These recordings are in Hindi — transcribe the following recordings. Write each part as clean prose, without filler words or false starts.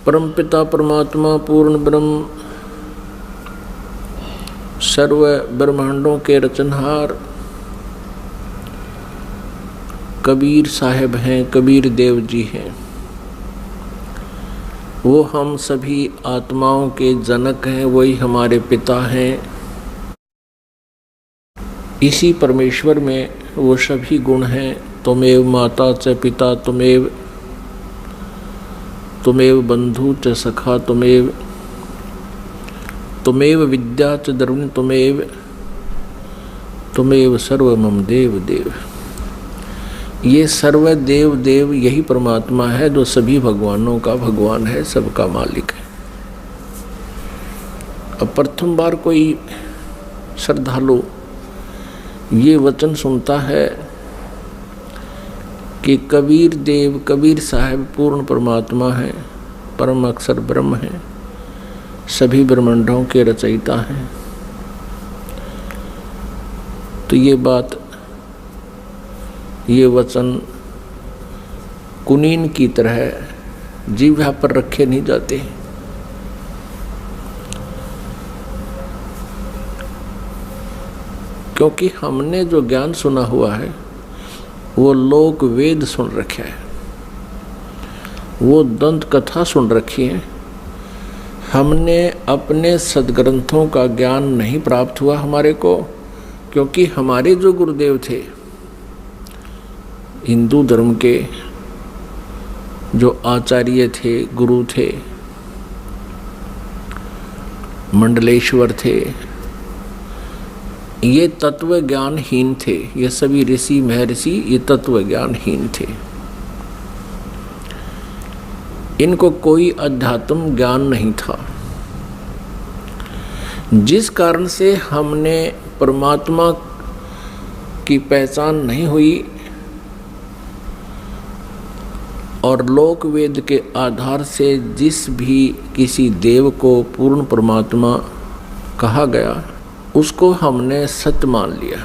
परमपिता परमात्मा पूर्ण ब्रह्म सर्व ब्रह्मांडों के रचनहार कबीर साहब हैं, कबीर देव जी हैं। वो हम सभी आत्माओं के जनक हैं, वही हमारे पिता हैं। इसी परमेश्वर में वो सभी गुण हैं। त्वमेव माता च पिता त्वमेव, त्वमेव बंधु च सखा त्वमेव, त्वमेव विद्या च द्रविण त्वमेव, त्वमेव सर्व मम देव देव। ये सर्व देव देव यही परमात्मा है जो सभी भगवानों का भगवान है, सबका मालिक है। अब प्रथम बार कोई श्रद्धालु ये वचन सुनता है कि कबीर देव, कबीर साहब पूर्ण परमात्मा है, परम अक्षर ब्रह्म है, सभी ब्रह्मांडों के रचयिता हैं, तो ये बात, ये वचन कुनीन की तरह जीवा पर रखे नहीं जाते। क्योंकि हमने जो ज्ञान सुना हुआ है वो लोक वेद सुन रखा है, वो दंत कथा सुन रखी है। हमने अपने सदग्रंथों का ज्ञान नहीं प्राप्त हुआ हमारे को, क्योंकि हमारे जो गुरुदेव थे हिंदू धर्म के, जो आचार्य थे, गुरु थे, मंडलेश्वर थे, ये तत्व ज्ञानहीन थे। ये सभी ऋषि महर्षि ये तत्व ज्ञानहीन थे। इनको कोई अध्यात्म ज्ञान नहीं था, जिस कारण से हमने परमात्मा की पहचान नहीं हुई और लोक वेद के आधार से जिस भी किसी देव को पूर्ण परमात्मा कहा गया उसको हमने सत्य मान लिया।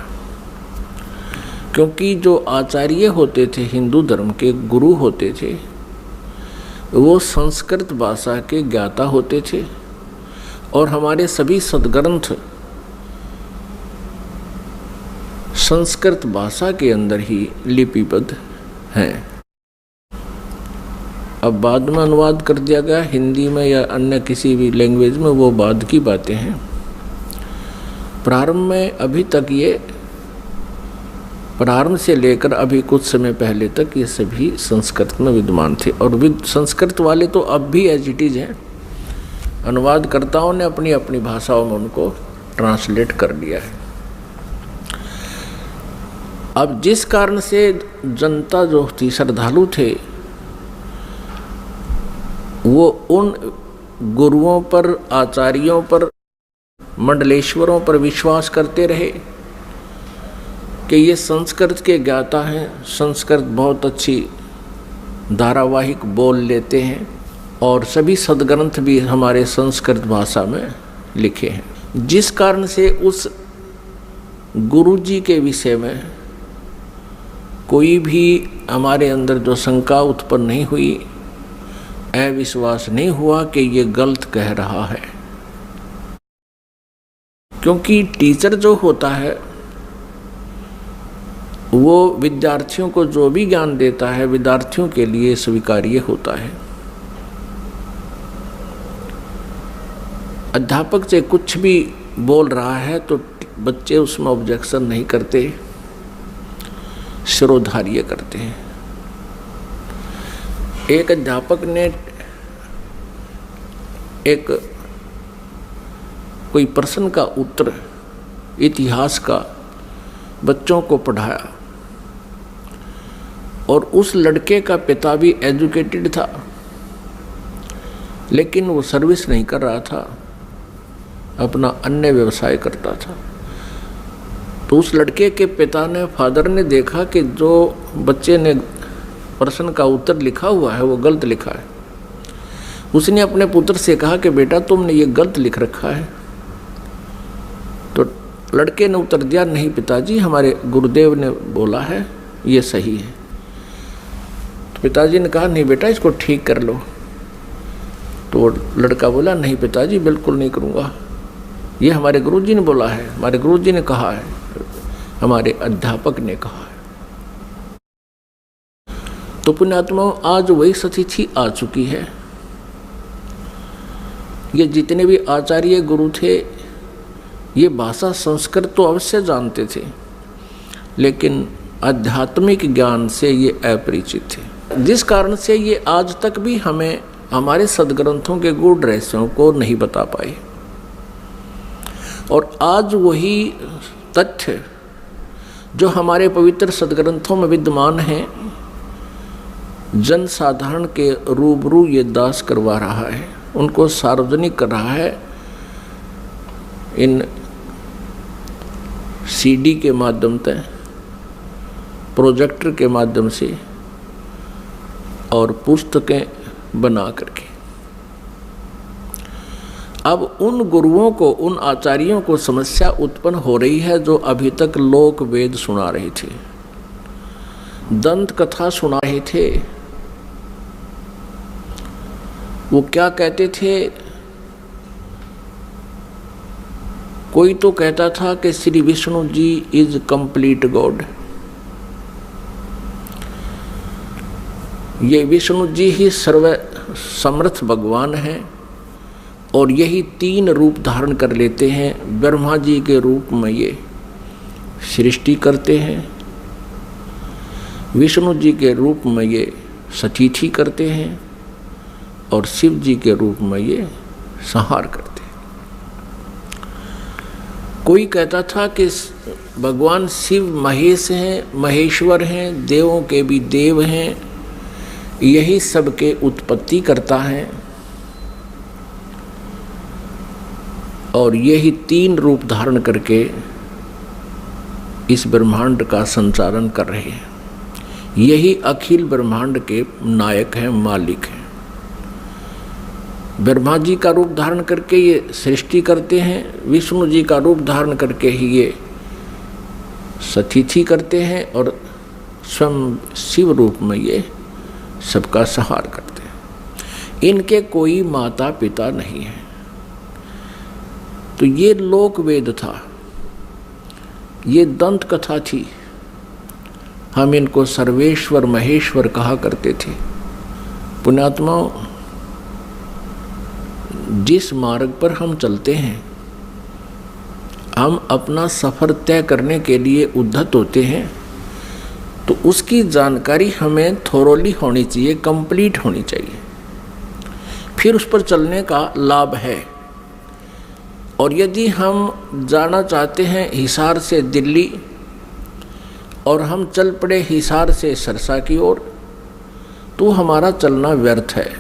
क्योंकि जो आचार्य होते थे, हिंदू धर्म के गुरु होते थे, वो संस्कृत भाषा के ज्ञाता होते थे और हमारे सभी सदग्रंथ संस्कृत भाषा के अंदर ही लिपिबद्ध हैं। अब बाद में अनुवाद कर दिया गया हिंदी में या अन्य किसी भी लैंग्वेज में, वो बाद की बातें हैं। प्रारंभ में अभी तक ये, प्रारंभ से लेकर अभी कुछ समय पहले तक ये सभी संस्कृत में विद्यमान थे और संस्कृत वाले तो अब भी एज इट इज हैं। अनुवादकर्ताओं ने अपनी अपनी भाषाओं में उनको ट्रांसलेट कर दिया है। अब जिस कारण से जनता जो थी, श्रद्धालु थे, वो उन गुरुओं पर, आचार्यों पर, मंडलेश्वरों पर विश्वास करते रहे कि ये संस्कृत के ज्ञाता हैं, संस्कृत बहुत अच्छी धारावाहिक बोल लेते हैं और सभी सदग्रंथ भी हमारे संस्कृत भाषा में लिखे हैं। जिस कारण से उस गुरु जी के विषय में कोई भी हमारे अंदर जो शंका उत्पन्न नहीं हुई, अविश्वास नहीं हुआ कि ये गलत कह रहा है। क्योंकि टीचर जो होता है वो विद्यार्थियों को जो भी ज्ञान देता है विद्यार्थियों के लिए स्वीकार्य होता है। अध्यापक से कुछ भी बोल रहा है तो बच्चे उसमें ऑब्जेक्शन नहीं करते, शिरोधार्य करते हैं। एक अध्यापक ने एक कोई प्रश्न का उत्तर इतिहास का बच्चों को पढ़ाया और उस लड़के का पिता भी एजुकेटेड था, लेकिन वो सर्विस नहीं कर रहा था, अपना अन्य व्यवसाय करता था। तो उस लड़के के पिता ने, फादर ने देखा कि जो बच्चे ने प्रश्न का उत्तर लिखा हुआ है वो गलत लिखा है। उसने अपने पुत्र से कहा कि बेटा तुमने ये गलत लिख रखा है। तो लड़के ने उत्तर दिया, नहीं पिताजी, हमारे गुरुदेव ने बोला है ये सही है। तो पिताजी ने कहा, नहीं बेटा इसको ठीक कर लो। तो लड़का बोला, नहीं पिताजी बिल्कुल नहीं करूँगा, ये हमारे गुरुजी ने बोला है, हमारे गुरुजी ने कहा है, हमारे अध्यापक ने कहा है। तो पुण्यात्माओं, आज वही सतिथि आ चुकी है। ये जितने भी आचार्य गुरु थे ये भाषा संस्कृत तो अवश्य जानते थे, लेकिन आध्यात्मिक ज्ञान से ये अपरिचित थे, जिस कारण से ये आज तक भी हमें हमारे सद्ग्रंथों के गूढ़ रहस्यों को नहीं बता पाए। और आज वही तथ्य जो हमारे पवित्र सद्ग्रंथों में विद्यमान हैं, जन साधारण के रूबरू ये दास करवा रहा है, उनको सार्वजनिक कर रहा है इन सीडी के माध्यम से, प्रोजेक्टर के माध्यम से और पुस्तकें बना करके। अब उन गुरुओं को, उन आचार्यों को समस्या उत्पन्न हो रही है जो अभी तक लोक वेद सुना रहे थे, दंत कथा सुना रहे थे। वो क्या कहते थे, कोई तो कहता था कि Shri Vishnu ji is complete God, ये विष्णु जी ही सर्व समर्थ भगवान हैं और यही 3 रूप धारण कर लेते हैं। ब्रह्मा जी के रूप में ये सृष्टि करते हैं, विष्णु जी के रूप में ये सतिथि करते हैं और शिव जी के रूप में ये संहार करते हैं। कोई कहता था कि भगवान शिव महेश हैं, महेश्वर हैं, देवों के भी देव हैं, यही सबके उत्पत्ति करता है और यही 3 रूप धारण करके इस ब्रह्मांड का संचालन कर रहे हैं। यही अखिल ब्रह्मांड के नायक हैं, मालिक हैं। ब्रह्मा जी का रूप धारण करके ये सृष्टि करते हैं, विष्णु जी का रूप धारण करके ही ये सतिथि करते हैं और स्वयं शिव रूप में ये सबका संहार करते हैं। इनके कोई माता पिता नहीं है। तो ये लोक वेद था, ये दंत कथा थी। हम इनको सर्वेश्वर महेश्वर कहा करते थे। पुण्यात्माओं, जिस मार्ग पर हम चलते हैं, हम अपना सफ़र तय करने के लिए उद्धत होते हैं, तो उसकी जानकारी हमें थोरोली होनी चाहिए, कंप्लीट होनी चाहिए, फिर उस पर चलने का लाभ है। और यदि हम जाना चाहते हैं हिसार से दिल्ली और हम चल पड़े हिसार से सरसा की ओर, तो हमारा चलना व्यर्थ है।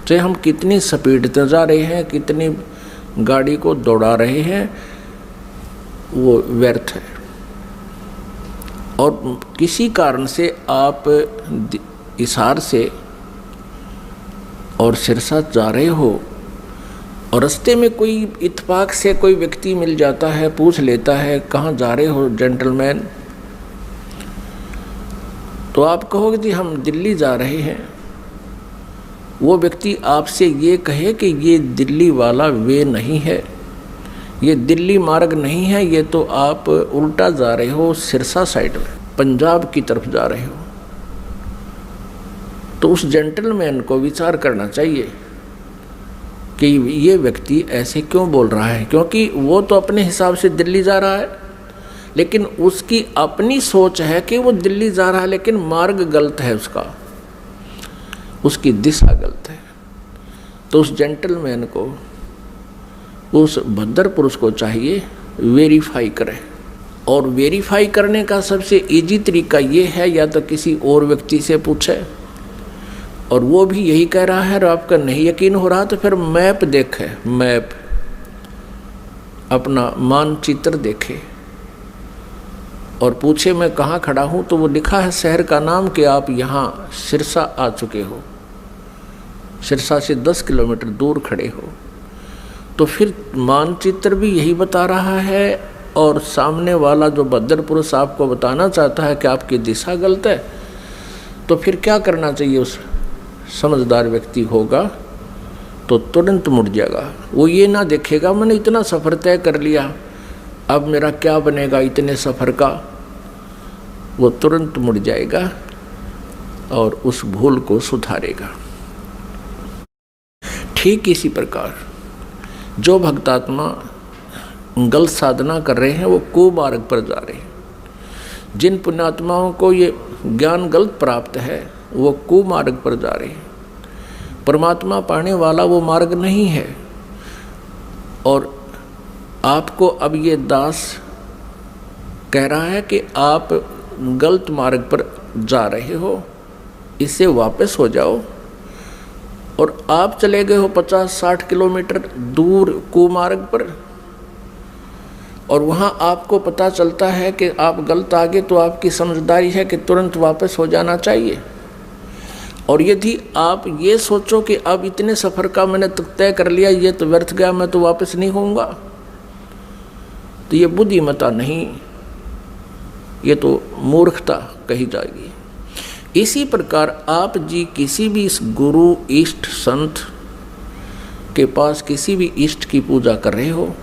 चाहे हम कितनी स्पीड से जा रहे हैं, कितनी गाड़ी को दौड़ा रहे हैं, वो व्यर्थ है। और किसी कारण से आप हिसार से और सिरसा जा रहे हो और रास्ते में कोई इत्तेफाक से कोई व्यक्ति मिल जाता है, पूछ लेता है कहाँ जा रहे हो जेंटलमैन, तो आप कहोगे जी हम दिल्ली जा रहे हैं। वो व्यक्ति आपसे ये कहे कि ये दिल्ली वाला वे नहीं है, ये दिल्ली मार्ग नहीं है, ये तो आप उल्टा जा रहे हो, सिरसा साइड में पंजाब की तरफ जा रहे हो। तो उस जेंटलमैन को विचार करना चाहिए कि ये व्यक्ति ऐसे क्यों बोल रहा है, क्योंकि वो तो अपने हिसाब से दिल्ली जा रहा है, लेकिन उसकी अपनी सोच है कि वो दिल्ली जा रहा है, लेकिन मार्ग गलत है, उसकी दिशा गलत है। तो उस जेंटलमैन को, उस भद्र पुरुष को चाहिए वेरीफाई करे। और वेरीफाई करने का सबसे इजी तरीका ये है, या तो किसी और व्यक्ति से पूछे और वो भी यही कह रहा है और आपका नहीं यकीन हो रहा तो फिर मैप देखे, मैप अपना मानचित्र देखे और पूछे मैं कहाँ खड़ा हूँ, तो वो लिखा है शहर का नाम कि आप यहाँ सिरसा आ चुके हो, सिरसा से 10 किलोमीटर दूर खड़े हो। तो फिर मानचित्र भी यही बता रहा है और सामने वाला जो बद्दर पुरुष आपको बताना चाहता है कि आपकी दिशा गलत है, तो फिर क्या करना चाहिए? उस समझदार व्यक्ति होगा तो तुरंत मुड़ जाएगा। वो ये ना देखेगा मैंने इतना सफ़र तय कर लिया, अब मेरा क्या बनेगा इतने सफ़र का। वो तुरंत मुड़ जाएगा और उस भूल को सुधारेगा। ठीक इसी प्रकार जो भक्तात्मा गलत साधना कर रहे हैं वो कुमार्ग पर जा रहे हैं। जिन पुण्यात्माओं को ये ज्ञान गलत प्राप्त है वो कुमार्ग पर जा रहे हैं। परमात्मा पाने वाला वो मार्ग नहीं है। और आपको अब ये दास कह रहा है कि आप गलत मार्ग पर जा रहे हो, इससे वापस हो जाओ। और आप चले गए हो 50-60 किलोमीटर दूर कुमार्ग पर, और वहाँ आपको पता चलता है कि आप गलत आ गए, तो आपकी समझदारी है कि तुरंत वापस हो जाना चाहिए। और यदि आप ये सोचो कि अब इतने सफ़र का मैंने तय कर लिया, ये तो व्यर्थ गया, मैं तो वापस नहीं होऊंगा, तो ये बुद्धिमता नहीं, ये तो मूर्खता कही जाएगी। इसी प्रकार आप जी किसी भी इस गुरु इष्ट संत के पास किसी भी इष्ट की पूजा कर रहे हो,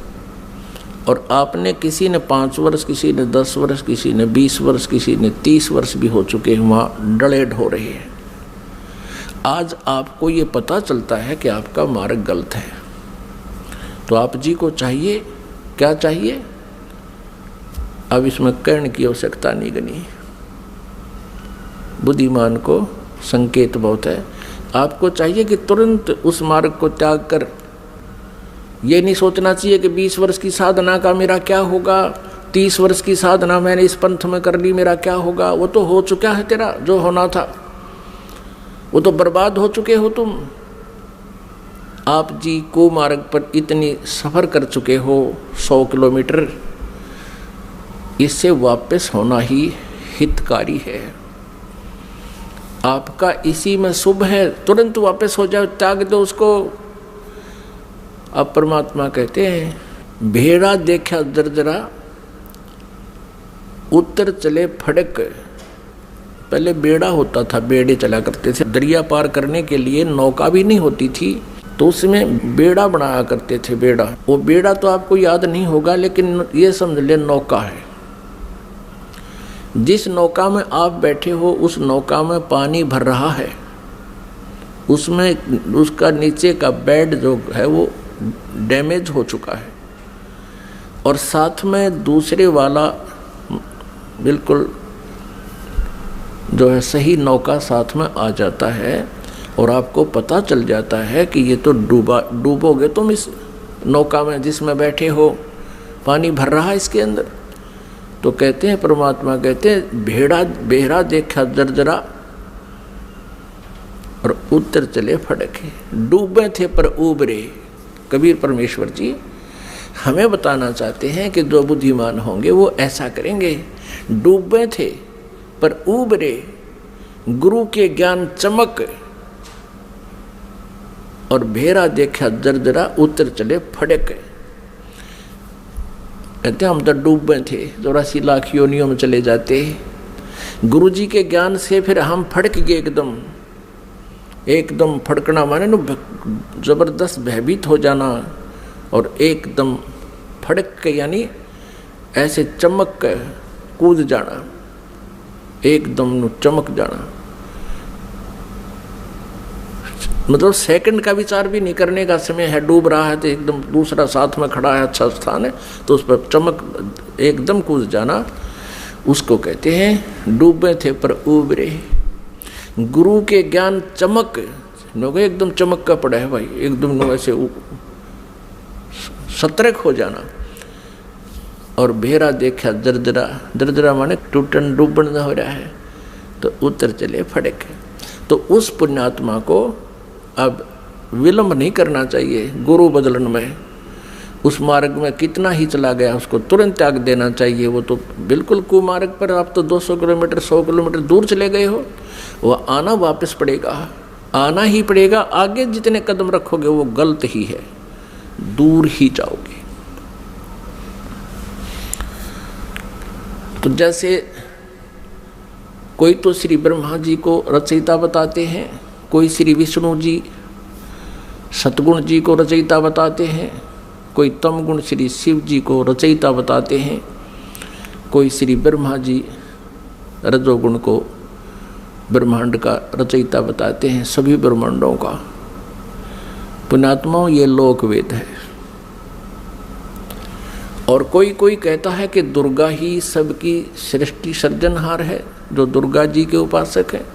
और आपने किसी ने 5 वर्ष, किसी ने 10 वर्ष, किसी ने 20 वर्ष, किसी ने 30 वर्ष भी हो चुके हैं, वहाँ डलेड हो रहे हैं। आज आपको ये पता चलता है कि आपका मार्ग गलत है, तो आप जी को चाहिए, क्या चाहिए? अब इसमें कहने की आवश्यकता नहीं गनी, बुद्धिमान को संकेत बहुत है। आपको चाहिए कि तुरंत उस मार्ग को त्याग कर, ये नहीं सोचना चाहिए कि 20 वर्ष की साधना का मेरा क्या होगा, 30 वर्ष की साधना मैंने इस पंथ में कर ली, मेरा क्या होगा। वो तो हो चुका है, तेरा जो होना था वो तो बर्बाद हो चुके हो तुम। आप जी को मार्ग पर इतनी सफ़र कर चुके हो 100 किलोमीटर, इससे वापस होना ही हितकारी है। आपका इसी में शुभ है, तुरंत वापस हो जाओ, त्याग दो उसको। अब परमात्मा कहते हैं भेड़ा देखा दरदरा उत्तर चले फड़क। पहले बेड़ा होता था, बेड़े चला करते थे, दरिया पार करने के लिए नौका भी नहीं होती थी, तो उसमें बेड़ा बनाया करते थे। बेड़ा, वो बेड़ा तो आपको याद नहीं होगा, लेकिन ये समझ ले नौका है। जिस नौका में आप बैठे हो उस नौका में पानी भर रहा है, उसमें उसका नीचे का बेड जो है वो डैमेज हो चुका है, और साथ में दूसरे वाला बिल्कुल जो है सही नौका साथ में आ जाता है, और आपको पता चल जाता है कि ये तो डूबोगे तुम इस नौका में जिसमें बैठे हो, पानी भर रहा है इसके अंदर। तो कहते हैं परमात्मा कहते हैं बेड़ा देखा जर्जरा और उत्तर चले फड़के। डूबे थे पर उबरे। कबीर परमेश्वर जी हमें बताना चाहते हैं कि जो बुद्धिमान होंगे वो ऐसा करेंगे। डूबे थे पर उबरे, गुरु के ज्ञान चमक, और भेड़ा देखा जर्जरा उत्तर चले फड़क। कहते हम तो डूबे थे, 84 लाख योनियों में चले जाते। गुरु जी के ज्ञान से फिर हम फड़क गए, एकदम फड़कना माने न जबरदस्त भयभीत हो जाना, और एकदम फड़क के यानी ऐसे चमक के कूद जाना, एकदम चमक जाना। मतलब सेकंड का विचार भी नहीं करने का समय है। डूब रहा है तो एकदम दूसरा साथ में खड़ा है, अच्छा स्थान है, तो उस पर चमक एकदम कूद जाना, उसको कहते हैं डूबे थे पर उबरे। गुरु के ज्ञान चमक, एकदम चमक का पड़ा है भाई, एकदम ऐसे सतर्क हो जाना। और भेड़ा देखा दरदरा, दरदरा माने टूटन डूबन हो रहा है, तो उत्तर चले फड़क। तो उस पुण्यात्मा को अब विलंब नहीं करना चाहिए गुरु बदलन में। उस मार्ग में कितना ही चला गया उसको तुरंत त्याग देना चाहिए। वो तो बिल्कुल कुमार्ग पर आप तो 200 किलोमीटर 100 किलोमीटर दूर चले गए हो, वो आना वापस पड़ेगा, आना ही पड़ेगा। आगे जितने कदम रखोगे वो गलत ही है, दूर ही जाओगे। तो जैसे कोई तो श्री ब्रह्मा जी को रचयिता बताते हैं, कोई श्री विष्णु जी सतगुण जी को रचयिता बताते हैं, कोई तम गुण श्री शिव जी को रचयिता बताते हैं, कोई श्री ब्रह्मा जी रजोगुण को ब्रह्मांड का रचयिता बताते हैं, सभी ब्रह्मांडों का। पुण्यात्माओं, ये लोक वेद है। और कोई कोई कहता है कि दुर्गा ही सबकी सृष्टि सर्जनहार है, जो दुर्गा जी के उपासक हैं।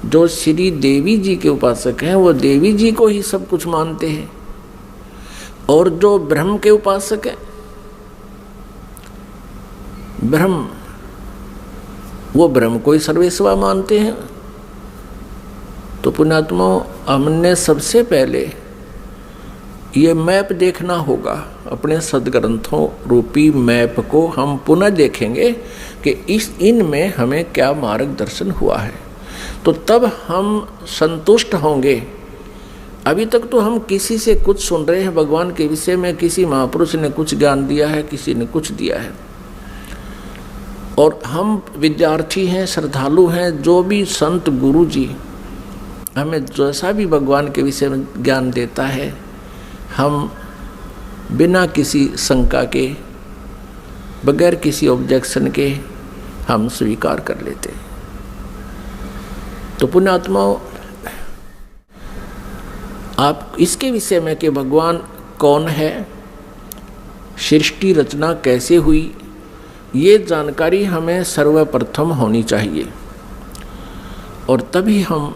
जो श्री देवी जी के उपासक हैं वो देवी जी को ही सब कुछ मानते हैं। और जो ब्रह्म के उपासक हैं, ब्रह्म, वो ब्रह्म को ही सर्वेस्वा मानते हैं। तो पुण्यात्माओं, हमने सबसे पहले ये मैप देखना होगा, अपने सदग्रंथों रूपी मैप को हम पुनः देखेंगे कि इनमें हमें क्या मार्गदर्शन हुआ है, तो तब हम संतुष्ट होंगे। अभी तक तो हम किसी से कुछ सुन रहे हैं भगवान के विषय में, किसी महापुरुष ने कुछ ज्ञान दिया है, किसी ने कुछ दिया है, और हम विद्यार्थी हैं, श्रद्धालु हैं। जो भी संत गुरु जी हमें जैसा भी भगवान के विषय में ज्ञान देता है, हम बिना किसी शंका के, बगैर किसी ऑब्जेक्शन के हम स्वीकार कर लेते हैं। तो पुण्यात्माओं, आप इसके विषय में कि भगवान कौन है, सृष्टि रचना कैसे हुई, ये जानकारी हमें सर्वप्रथम होनी चाहिए, और तभी हम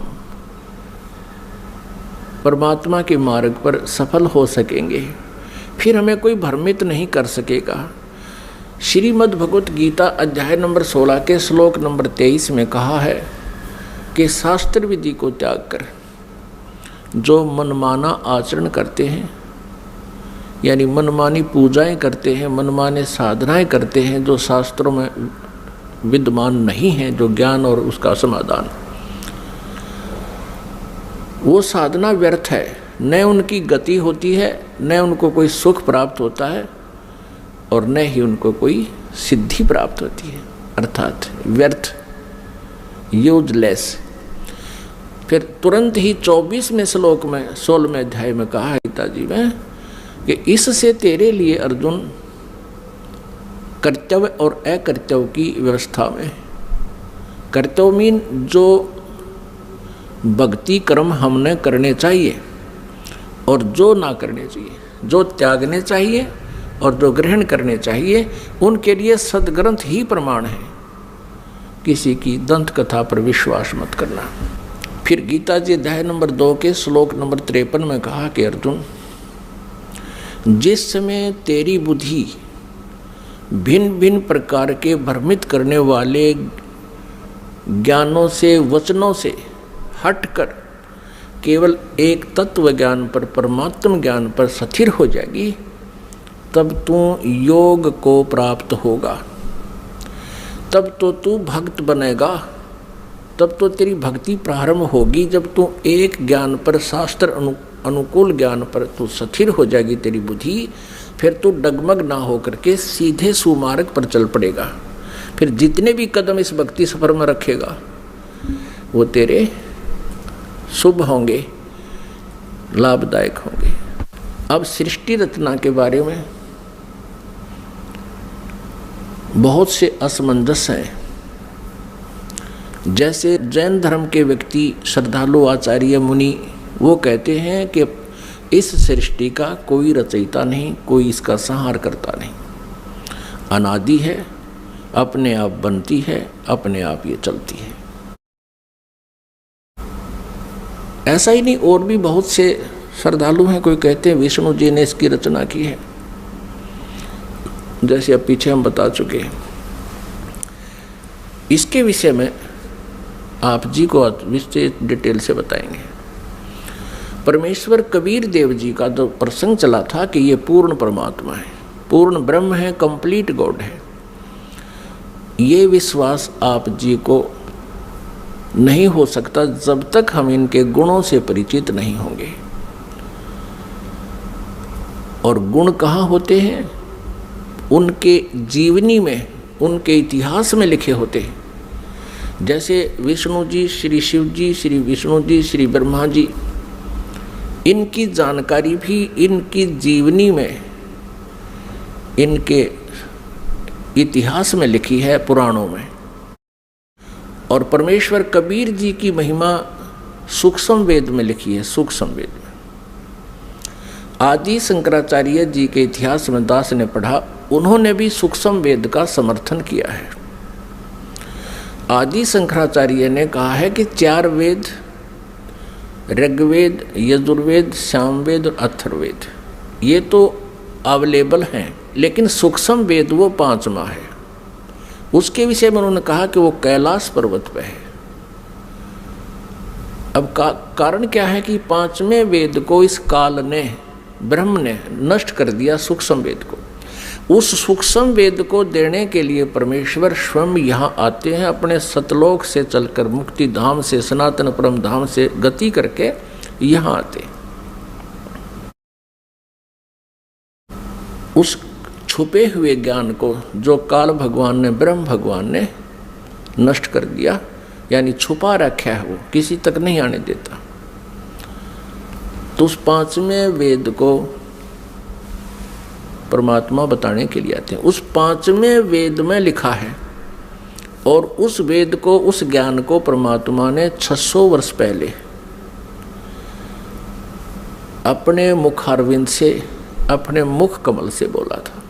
परमात्मा के मार्ग पर सफल हो सकेंगे। फिर हमें कोई भ्रमित नहीं कर सकेगा। श्रीमद् भगवत गीता अध्याय नंबर 16 के श्लोक नंबर 23 में कहा है कि शास्त्र विधि को त्याग कर जो मनमाना आचरण करते हैं, यानी मनमानी पूजाएं करते हैं, मनमाने साधनाएं करते हैं जो शास्त्रों में विद्यमान नहीं है, जो ज्ञान और उसका समाधान, वो साधना व्यर्थ है। न उनकी गति होती है, न उनको कोई सुख प्राप्त होता है, और न ही उनको कोई सिद्धि प्राप्त होती है, अर्थात व्यर्थ, यूजलेस। फिर तुरंत ही 24वें श्लोक में 16वें अध्याय में कहा है गीता जी में कि इससे तेरे लिए अर्जुन कर्तव्य और अकर्तव्य की व्यवस्था में, कर्तव्य मीन जो भक्ति कर्म हमने करने चाहिए और जो ना करने चाहिए, जो त्यागने चाहिए और जो ग्रहण करने चाहिए, उनके लिए सदग्रंथ ही प्रमाण है। किसी की दंत कथा पर विश्वास मत करना। फिर गीता जी अध्याय नंबर 2 के श्लोक नंबर 53 में कहा कि अर्जुन, जिस समय तेरी बुद्धि भिन्न भिन्न प्रकार के भ्रमित करने वाले ज्ञानों से, वचनों से हटकर केवल एक तत्व ज्ञान पर, परमात्म ज्ञान पर स्थिर हो जाएगी, तब तू योग को प्राप्त होगा, तब तो तू भक्त बनेगा, तब तो तेरी भक्ति प्रारंभ होगी। जब तू एक ज्ञान पर, शास्त्र अनुकूल ज्ञान पर तू स्थिर हो जाएगी तेरी बुद्धि, फिर तू डगमग ना होकर के सीधे सुमार्ग पर चल पड़ेगा। फिर जितने भी कदम इस भक्ति सफर में रखेगा वो तेरे शुभ होंगे, लाभदायक होंगे। अब सृष्टि रचना के बारे में बहुत से असमंजस हैं। जैसे जैन धर्म के व्यक्ति, श्रद्धालु, आचार्य, मुनि, वो कहते हैं कि इस सृष्टि का कोई रचयिता नहीं, कोई इसका संहार करता नहीं, अनादि है, अपने आप बनती है, अपने आप ये चलती है। ऐसा ही नहीं, और भी बहुत से श्रद्धालु हैं। कोई कहते हैं विष्णु जी ने इसकी रचना की है, जैसे अब पीछे हम बता चुके हैं। इसके विषय में आप जी को विशेष डिटेल से बताएंगे। परमेश्वर कबीर देव जी का जो प्रसंग चला था कि ये पूर्ण परमात्मा है, पूर्ण ब्रह्म है, कंप्लीट गॉड है, ये विश्वास आप जी को नहीं हो सकता जब तक हम इनके गुणों से परिचित नहीं होंगे। और गुण कहाँ होते हैं? उनके जीवनी में, उनके इतिहास में लिखे होते हैं। जैसे विष्णु जी, श्री शिव जी, श्री विष्णु जी, श्री ब्रह्मा जी, इनकी जानकारी भी इनकी जीवनी में, इनके इतिहास में लिखी है, पुराणों में। और परमेश्वर कबीर जी की महिमा सूक्ष्म वेद में लिखी है, सूक्ष्म वेद में। आदि शंकराचार्य जी के इतिहास में दास ने पढ़ा, उन्होंने भी सूक्ष्म वेद का समर्थन किया है। आदि शंकराचार्य ने कहा है कि 4 वेद, ऋग्वेद, यजुर्वेद, सामवेद और अथर्ववेद, ये तो अवेलेबल हैं, लेकिन सूक्ष्म वेद वो 5वां है। उसके विषय में उन्होंने कहा कि वो कैलाश पर्वत पे है। अब कारण क्या है कि 5वें वेद को इस काल ने, ब्रह्म ने नष्ट कर दिया, सूक्ष्म वेद को। उस सूक्ष्म वेद को देने के लिए परमेश्वर स्वयं यहाँ आते हैं, अपने सतलोक से चलकर, मुक्ति धाम से, सनातन परम धाम से गति करके यहाँ आते। उस छुपे हुए ज्ञान को जो काल भगवान ने, ब्रह्म भगवान ने नष्ट कर दिया, यानी छुपा रखा है, वो किसी तक नहीं आने देता। तो उस 5वें वेद को परमात्मा बताने के लिए आते हैं। उस 5वें वेद में लिखा है, और उस वेद को, उस ज्ञान को परमात्मा ने 600 वर्ष पहले अपने मुखारविंद से, अपने मुख कमल से बोला था।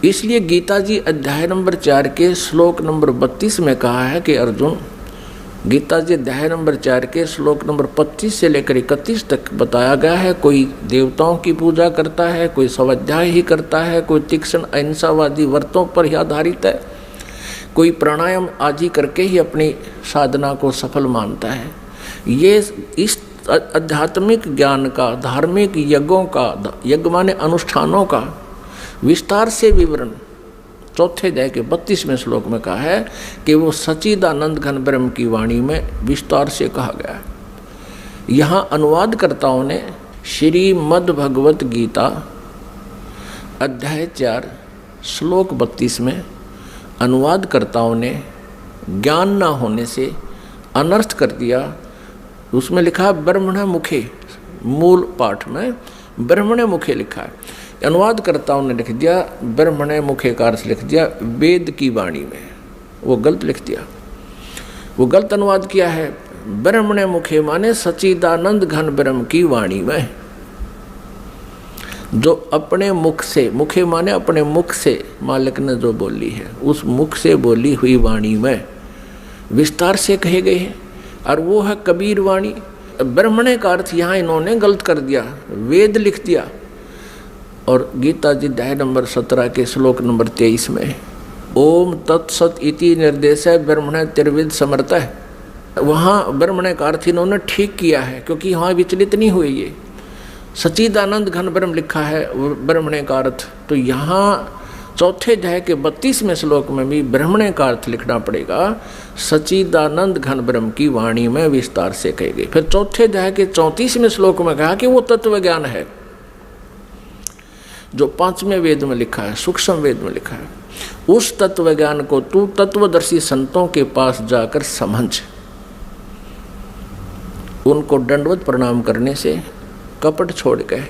इसलिए गीता जी अध्याय नंबर 4 के श्लोक नंबर 32 में कहा है कि अर्जुन, गीता जी अध्याय नंबर 4 के श्लोक नंबर 25 से लेकर 31 तक बताया गया है, कोई देवताओं की पूजा करता है, कोई स्वाध्याय ही करता है, कोई तीक्ष्ण अहिंसावादी व्रतों पर ही आधारित है, कोई प्राणायाम आदि करके ही अपनी साधना को सफल मानता है। ये इस आध्यात्मिक ज्ञान का, धार्मिक यज्ञों का, यज्ञ माने अनुष्ठानों का विस्तार से विवरण 4थे अध्याय के 32वें श्लोक में कहा है कि वो सच्चिदानंद घन ब्रह्म की वाणी में विस्तार से कहा गया है। यहाँ अनुवादकर्ताओं ने श्रीमद् भगवत गीता अध्याय 4 श्लोक 32 में अनुवादकर्ताओं ने ज्ञान न होने से अनर्थ कर दिया। उसमें लिखा ब्रह्मण मुखे, मूल पाठ में ब्रह्मण मुखे लिखा है, अनुवादकर्ताओं ने लिख दिया ब्रह्मण मुखे का अर्थ लिख दिया वेद की वाणी में। वो गलत लिख दिया, वो गलत अनुवाद किया है। ब्रह्मण मुखे माने सच्चिदानंद घन ब्रह्म की वाणी में, जो अपने मुख से, मुखे माने अपने मुख से मालिक ने जो बोली है, उस मुख से बोली हुई वाणी में विस्तार से कहे गए हैं, और वो है कबीर वाणी। ब्रह्मण का अर्थ यहाँ इन्होंने गलत कर दिया, वेद लिख दिया। और गीता जी अध्याय नंबर 17 के श्लोक नंबर 23 में ओम तत्सत इति निर्देश है ब्रह्मण त्रिविद समर्थ है, वहाँ ब्रह्मण का अर्थ इन्होंने ठीक किया है, क्योंकि यहाँ विचलित नहीं हुए। ये सच्चिदानंद घन ब्रह्म लिखा है ब्रह्मण का अर्थ, तो यहाँ 4थे अध्याय के 32वें श्लोक में भी ब्रह्मण का अर्थ लिखना पड़ेगा, सच्चिदानंद घन ब्रह्म की वाणी में विस्तार से कहे गए। फिर 4थे अध्याय के 34वें श्लोक में कहा कि वो तत्व ज्ञान है जो 5वें वेद में लिखा है, सूक्ष्म वेद में लिखा है। उस तत्व ज्ञान को तू तत्वदर्शी संतों के पास जाकर समझ। उनको दंडवत प्रणाम करने से, कपट छोड़ के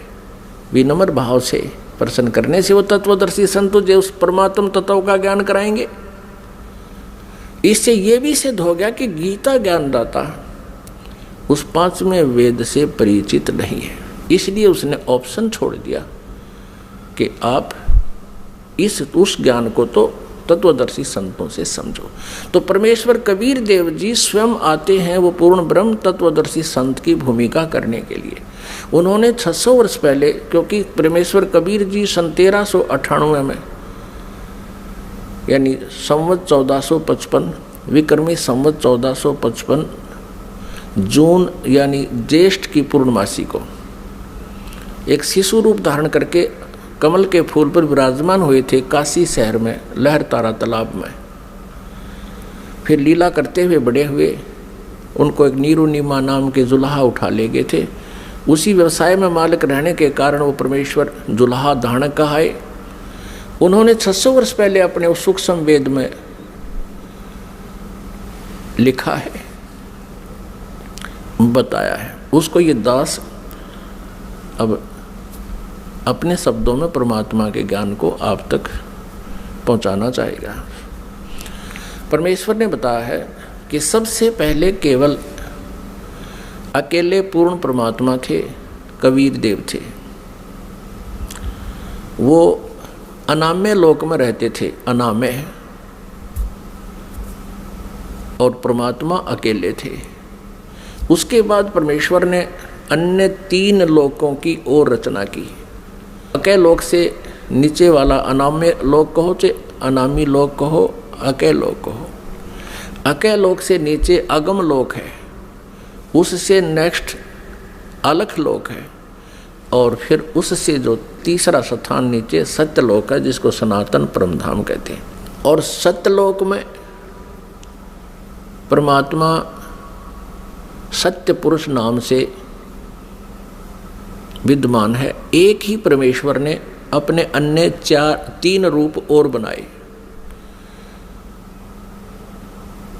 विनम्र भाव से प्रसन्न करने से वो तत्वदर्शी संत तुझे उस परमात्म तत्व का ज्ञान कराएंगे। इससे ये भी सिद्ध हो गया कि गीता ज्ञानदाता उस 5वें वेद से परिचित नहीं है, इसलिए उसने ऑप्शन छोड़ दिया कि आप उस ज्ञान को तो तत्वदर्शी संतों से समझो। तो परमेश्वर कबीर देव जी स्वयं आते हैं वो पूर्ण ब्रह्म तत्वदर्शी संत की भूमिका करने के लिए। उन्होंने 600 वर्ष पहले, क्योंकि परमेश्वर कबीर जी सन 1398 में, यानी संवत 1455, विक्रमी संवत 1455 जून यानी ज्येष्ठ की पूर्णमासी को एक शिशु रूप धारण करके कमल के फूल पर विराजमान हुए थे काशी शहर में लहरतारा तालाब में। फिर लीला करते हुए बड़े हुए, उनको एक नीरुनिमा नाम के जुल्हा उठा ले गए थे। उसी व्यवसाय में मालिक रहने के कारण वो परमेश्वर जुल्हा धारणक कहाए। उन्होंने 600 वर्ष पहले अपने उस सूक्ष्म वेद में लिखा है, बताया है। उसको ये दास अब अपने शब्दों में परमात्मा के ज्ञान को आप तक पहुंचाना चाहेगा। परमेश्वर ने बताया है कि सबसे पहले केवल अकेले पूर्ण परमात्मा थे, कबीर देव थे। वो अनामय लोक में रहते थे, अनामय, और परमात्मा अकेले थे। उसके बाद परमेश्वर ने अन्य 3 लोकों की और रचना की। अकय लोक से नीचे वाला अनामय लोक कहो, चाहे अनामी लोक कहो, अकय लोक कहो। अकय लोक से नीचे अगम लोक है, उससे नेक्स्ट अलख लोक है, और फिर उससे जो तीसरा स्थान नीचे सत्यलोक है, जिसको सनातन परमधाम कहते हैं। और सत्यलोक में परमात्मा सत्य पुरुष नाम से विद्यमान है। एक ही परमेश्वर ने अपने अन्य 3 रूप और बनाए।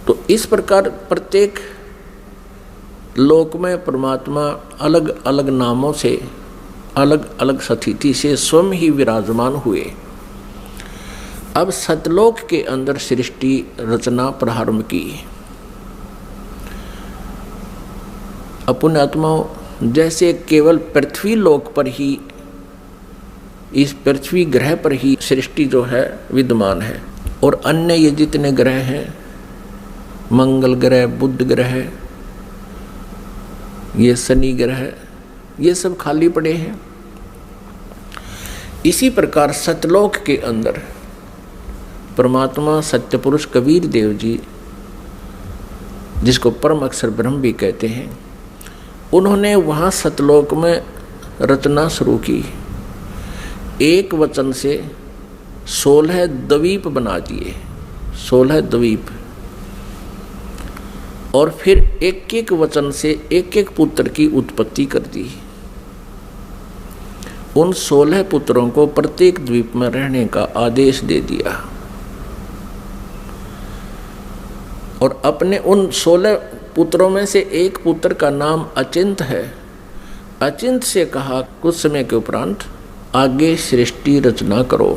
तो इस प्रकार प्रत्येक लोक में परमात्मा अलग अलग नामों से, अलग अलग स्थिति से स्वयं ही विराजमान हुए। अब सतलोक के अंदर सृष्टि रचना प्रारंभ की। पुण्यात्माओं, जैसे केवल पृथ्वी लोक पर ही, इस पृथ्वी ग्रह पर ही सृष्टि जो है विद्यमान है, और अन्य ये जितने ग्रह हैं, मंगल ग्रह, बुध ग्रह, ये शनि ग्रह, ये सब खाली पड़े हैं। इसी प्रकार सतलोक के अंदर परमात्मा सत्य पुरुष कबीर देव जी, जिसको परम अक्षर ब्रह्म भी कहते हैं, उन्होंने वहाँ सतलोक में रचना शुरू की। एक वचन से 16 द्वीप बना दिए, 16 द्वीप, और फिर एक एक वचन से एक एक पुत्र की उत्पत्ति कर दी। उन 16 पुत्रों को प्रत्येक द्वीप में रहने का आदेश दे दिया, और अपने उन 16 पुत्रों में से एक पुत्र का नाम अचिंत है। अचिंत से कहा कुछ समय के उपरांत आगे सृष्टि रचना करो।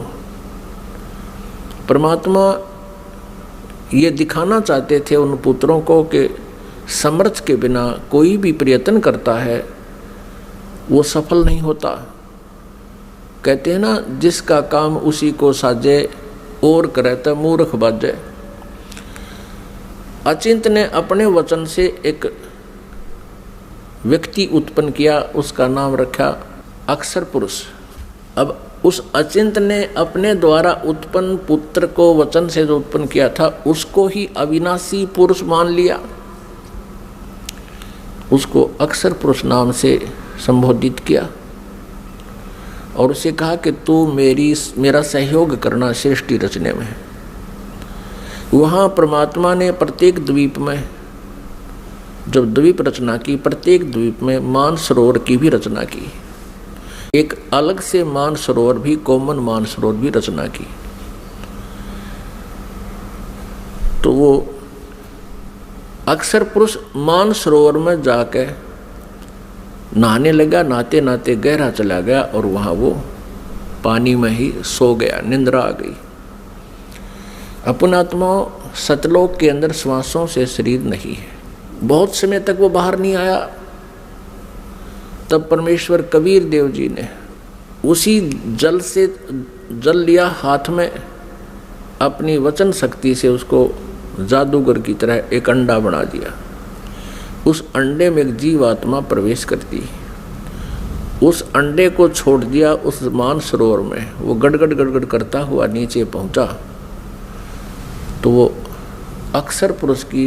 परमात्मा ये दिखाना चाहते थे उन पुत्रों को कि समर्थ के बिना कोई भी प्रयत्न करता है वो सफल नहीं होता। कहते हैं ना, जिसका काम उसी को साजे और करे तो मूर्ख बाजे। अचिंत ने अपने वचन से एक व्यक्ति उत्पन्न किया, उसका नाम रखा अक्षर पुरुष। अब उस अचिंत ने अपने द्वारा उत्पन्न पुत्र को वचन से जो उत्पन्न किया था उसको ही अविनाशी पुरुष मान लिया, उसको अक्षर पुरुष नाम से संबोधित किया, और उसे कहा कि तू मेरा सहयोग करना सृष्टि रचने में। वहाँ परमात्मा ने प्रत्येक द्वीप में जब द्वीप रचना की, प्रत्येक द्वीप में मानसरोवर की भी रचना की। एक अलग से मानसरोवर भी, कॉमन मानसरोवर भी रचना की। तो वो अक्षर पुरुष मानसरोवर में जाके नहाने लगा, नहाते नहाते गहरा चला गया और वहाँ वो पानी में ही सो गया, निंद्रा आ गई। अपनात्मा सतलोक के अंदर श्वासों से शरीर नहीं है, बहुत समय तक वो बाहर नहीं आया। तब परमेश्वर कबीर देव जी ने उसी जल से जल लिया हाथ में, अपनी वचन शक्ति से उसको जादूगर की तरह एक अंडा बना दिया। उस अंडे में एक जीवात्मा प्रवेश करती, उस अंडे को छोड़ दिया उस मानसरोवर में। वो गड़गड़ गड़गड़ करता हुआ नीचे पहुंचा, तो वो अक्षर पुरुष की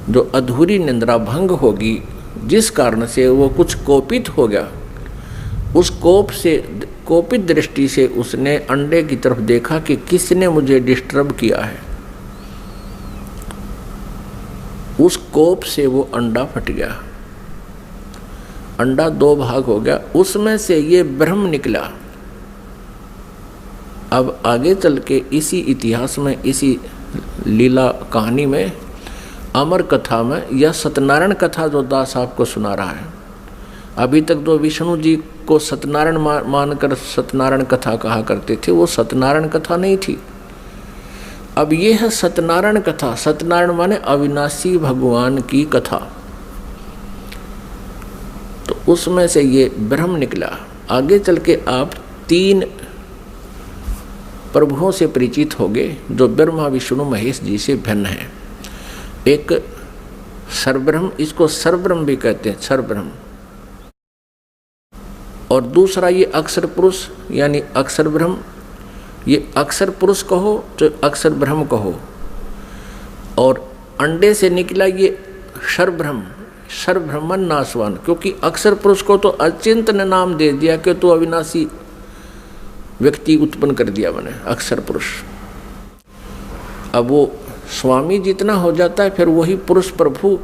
जो अधूरी निंद्रा भंग होगी, जिस कारण से वो कुछ कोपित हो गया, उस कोपित दृष्टि से उसने अंडे की तरफ देखा कि किसने मुझे डिस्टर्ब किया है। उस कोप से वो अंडा फट गया, अंडा 2 भाग हो गया, उसमें से ये ब्रह्म निकला। अब आगे चल के इसी इतिहास में, इसी लीला कहानी में, अमर कथा में, या सत्यनारायण कथा जो दास आपको सुना रहा है, अभी तक जो विष्णु जी को सत्यनारायण मानकर सत्यनारायण कथा कहा करते थे, वो सत्यनारायण कथा नहीं थी। अब ये है सत्यनारायण कथा। सत्यनारायण माने अविनाशी भगवान की कथा। तो उसमें से ये ब्रह्म निकला। आगे चल के आप 3 प्रभुओं से परिचित होंगे जो ब्रह्मा विष्णु महेश जी से भिन्न है। एक सर्वब्रह्म, इसको सर्वब्रह्म भी कहते हैं, सर्वब्रह्म। और दूसरा ये अक्षर पुरुष यानी अक्षर ब्रह्म। ये अक्षर पुरुष कहो तो अक्षर ब्रह्म कहो। और अंडे से निकला ये सर्वब्रह्म, सर्वब्रह्मन नाशवान, क्योंकि अक्षर पुरुष को तो अचिंत ने नाम दे दिया कि तो अविनाशी व्यक्ति उत्पन्न कर दिया मैंने, अक्षर पुरुष। अब वो स्वामी जितना हो जाता है फिर वही पुरुष प्रभु,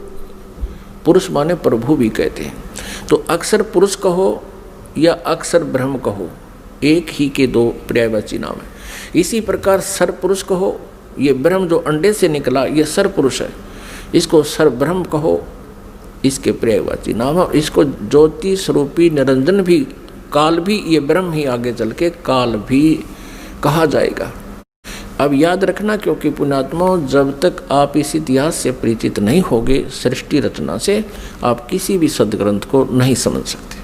पुरुष माने प्रभु भी कहते हैं। तो अक्षर पुरुष कहो या अक्षर ब्रह्म कहो, एक ही के 2 पर्यायवाची नाम है। इसी प्रकार सर पुरुष कहो, ये ब्रह्म जो अंडे से निकला ये सर पुरुष है, इसको सर ब्रह्म कहो, इसके पर्यायवाची नाम है। इसको ज्योति स्वरूपी निरंजन भी, काल भी, ये ब्रह्म ही आगे चल के काल भी कहा जाएगा। अब याद रखना, क्योंकि पुण्यात्मा, जब तक आप इस इतिहास से परिचित नहीं होगे, सृष्टि रचना से, आप किसी भी सदग्रंथ को नहीं समझ सकते।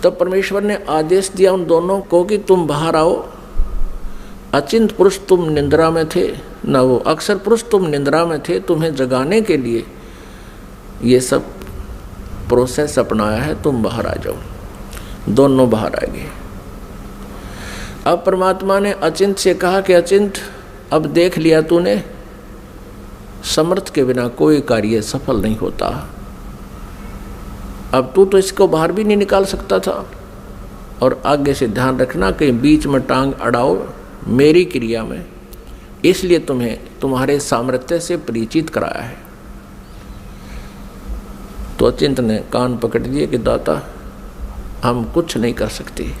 तब परमेश्वर ने आदेश दिया उन दोनों को कि तुम बाहर आओ। अचिंत पुरुष तुम निंद्रा में थे, न वो अक्षर पुरुष तुम निंद्रा में थे, तुम्हें जगाने के लिए ये सब प्रोसेस अपनाया है, तुम बाहर आ जाओ। दोनों बाहर आ गए। अब परमात्मा ने अचिंत से कहा कि अचिंत, अब देख लिया तूने, समर्थ के बिना कोई कार्य सफल नहीं होता। अब तू तो इसको बाहर भी नहीं निकाल सकता था। और आगे से ध्यान रखना कि बीच में टांग अड़ाओ मेरी क्रिया में, इसलिए तुम्हें तुम्हारे सामर्थ्य से परिचित कराया है। तो अचिंत ने कान पकड़ दिए कि दाता हम कुछ नहीं कर सकते।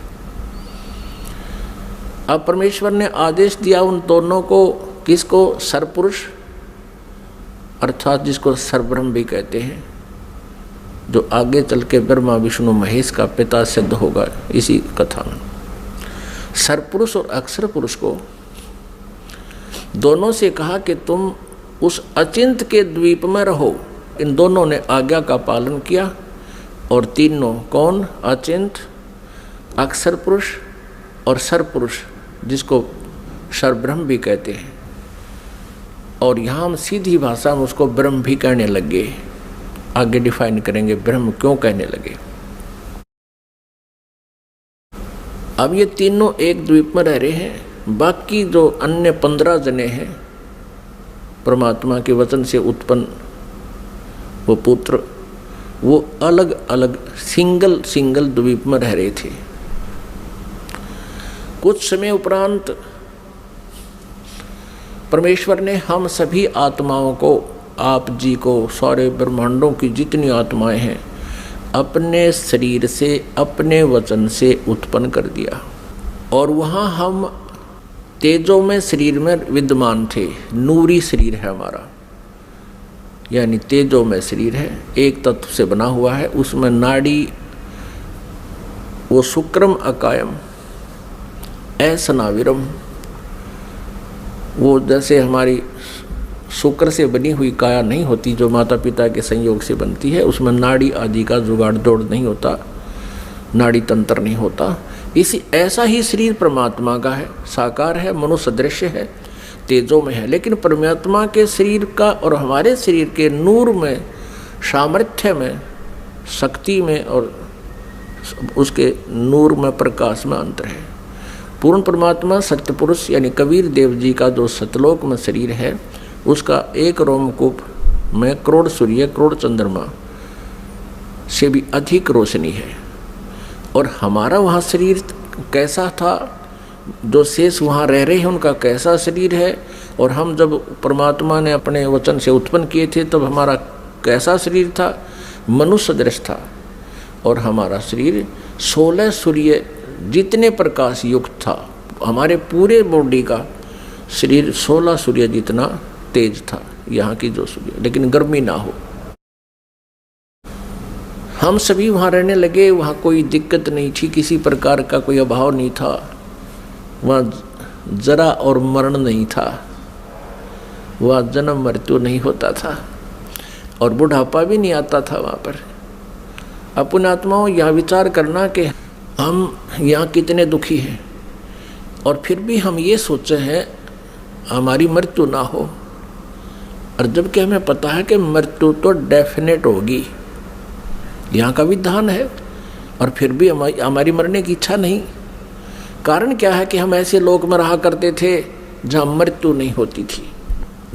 अब परमेश्वर ने आदेश दिया उन दोनों को, किसको? सरपुरुष अर्थात जिसको सर्वब्रह्म भी कहते हैं, जो आगे चल के ब्रह्मा विष्णु महेश का पिता सिद्ध होगा इसी कथा में। सरपुरुष और अक्षर पुरुष को दोनों से कहा कि तुम उस अचिंत के द्वीप में रहो। इन दोनों ने आज्ञा का पालन किया। और तीनों कौन? अचिंत, अक्षर पुरुष और सरपुरुष, जिसको सर्वब्रह्म भी कहते हैं। और यहाँ हम सीधी भाषा में उसको ब्रह्म भी कहने लग गए। आगे डिफाइन करेंगे ब्रह्म क्यों कहने लगे। अब ये तीनों एक द्वीप में रह रहे हैं। बाकी जो अन्य 15 जने हैं, परमात्मा के वचन से उत्पन्न वो पुत्र, वो अलग अलग सिंगल द्वीप में रह रहे थे। कुछ समय उपरांत परमेश्वर ने हम सभी आत्माओं को, आप जी को, सारे ब्रह्मांडों की जितनी आत्माएं हैं, अपने शरीर से, अपने वचन से उत्पन्न कर दिया। और वहाँ हम तेजोमय शरीर में विद्यमान थे। नूरी शरीर है हमारा, यानी तेजोमय शरीर है, एक तत्व से बना हुआ है। उसमें नाड़ी, वो शुक्रम अकायम असनाविरम, वो जैसे हमारी शुक्र से बनी हुई काया नहीं होती जो माता पिता के संयोग से बनती है, उसमें नाड़ी आदि का जुगाड़ जोड़ नहीं होता, नाड़ी तंत्र नहीं होता। इसी ऐसा ही शरीर परमात्मा का है, साकार है, मनुष्य दृश्य है, तेजों में है। लेकिन परमात्मा के शरीर का और हमारे शरीर के नूर में, सामर्थ्य में, शक्ति में और उसके नूर में, प्रकाश में अंतर है। पूर्ण परमात्मा सत्य पुरुष यानी कबीर देव जी का जो सतलोक में शरीर है, उसका एक रोमकूप में करोड़ सूर्य करोड़ चंद्रमा से भी अधिक रोशनी है। और हमारा वहाँ शरीर कैसा था, जो शेष वहाँ रह रहे हैं उनका कैसा शरीर है, और हम जब परमात्मा ने अपने वचन से उत्पन्न किए थे तब हमारा कैसा शरीर था, मनुष्य सदृश था। और हमारा शरीर 16 सूर्य जितने प्रकाश युक्त था, हमारे पूरे बॉडी का शरीर 16 सूर्य जितना तेज था यहाँ की जो सूर्य, लेकिन गर्मी ना हो। हम सभी वहाँ रहने लगे, वहाँ कोई दिक्कत नहीं थी, किसी प्रकार का कोई अभाव नहीं था, वहाँ जरा और मरण नहीं था, वहाँ जन्म मृत्यु नहीं होता था और बुढ़ापा भी नहीं आता था वहाँ पर। अपने आत्माओं यहाँ विचार करना कि हम यहाँ कितने दुखी हैं और फिर भी हम ये सोचे हैं हमारी मृत्यु ना हो, और जबकि हमें पता है कि मृत्यु तो डेफिनेट होगी, यहाँ का विधान है, और फिर भी हमारी मरने की इच्छा नहीं। कारण क्या है कि हम ऐसे लोक में रहा करते थे जहाँ मृत्यु नहीं होती थी,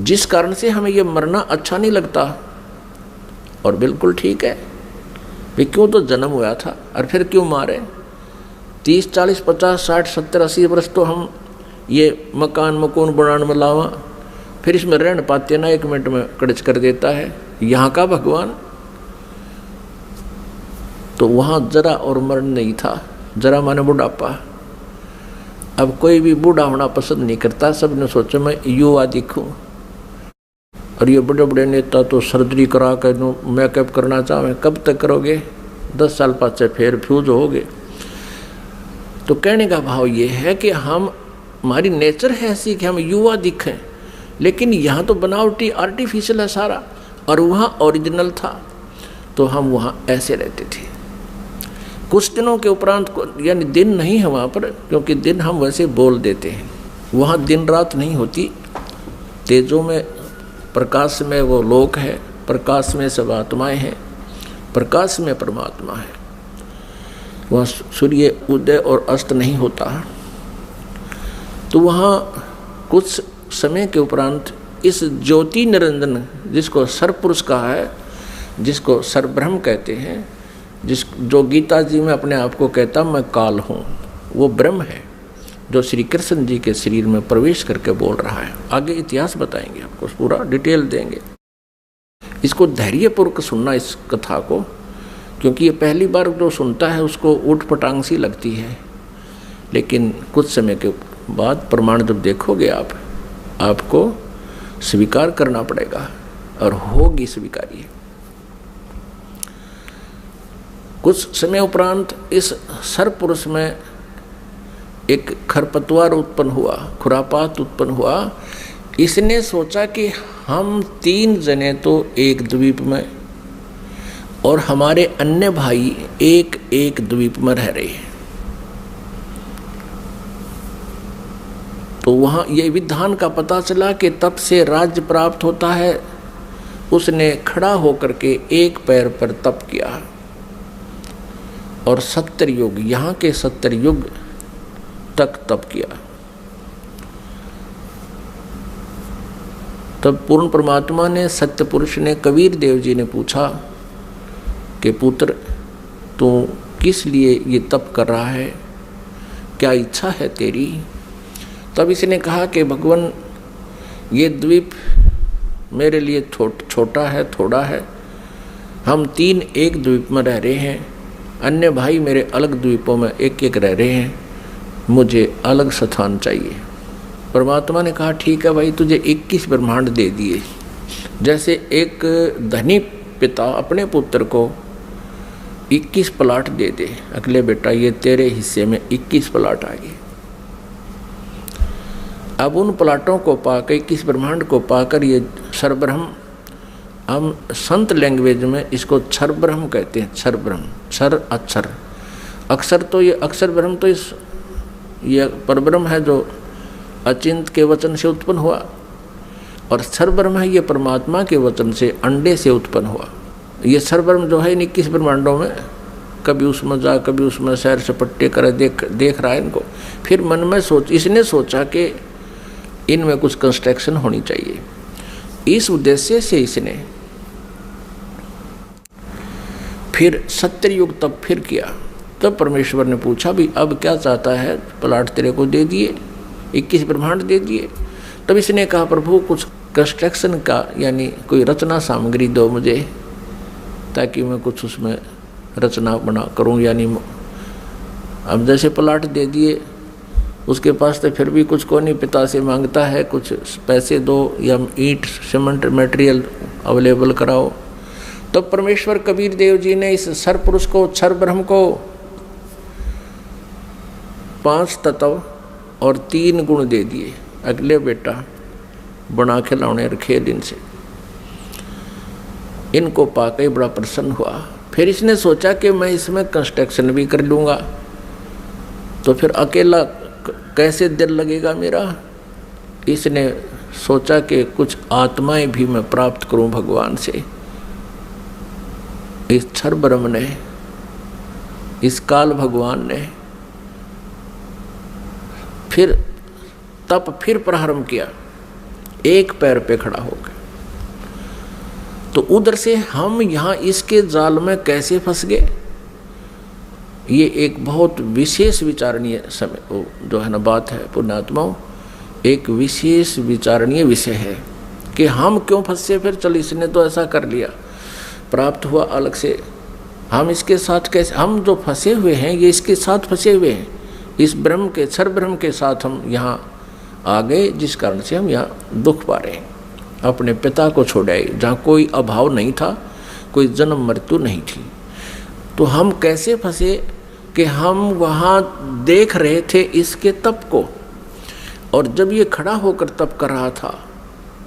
जिस कारण से हमें ये मरना अच्छा नहीं लगता। और बिल्कुल ठीक है, वे क्यों तो जन्म हुआ था और फिर क्यों मारे। 30, 40, 50, 60, 70, 80 वर्ष तो हम ये मकान मकून बनाने में लावा, फिर इसमें रहने पाते ना, 1 मिनट में कड़च कर देता है यहाँ का भगवान। तो वहाँ जरा और मरण नहीं था, जरा माने बुढ़ापा। अब कोई भी बूढ़ा होना पसंद नहीं करता, सब ने सोचा मैं युवा दिखूं। और ये बड़े बड़े नेता तो सर्जरी करा कर मेकअप करना चाहें, कब तक करोगे, 10 साल पाछे फिर फ्यूज होगे। तो कहने का भाव ये है कि हमारी नेचर है ऐसी कि हम युवा दिखें, लेकिन यहाँ तो बनावटी आर्टिफिशियल है सारा, और वहाँ ओरिजिनल था, तो हम वहाँ ऐसे रहते थे। कुछ दिनों के उपरांत, यानी दिन नहीं है वहाँ पर, क्योंकि दिन हम वैसे बोल देते हैं, वहाँ दिन रात नहीं होती, तेजों में प्रकाश में वो लोक है, प्रकाश में सब आत्माएं हैं, प्रकाश में परमात्मा है, वहाँ सूर्य उदय और अस्त नहीं होता। तो वहाँ कुछ समय के उपरांत इस ज्योति निरंजन, जिसको सरपुरुष कहा है, जिसको सरब्रह्म कहते हैं, जो गीता जी में अपने आप को कहता मैं काल हूँ, वो ब्रह्म है जो श्री कृष्ण जी के शरीर में प्रवेश करके बोल रहा है। आगे इतिहास बताएंगे आपको, पूरा डिटेल देंगे। इसको धैर्यपूर्वक सुनना इस कथा को, क्योंकि ये पहली बार जो सुनता है उसको ऊट पटांग सी लगती है, लेकिन कुछ समय के बाद प्रमाण जब देखोगे आपको स्वीकार करना पड़ेगा, और होगी स्वीकार्य। कुछ समय उपरांत इस सरपुरुष में एक खरपतवार उत्पन्न हुआ, खुरापात उत्पन्न हुआ। इसने सोचा कि हम 3 जने तो एक द्वीप में, और हमारे अन्य भाई एक एक द्वीप में रह रहे हैं, तो वहाँ ये विधान का पता चला कि तब से राज्य प्राप्त होता है। उसने खड़ा होकर के एक पैर पर तप किया, और 70 युग, यहाँ के 70 युग तक तप किया। तब पूर्ण परमात्मा ने, सत्य पुरुष ने, कबीर देव जी ने पूछा कि पुत्र तू किस लिए ये तप कर रहा है, क्या इच्छा है तेरी। तब इसने कहा कि भगवान ये द्वीप मेरे लिए छोटा है, थोड़ा है, हम 3 एक द्वीप में रह रहे हैं, अन्य भाई मेरे अलग द्वीपों में एक एक रह रहे हैं, मुझे अलग स्थान चाहिए। परमात्मा ने कहा ठीक है भाई, तुझे 21 ब्रह्मांड दे दिए। जैसे एक धनी पिता अपने पुत्र को 21 प्लाट दे दे, अगले बेटा ये तेरे हिस्से में 21 प्लाट आ गए। अब उन प्लाटों को पाकर, 21 ब्रह्मांड को पाकर, ये सरब्रह्म, हम संत लैंग्वेज में इसको क्षर ब्रह्म कहते हैं। क्षर ब्रह्म, क्षर अक्षर, अक्षर तो ये अक्षर ब्रह्म तो ये परब्रह्म है जो अचिंत के वचन से उत्पन्न हुआ, और क्षर ब्रह्म है ये परमात्मा के वचन से, अंडे से उत्पन्न हुआ। ये क्षर ब्रह्म जो है 21 ब्रह्मांडों में, कभी उसमें जा कभी उसमें सैर सपट्टे करे, देख रहा है इनको। फिर मन में इसने सोचा कि इनमें कुछ कंस्ट्रक्शन होनी चाहिए। इस उद्देश्य से इसने फिर सत्ययुग तब फिर किया। तब परमेश्वर ने पूछा भी अब क्या चाहता है, प्लाट तेरे को दे दिए, 21 ब्रह्मांड दे दिए। तब इसने कहा प्रभु कुछ कंस्ट्रक्शन का यानी कोई रचना सामग्री दो मुझे, ताकि मैं कुछ उसमें रचना बना करूं। यानी अब जैसे प्लाट दे दिए, उसके पास तो फिर भी कुछ को नहीं, पिता से मांगता है कुछ पैसे दो या ईंट सीमेंट मटेरियल अवेलेबल कराओ। तो परमेश्वर कबीर देव जी ने इस सर पुरुष को, क्षर ब्रह्म को 5 तत्व और 3 गुण दे दिए। अगले बेटा बना खिलौने रखे दिन से, इनको पाकर ही बड़ा प्रसन्न हुआ। फिर इसने सोचा कि मैं इसमें कंस्ट्रक्शन भी कर लूँगा, तो फिर अकेला कैसे दिल लगेगा मेरा। इसने सोचा कि कुछ आत्माएं भी मैं प्राप्त करूं भगवान से। इस क्षर ब्रह्म ने, इस काल भगवान ने फिर तप फिर प्रारंभ किया, एक पैर पे खड़ा हो गया। तो उधर से हम यहाँ इसके जाल में कैसे फंस गए, ये एक बहुत विशेष विचारणीय समय जो है ना बात है पुण्यात्माओं, एक विशेष विचारणीय विषय है कि हम क्यों फंसे। फिर चल इसने तो ऐसा कर लिया, प्राप्त हुआ अलग से, हम इसके साथ कैसे, हम जो फंसे हुए हैं ये इसके साथ फंसे हुए हैं, इस ब्रह्म के क्षर ब्रह्म के साथ हम यहाँ आ गए, जिस कारण से हम यहाँ दुख पा रहे हैं। अपने पिता को छोड़ आए जहाँ कोई अभाव नहीं था, कोई जन्म मृत्यु नहीं थी। तो हम कैसे फंसे कि हम वहाँ देख रहे थे इसके तप को, और जब ये खड़ा होकर तप कर रहा था,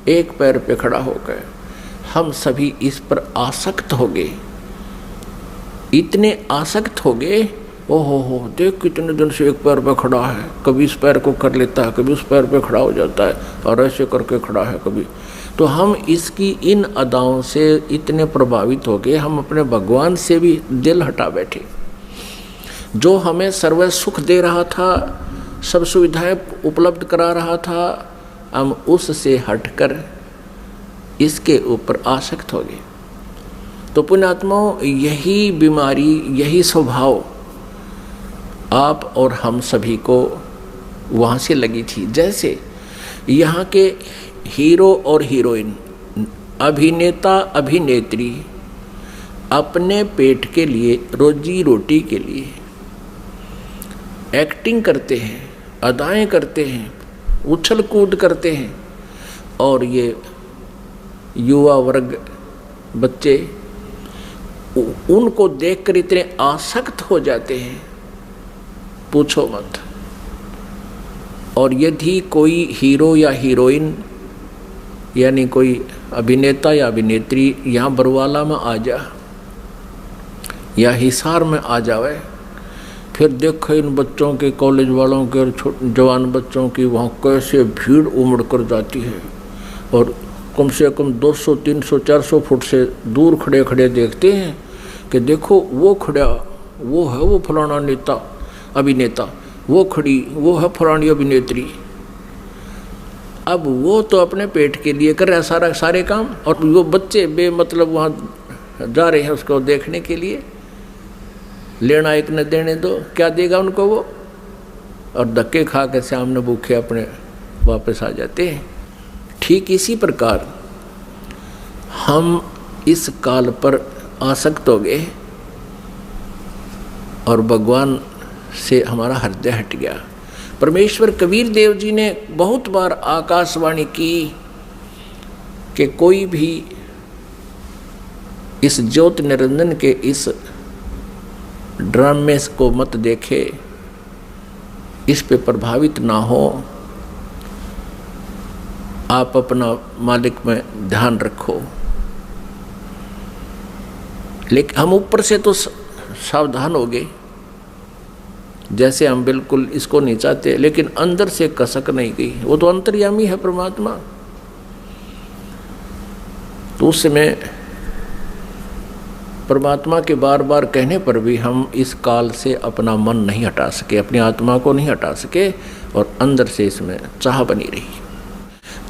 एक पैर पे खड़ा होकर, हम सभी इस पर आसक्त हो गए, इतने आसक्त हो गए। ओहो हो, देख कितने दिन से एक पैर पे खड़ा है, कभी इस पैर को कर लेता है, कभी उस पैर पे खड़ा हो जाता है, और ऐसे करके खड़ा है कभी। तो हम इसकी इन अदाओं से इतने प्रभावित हो गए, हम अपने भगवान से भी दिल हटा बैठे। जो हमें सर्व सुख दे रहा था, सब सुविधाएं उपलब्ध करा रहा था, हम उससे हटकर इसके ऊपर आसक्त हो गए। तो पुण्यात्माओं, यही बीमारी, यही स्वभाव आप और हम सभी को वहाँ से लगी थी। जैसे यहाँ के हीरो और हीरोइन, अभिनेता अभिनेत्री अपने पेट के लिए, रोजी रोटी के लिए एक्टिंग करते हैं, अदाएं करते हैं, उछल कूद करते हैं, और ये युवा वर्ग बच्चे उनको देखकर इतने आसक्त हो जाते हैं, पूछो मत। और यदि कोई हीरो या हीरोइन यानी कोई अभिनेता या अभिनेत्री यहाँ बरवाला में आ जा या हिसार में आ जावे, फिर देखो इन बच्चों के, कॉलेज वालों के और जवान बच्चों की वहाँ कैसे भीड़ उमड़ कर जाती है, और कम से कम 200, 300, 400 फुट से दूर खड़े खड़े देखते हैं कि देखो वो खड़ा, वो है वो फलाना नेता अभिनेता, वो खड़ी, वो है फलानी अभिनेत्री। अब वो तो अपने पेट के लिए कर रहा है सारे काम, और वो बच्चे बेमतलब वहाँ जा रहे हैं उसको देखने के लिए। लेना एक न देने दो, क्या देगा उनको वो, और धक्के खा के सामने भूखे अपने वापस आ जाते हैं। ठीक इसी प्रकार हम इस काल पर आसक्त हो गए और भगवान से हमारा हृदय हट गया। परमेश्वर कबीर देव जी ने बहुत बार आकाशवाणी की कि कोई भी इस ज्योत निरंजन के इस ड्रामे को मत देखे, इस पे प्रभावित ना हो, आप अपना मालिक में ध्यान रखो। लेकिन हम ऊपर से तो सावधान हो गए, जैसे हम बिल्कुल इसको नहीं चाहते, लेकिन अंदर से कसक नहीं गई। वो तो अंतर्यामी है परमात्मा। तो उस समय परमात्मा के बार बार कहने पर भी हम इस काल से अपना मन नहीं हटा सके, अपनी आत्मा को नहीं हटा सके, और अंदर से इसमें चाह बनी रही।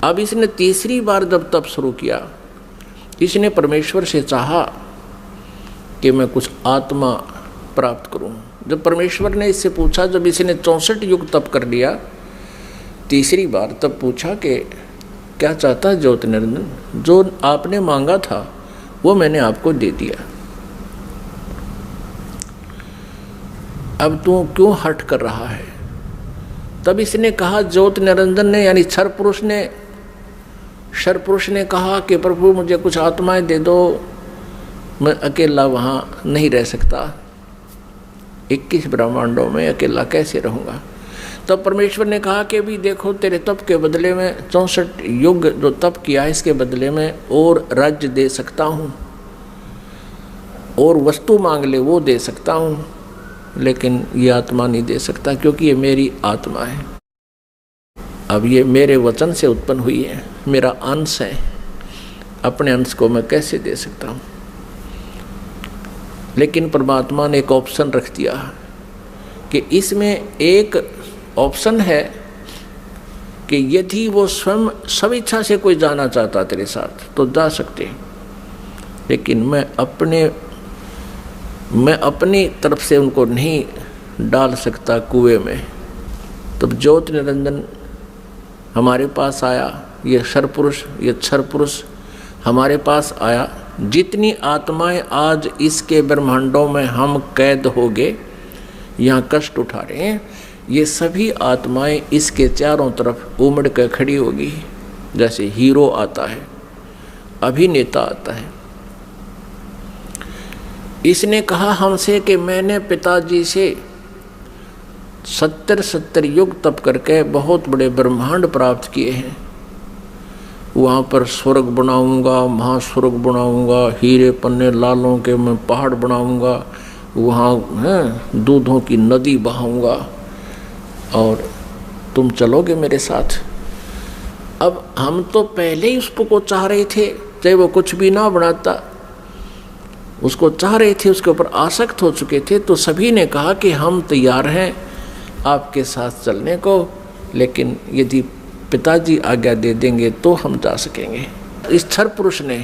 अब इसने तीसरी बार जब तप शुरू किया, इसने परमेश्वर से चाहा कि मैं कुछ आत्मा प्राप्त करूं। जब परमेश्वर ने इससे पूछा, जब इसने 64 युग तप कर लिया तीसरी बार, तब पूछा कि क्या चाहता है ज्योति निरंजन? जो आपने मांगा था वो मैंने आपको दे दिया, अब तू क्यों हट कर रहा है? तब इसने कहा, ज्योति निरंजन ने यानी क्षर पुरुष ने कहा कि प्रभु मुझे कुछ आत्माएं दे दो, मैं अकेला वहाँ नहीं रह सकता, 21 ब्रह्मांडों में अकेला कैसे रहूँगा। तब परमेश्वर ने कहा कि भी देखो, तेरे तप के बदले में 64 युग जो तप किया है इसके बदले में और राज्य दे सकता हूँ, और वस्तु मांग ले वो दे सकता हूँ, लेकिन ये आत्मा नहीं दे सकता, क्योंकि ये मेरी आत्मा है। अब ये मेरे वचन से उत्पन्न हुई है, मेरा अंश है, अपने अंश को मैं कैसे दे सकता हूँ? लेकिन परमात्मा ने एक ऑप्शन रख दिया कि इसमें एक ऑप्शन है कि यदि वो स्वयं स्वेच्छा से कोई जाना चाहता तेरे साथ तो जा सकते, लेकिन मैं अपनी तरफ से उनको नहीं डाल सकता कुएं में। तब ज्योति निरंजन हमारे पास आया, ये क्षर पुरुष हमारे पास आया। जितनी आत्माएं आज इसके ब्रह्मांडों में हम कैद हो गए, यहाँ कष्ट उठा रहे हैं, ये सभी आत्माएं इसके चारों तरफ उमड़ कर खड़ी होगी। जैसे हीरो आता है, अभिनेता आता है। इसने कहा हमसे कि मैंने पिताजी से 70 युग तप करके बहुत बड़े ब्रह्मांड प्राप्त किए हैं, वहाँ पर स्वर्ग बनाऊंगा, महास्वर्ग बनाऊंगा, हीरे पन्ने लालों के मैं पहाड़ बनाऊंगा, वहाँ दूधों की नदी बहाऊंगा और तुम चलोगे मेरे साथ। अब हम तो पहले ही उसको चाह रहे थे, चाहे वो कुछ भी ना बनाता, उसको चाह रहे थे, उसके ऊपर आसक्त हो चुके थे। तो सभी ने कहा कि हम तैयार हैं आपके साथ चलने को, लेकिन यदि पिताजी आज्ञा दे देंगे तो हम जा सकेंगे। इस क्षर पुरुष ने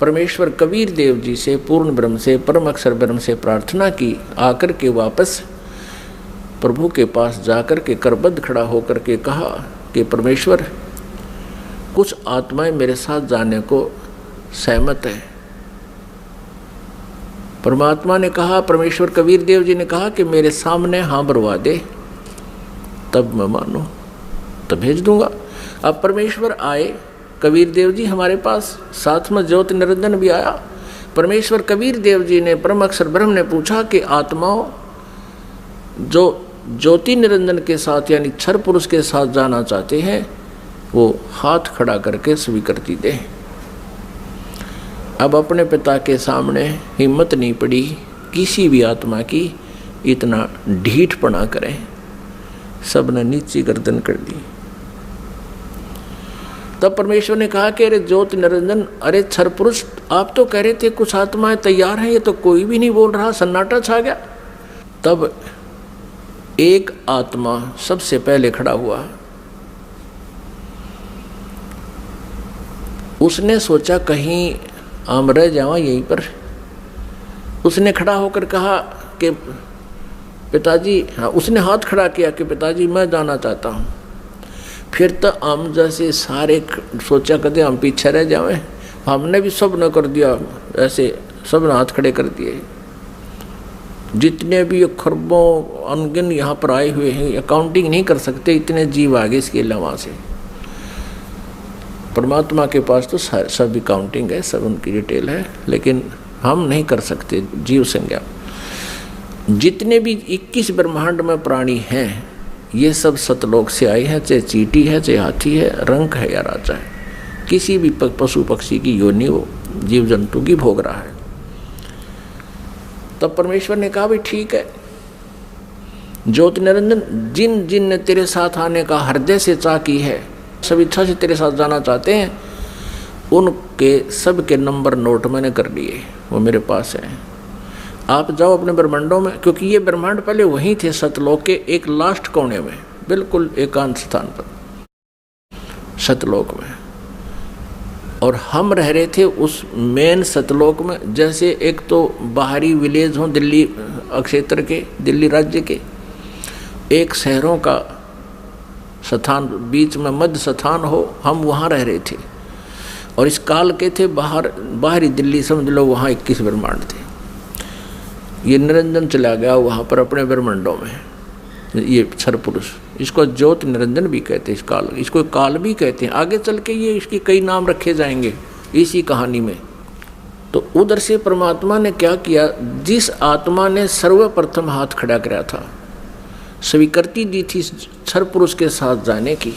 परमेश्वर कबीर देव जी से, पूर्ण ब्रह्म से, परम अक्षर ब्रह्म से प्रार्थना की। आकर के वापस प्रभु के पास जाकर के करबद्ध खड़ा होकर के कहा कि परमेश्वर, कुछ आत्माएं मेरे साथ जाने को सहमत है। परमात्मा ने कहा, परमेश्वर कबीर देव जी ने कहा कि मेरे सामने हाँ भरवा दे, तब मैं मानूं, तब भेज दूंगा। अब परमेश्वर आए, कबीर देव जी हमारे पास, साथ में ज्योति निरंजन भी आया। परमेश्वर कबीर देव जी ने, परम अक्षर ब्रह्म ने पूछा कि आत्माओं जो ज्योति निरंजन के साथ यानी क्षर पुरुष के साथ जाना चाहते हैं, वो हाथ खड़ा करके स्वीकृति दें। अब अपने पिता के सामने हिम्मत नहीं पड़ी किसी भी आत्मा की इतना ढीठपना करें, सबने नीची गर्दन कर दी। तब परमेश्वर ने कहा कि अरे ज्योति निरंजन, अरे क्षर पुरुष, आप तो कह रहे थे कुछ आत्माएं तैयार हैं, ये तो कोई भी नहीं बोल रहा, सन्नाटा छा गया। तब एक आत्मा सबसे पहले खड़ा हुआ। उसने सोचा कहीं आम रह जावा यहीं पर। उसने खड़ा होकर कहा कि पिताजी, हाँ, उसने हाथ खड़ा किया कि पिताजी मैं जाना चाहता हूँ। फिर तो हम जैसे सारे सोचा करते हम पीछे रह जाएं, हमने भी सब न कर दिया, ऐसे सब ने हाथ खड़े कर दिए। जितने भी खरबों अनगिन यहाँ पर आए हुए हैं, अकाउंटिंग नहीं कर सकते, इतने जीव आगे इसके अलावा से। परमात्मा के पास तो सब अकाउंटिंग है, सब उनकी डिटेल है, लेकिन हम नहीं कर सकते जीव संज्ञा। जितने भी 21 ब्रह्मांड में प्राणी हैं, ये सब सतलोक से आए हैं, चाहे चींटी है, चाहे हाथी है, रंक है या राजा है, किसी भी पशु पक्षी की योनि वो जीव जंतु की भोग रहा है। तब परमेश्वर ने कहा भी ठीक है ज्योति निरंजन, जिन जिन ने तेरे साथ आने का हृदय से चाह की है, सब इच्छा से तेरे साथ जाना चाहते हैं, उनके सब के नंबर नोट मैंने कर लिए, वो मेरे पास है। आप जाओ अपने ब्रह्मांडों में, क्योंकि ये ब्रह्मांड पहले वहीं थे सतलोक के एक लास्ट कोने में, बिल्कुल एकांत स्थान पर। सतलोक में, और हम रह रहे थे उस मेन सतलोक में। जैसे एक तो बाहरी विलेज हों दिल्ली क्षेत्र के, दिल्ली राज्य के, एक शहरों का स्थान, बीच में मध्य स्थान हो, हम वहाँ रह रहे थे। और इस काल के थे बाहरी दिल्ली, समझ लो वहाँ 21 ब्रह्मांड थे। ये निरंजन चला गया वहाँ पर अपने ब्रह्मांडों में, ये क्षर पुरुष, इसको ज्योत निरंजन भी कहते हैं, इस काल, इसको काल भी कहते हैं। आगे चल के ये इसके कई नाम रखे जाएंगे इसी कहानी में। तो उधर से परमात्मा ने क्या किया, जिस आत्मा ने सर्वप्रथम हाथ खड़ा कराया था, स्वीकृति दी थी क्षर पुरुष के साथ जाने की,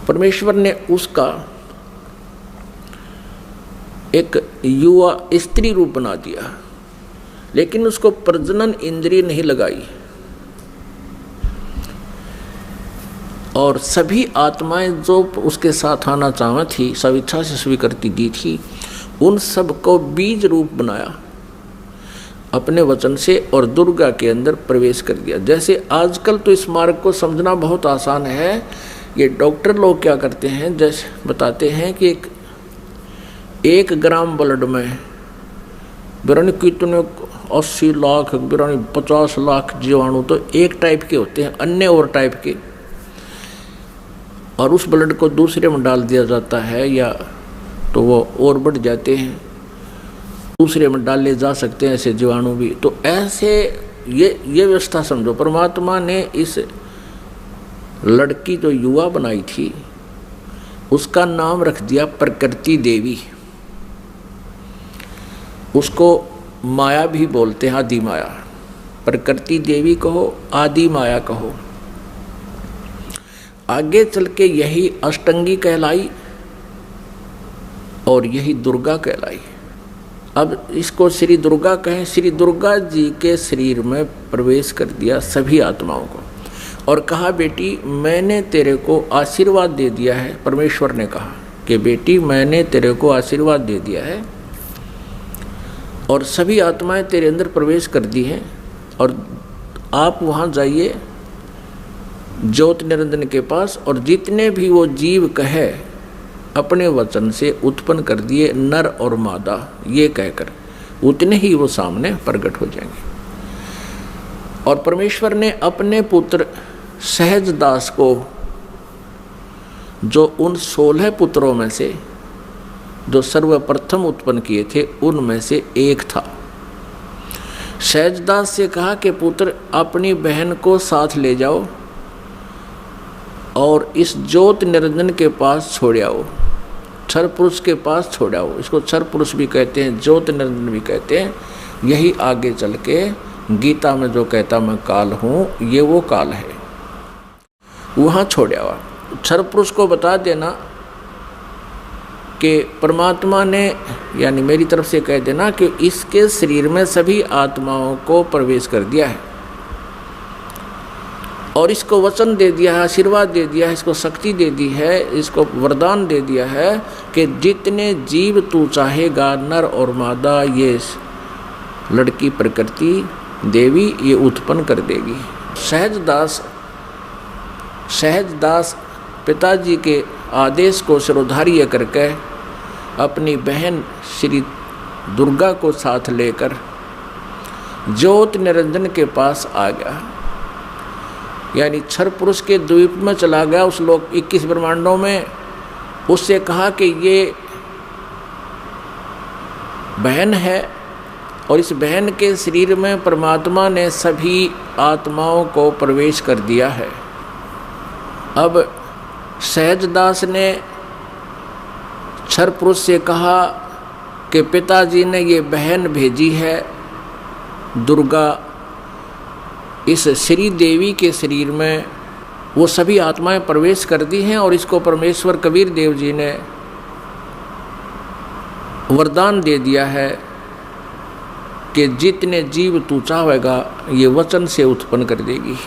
परमेश्वर ने उसका एक युवा स्त्री रूप बना दिया, लेकिन उसको प्रजनन इंद्रिय नहीं लगाई। और सभी आत्माएं जो उसके साथ आना चाहती थी, स्वेच्छा से स्वीकृति दी थी, उन सबको बीज रूप बनाया अपने वचन से, और दुर्गा के अंदर प्रवेश कर दिया। जैसे आजकल तो इस मार्ग को समझना बहुत आसान है। ये डॉक्टर लोग क्या करते हैं, जैसे बताते हैं कि एक ग्राम ब्लड में बिरानी कितने 80 लाख, बिरानी 50 लाख जीवाणु तो एक टाइप के होते हैं, अन्य और टाइप के, और उस ब्लड को दूसरे में डाल दिया जाता है, या तो वो और बढ़ जाते हैं, दूसरे में डाले जा सकते हैं ऐसे जीवाणु भी। तो ऐसे ये व्यवस्था समझो, परमात्मा ने इस लड़की जो युवा बनाई थी उसका नाम रख दिया प्रकृति देवी। उसको माया भी बोलते हैं, आदि माया। प्रकृति देवी कहो, आदि माया कहो। आगे चल के यही अष्टंगी कहलाई और यही दुर्गा कहलाई। अब इसको श्री दुर्गा कहें। श्री दुर्गा जी के शरीर में प्रवेश कर दिया सभी आत्माओं को, और कहा बेटी मैंने तेरे को आशीर्वाद दे दिया है। परमेश्वर ने कहा कि बेटी मैंने तेरे को आशीर्वाद दे दिया है, और सभी आत्माएं तेरे अंदर प्रवेश कर दी हैं, और आप वहाँ जाइए ज्योत निरंजन के पास, और जितने भी वो जीव कहे अपने वचन से उत्पन्न कर दिए, नर और मादा ये कहकर, उतने ही वो सामने प्रकट हो जाएंगे। और परमेश्वर ने अपने पुत्र सहज दास को, जो उन 16 पुत्रों में से जो सर्वप्रथम उत्पन्न किए थे उनमें से एक था, सहजदास से कहा कि पुत्र अपनी बहन को साथ ले जाओ और इस ज्योत निरंजन के पास छोड़ आओ, क्षर पुरुष के पास छोड़ आओ। इसको क्षर पुरुष भी कहते हैं, ज्योत निरंजन भी कहते हैं। यही आगे चल के गीता में जो कहता मैं काल हूँ, ये वो काल है, वहाँ छोड़ आओ। क्षर पुरुष को बता देना कि परमात्मा ने, यानी मेरी तरफ से कह देना कि इसके शरीर में सभी आत्माओं को प्रवेश कर दिया है, और इसको वचन दे दिया है, आशीर्वाद दे दिया है, इसको शक्ति दे दी है, इसको वरदान दे दिया है कि जितने जीव तू चाहेगा, नर और मादा, ये लड़की प्रकृति देवी ये उत्पन्न कर देगी। सहजदास पिताजी के आदेश को शिरोधार्य करके अपनी बहन श्री दुर्गा को साथ लेकर ज्योत निरंजन के पास आ गया, यानी क्षर पुरुष के द्वीप में चला गया, उस लोक 21 ब्रह्मांडों में। उससे कहा कि ये बहन है, और इस बहन के शरीर में परमात्मा ने सभी आत्माओं को प्रवेश कर दिया है। अब सहजदास ने क्षर पुरुष से कहा कि पिताजी ने ये बहन भेजी है दुर्गा, इस श्री देवी के शरीर में वो सभी आत्माएं प्रवेश कर दी हैं, और इसको परमेश्वर कबीर देव जी ने वरदान दे दिया है कि जितने जीव तू चाहेगा ये वचन से उत्पन्न कर देगी।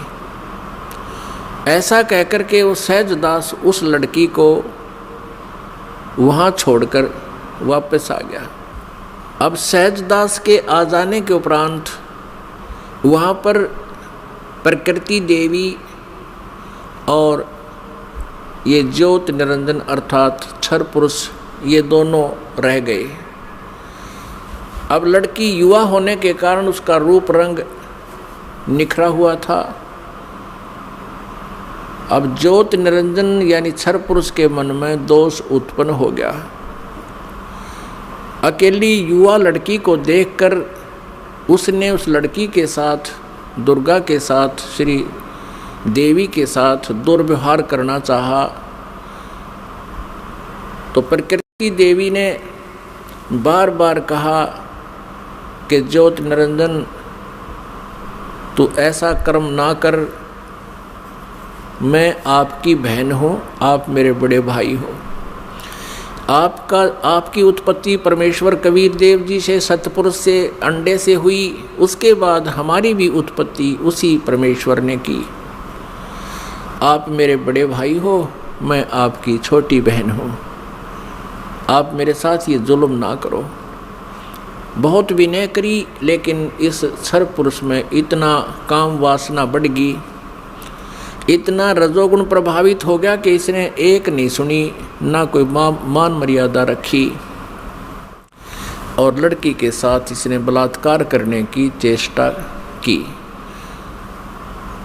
ऐसा कहकर के वो सहजदास उस लड़की को वहाँ छोड़कर वापस आ गया। अब सहजदास के आ जाने के उपरांत वहाँ पर प्रकृति देवी और ये ज्योत निरंजन अर्थात क्षर पुरुष ये दोनों रह गए। अब लड़की युवा होने के कारण उसका रूप रंग निखरा हुआ था। अब ज्योत निरंजन यानी क्षर पुरुष के मन में दोष उत्पन्न हो गया। अकेली युवा लड़की को देखकर उसने उस लड़की के साथ, दुर्गा के साथ, श्री देवी के साथ दुर्व्यवहार करना चाहा। तो प्रकृति देवी ने बार बार कहा कि ज्योत निरंजन तू ऐसा कर्म ना कर, मैं आपकी बहन हूँ, आप मेरे बड़े भाई हो। आपकी उत्पत्ति परमेश्वर कबीर देव जी से, सतपुरुष से, अंडे से हुई, उसके बाद हमारी भी उत्पत्ति उसी परमेश्वर ने की। आप मेरे बड़े भाई हो, मैं आपकी छोटी बहन हूँ, आप मेरे साथ ये जुल्म ना करो। बहुत विनय करी, लेकिन इस क्षर पुरुष में इतना काम वासना बढ़ गई, इतना रजोगुण प्रभावित हो गया कि इसने एक नहीं सुनी, ना कोई मान मर्यादा रखी और लड़की के साथ इसने बलात्कार करने की चेष्टा की।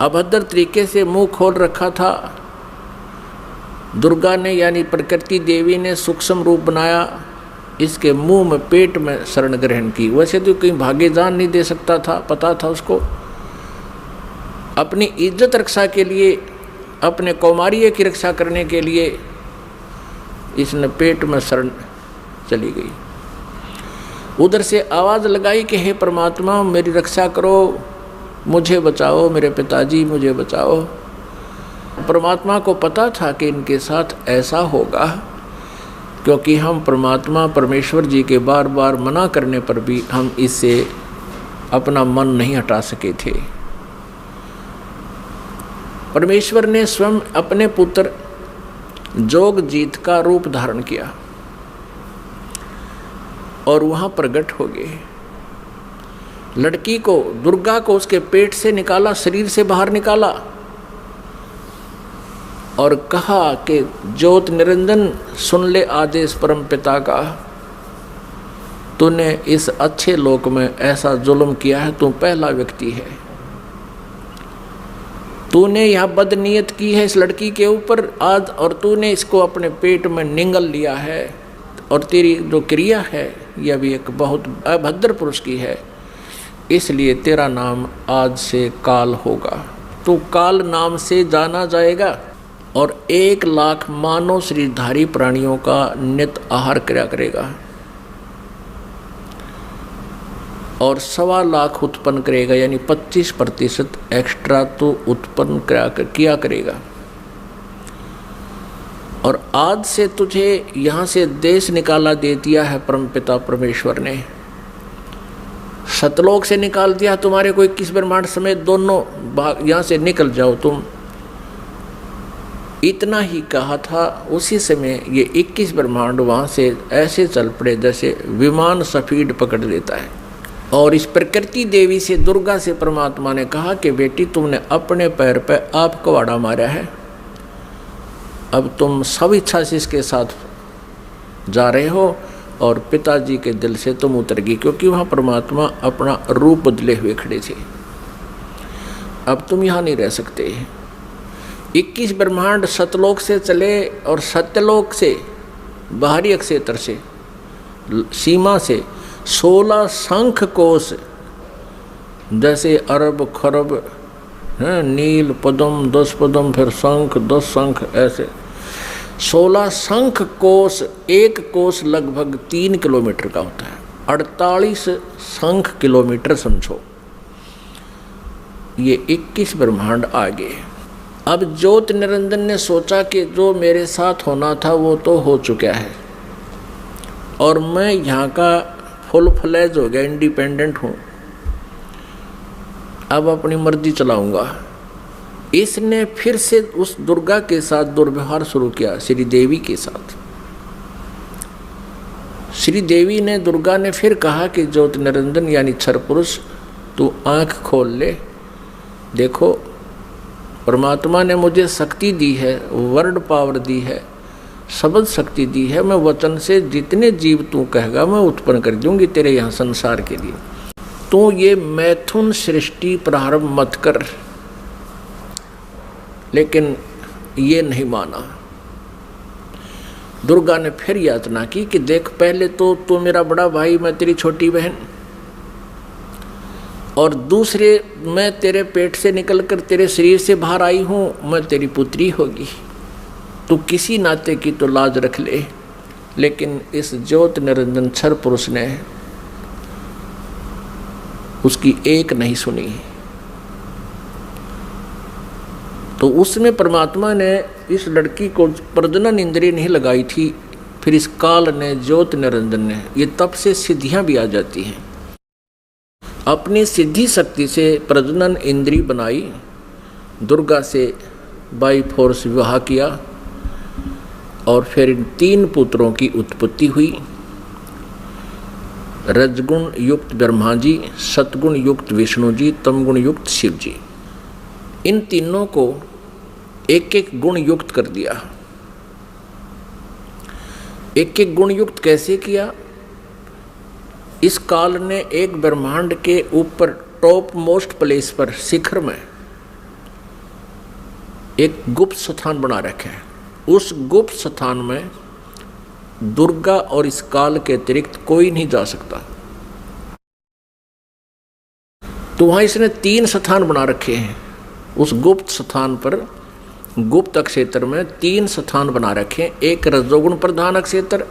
अभद्र तरीके से मुंह खोल रखा था। दुर्गा ने यानी प्रकृति देवी ने सूक्ष्म रूप बनाया, इसके मुंह में, पेट में शरण ग्रहण की। वैसे तो कहीं भागे जान नहीं दे सकता था, पता था उसको। अपनी इज्जत रक्षा के लिए, अपने कौमार्य की रक्षा करने के लिए इसने पेट में शरण चली गई। उधर से आवाज़ लगाई कि हे परमात्मा मेरी रक्षा करो, मुझे बचाओ, मेरे पिताजी मुझे बचाओ। परमात्मा को पता था कि इनके साथ ऐसा होगा, क्योंकि हम परमात्मा परमेश्वर जी के बार बार मना करने पर भी हम इससे अपना मन नहीं हटा सके थे। परमेश्वर ने स्वयं अपने पुत्र जोगजीत का रूप धारण किया और वहां प्रकट हो गए। लड़की को, दुर्गा को उसके पेट से निकाला, शरीर से बाहर निकाला और कहा कि ज्योत निरंजन सुन ले आदेश परम पिता का, तूने इस अच्छे लोक में ऐसा जुल्म किया है, तू पहला व्यक्ति है। तूने यह बदनीयत की है इस लड़की के ऊपर आज, और तूने इसको अपने पेट में निगल लिया है, और तेरी जो क्रिया है यह भी एक बहुत अभद्र पुरुष की है, इसलिए तेरा नाम आज से काल होगा। तू काल नाम से जाना जाएगा और 1 लाख मानव शरीरधारी प्राणियों का नित आहार किया करेगा और 1.25 लाख उत्पन्न करेगा, यानी 25% एक्स्ट्रा तो उत्पन्न किया करेगा। और आज से तुझे यहाँ से देश निकाला दे दिया है परमपिता परमेश्वर ने, सतलोक से निकाल दिया तुम्हारे को 21 ब्रह्मांड समेत दोनों भाग, यहाँ से निकल जाओ तुम। इतना ही कहा था, उसी समय ये 21 ब्रह्मांड वहाँ से ऐसे चल पड़े जैसे विमान स्पीड पकड़ लेता है। और इस प्रकृति देवी से, दुर्गा से परमात्मा ने कहा कि बेटी तुमने अपने पैर पे आप कवाड़ा मारा है, अब तुम सब इच्छा से इसके साथ जा रहे हो और पिताजी के दिल से तुम उतर गई, क्योंकि वहाँ परमात्मा अपना रूप बदले हुए खड़े थे। अब तुम यहाँ नहीं रह सकते। 21 ब्रह्मांड सतलोक से चले और सत्यलोक से, बाहरी अक्षेत्र से, सीमा से 16 शंख कोश, जैसे अरब खरब हैं, नील पद्म 10 पद्म, फिर शंख 10 शंख, ऐसे 16 शंख कोश। एक कोश लगभग 3 किलोमीटर का होता है, 48 शंख किलोमीटर समझो। ये 21 ब्रह्मांड आगे। अब ज्योत निरंजन ने सोचा कि जो मेरे साथ होना था वो तो हो चुका है और मैं यहाँ का फुल फ्लैज हो गया, इंडिपेंडेंट हूँ, अब अपनी मर्जी चलाऊंगा। इसने फिर से उस दुर्गा के साथ दुर्व्यवहार शुरू किया, श्री देवी के साथ। श्री देवी ने, दुर्गा ने फिर कहा कि ज्योत निरंजन यानी क्षर पुरुष, तू आँख खोल ले, देखो परमात्मा ने मुझे शक्ति दी है, वर्ड पावर दी है, शब्द शक्ति दी है। मैं वचन से जितने जीव तू कहेगा मैं उत्पन्न कर दूंगी तेरे यहाँ संसार के लिए। तू ये मैथुन सृष्टि प्रारंभ मत कर। लेकिन ये नहीं माना। दुर्गा ने फिर यातना की कि देख, पहले तो तू मेरा बड़ा भाई, मैं तेरी छोटी बहन, और दूसरे मैं तेरे पेट से निकलकर तेरे शरीर से बाहर आई हूँ, मैं तेरी पुत्री होगी। तू किसी नाते की तो लाज रख ले। लेकिन इस ज्योत निरंजन क्षर पुरुष ने उसकी एक नहीं सुनी। तो उसमें परमात्मा ने इस लड़की को प्रजनन इंद्रिय नहीं लगाई थी। फिर इस काल ने, ज्योत निरंजन ने, ये तब से सिद्धियां भी आ जाती हैं। अपनी सिद्धि शक्ति से प्रजनन इंद्रिय बनाई, दुर्गा से बाई फोर्स विवाह किया और फिर इन 3 पुत्रों की उत्पत्ति हुई। रजगुण युक्त ब्रह्मा जी, सतगुण युक्त विष्णु जी, तमगुण युक्त शिव जी। इन तीनों को एक एक गुण युक्त कर दिया। एक एक गुण युक्त कैसे किया? इस काल ने एक ब्रह्मांड के ऊपर टॉप मोस्ट प्लेस पर, शिखर में एक गुप्त स्थान बना रखा है। उस गुप्त स्थान में दुर्गा और इस काल के अतिरिक्त कोई नहीं जा सकता। तो वहां इसने 3 स्थान बना रखे हैं। उस गुप्त स्थान पर, गुप्त क्षेत्र में 3 स्थान बना रखे हैं। एक रजोगुण प्रधान क्षेत्र,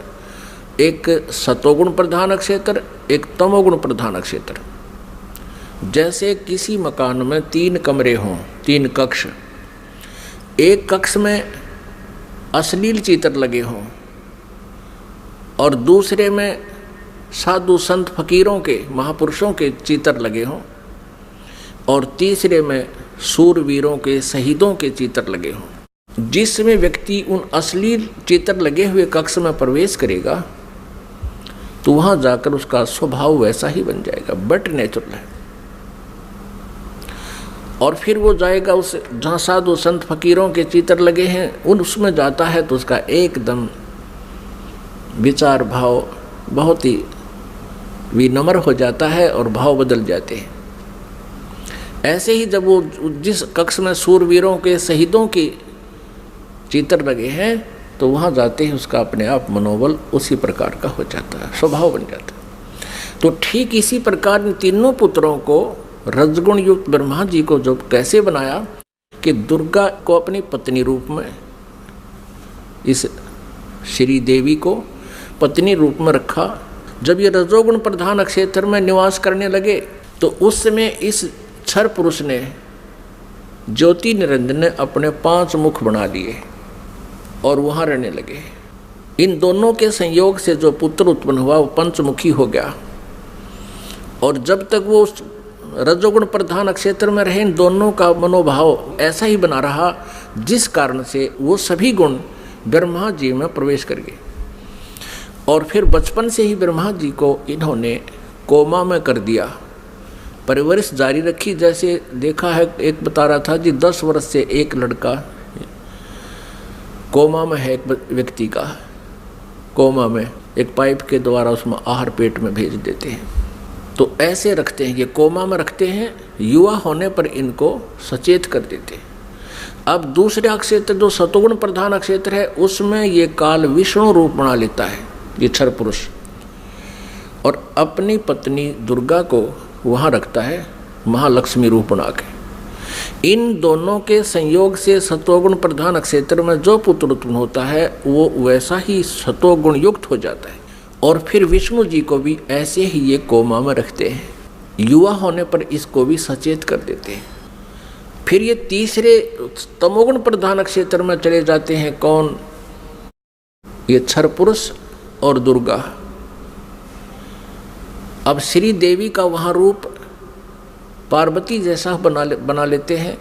एक सतोगुण प्रधान क्षेत्र, एक तमोगुण प्रधान क्षेत्र। जैसे किसी मकान में 3 कमरे हों, 3 कक्ष, एक कक्ष में अश्लील चित्र लगे हों और दूसरे में साधु संत फकीरों के, महापुरुषों के चित्र लगे हों और तीसरे में सूरवीरों के, शहीदों के चित्र लगे हों। जिसमें व्यक्ति उन अश्लील चित्र लगे हुए कक्ष में प्रवेश करेगा तो वहां जाकर उसका स्वभाव वैसा ही बन जाएगा, बट नेचुरल है। और फिर वो जाएगा उस जहाँ साधु संत फकीरों के चित्र लगे हैं, उसमें जाता है तो उसका एकदम विचार भाव बहुत ही विनम्र हो जाता है और भाव बदल जाते हैं। ऐसे ही जब वो जिस कक्ष में सूरवीरों के, शहीदों के चित्र लगे हैं तो वहाँ जाते ही उसका अपने आप मनोबल उसी प्रकार का हो जाता है, स्वभाव बन जाता है। तो ठीक इसी प्रकार इन तीनों पुत्रों को, रजगुण युक्त ब्रह्मा जी को जो कैसे बनाया कि दुर्गा को अपनी पत्नी रूप में, इस श्री देवी को पत्नी रूप में रखा। जब ये रजोगुण प्रधान क्षेत्र में निवास करने लगे तो उस समय इस क्षर पुरुष ने, ज्योति निरंजन ने अपने 5 मुख बना लिए और वहाँ रहने लगे। इन दोनों के संयोग से जो पुत्र उत्पन्न हुआ वो पंचमुखी हो गया। और जब तक वो रजोगुण प्रधान क्षेत्र में रहे, इन दोनों का मनोभाव ऐसा ही बना रहा, जिस कारण से वो सभी गुण ब्रह्मा जी में प्रवेश कर गए। और फिर बचपन से ही ब्रह्मा जी को इन्होंने कोमा में कर दिया, परवरिश जारी रखी। जैसे देखा है, एक बता रहा था जी 10 वर्ष से एक लड़का कोमा में है, एक व्यक्ति का कोमा में, एक पाइप के द्वारा उसमें आहार पेट में भेज देते हैं। तो ऐसे रखते हैं, ये कोमा में रखते हैं, युवा होने पर इनको सचेत कर देते हैं। अब दूसरे क्षेत्र जो सतोगुण प्रधान क्षेत्र है उसमें ये काल विष्णु रूप बना लेता है, ये क्षर पुरुष, और अपनी पत्नी दुर्गा को वहाँ रखता है महालक्ष्मी रूप बना के। इन दोनों के संयोग से सतोगुण प्रधान क्षेत्र में जो पुत्र उत्पन्न होता है वो वैसा ही सतोगुण युक्त हो जाता है। और फिर विष्णु जी को भी ऐसे ही ये कोमा में रखते हैं, युवा होने पर इसको भी सचेत कर देते हैं। फिर ये तीसरे तमोगुण प्रधान क्षेत्र में चले जाते हैं। कौन? ये क्षर पुरुष और दुर्गा। अब श्री देवी का वहाँ रूप पार्वती जैसा बना लेते हैं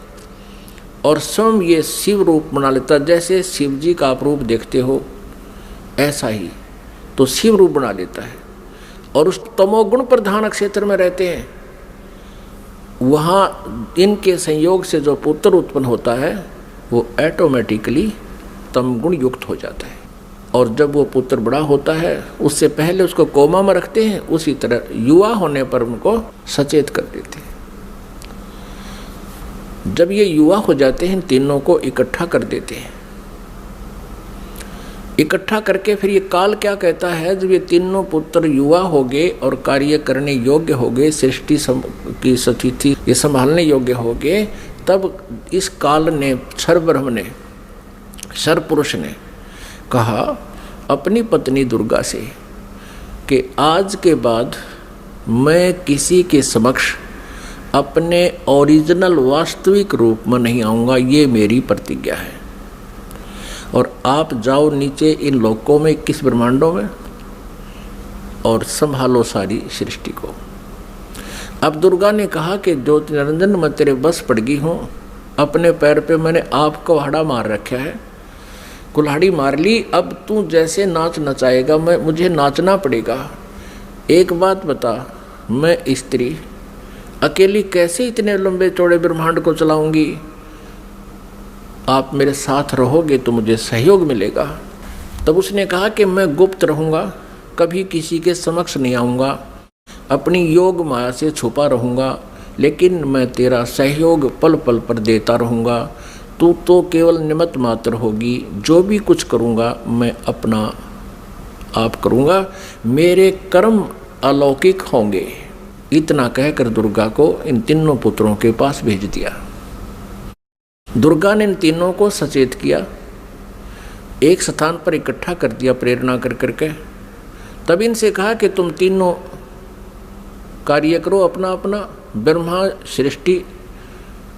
और स्वयं ये शिव रूप बना लेता। जैसे शिव जी का आप रूप देखते हो ऐसा ही तो शिव रूप बना लेता है। और उस तमोगुण प्रधान क्षेत्र में रहते हैं वहाँ इनके संयोग से जो पुत्र उत्पन्न होता है वो ऑटोमेटिकली तमगुण युक्त हो जाता है। और जब वो पुत्र बड़ा होता है उससे पहले उसको कोमा में रखते हैं, उसी तरह युवा होने पर उनको सचेत कर देते हैं। जब ये युवा हो जाते हैं तीनों को इकट्ठा कर देते हैं। इकट्ठा करके फिर ये काल क्या कहता है, जब ये तीनों पुत्र युवा हो गए और कार्य करने योग्य हो गए, सृष्टि की स्थिति ये संभालने योग्य हो गए, तब इस काल ने क्षर ब्रह्म ने क्षर पुरुष ने कहा अपनी पत्नी दुर्गा से कि आज के बाद मैं किसी के समक्ष अपने ओरिजिनल वास्तविक रूप में नहीं आऊँगा, ये मेरी प्रतिज्ञा है। और आप जाओ नीचे इन लोकों में 21 ब्रह्मांडों में और संभालो सारी सृष्टि को। अब दुर्गा ने कहा कि ज्योति निरंजन मैं तेरे बस पड़ गई हूँ, अपने पैर पे मैंने आपको कुल्हाड़ा मार रखा है, कुल्हाड़ी मार ली, अब तू जैसे नाच नचाएगा मुझे नाचना पड़ेगा। एक बात बता, मैं स्त्री अकेली कैसे इतने लंबे चौड़े ब्रह्मांड को चलाऊंगी, आप मेरे साथ रहोगे तो मुझे सहयोग मिलेगा। तब उसने कहा कि मैं गुप्त रहूँगा, कभी किसी के समक्ष नहीं आऊँगा, अपनी योग माया से छुपा रहूँगा, लेकिन मैं तेरा सहयोग पल पल पर देता रहूँगा। तू तो केवल निमित्त मात्र होगी, जो भी कुछ करूँगा मैं अपना आप करूँगा, मेरे कर्म अलौकिक होंगे। इतना कहकर दुर्गा को इन तीनों पुत्रों के पास भेज दिया। दुर्गा ने इन तीनों को सचेत किया, एक स्थान पर इकट्ठा कर दिया प्रेरणा कर करके। तब इनसे कहा कि तुम तीनों कार्य करो अपना अपना, ब्रह्मा सृष्टि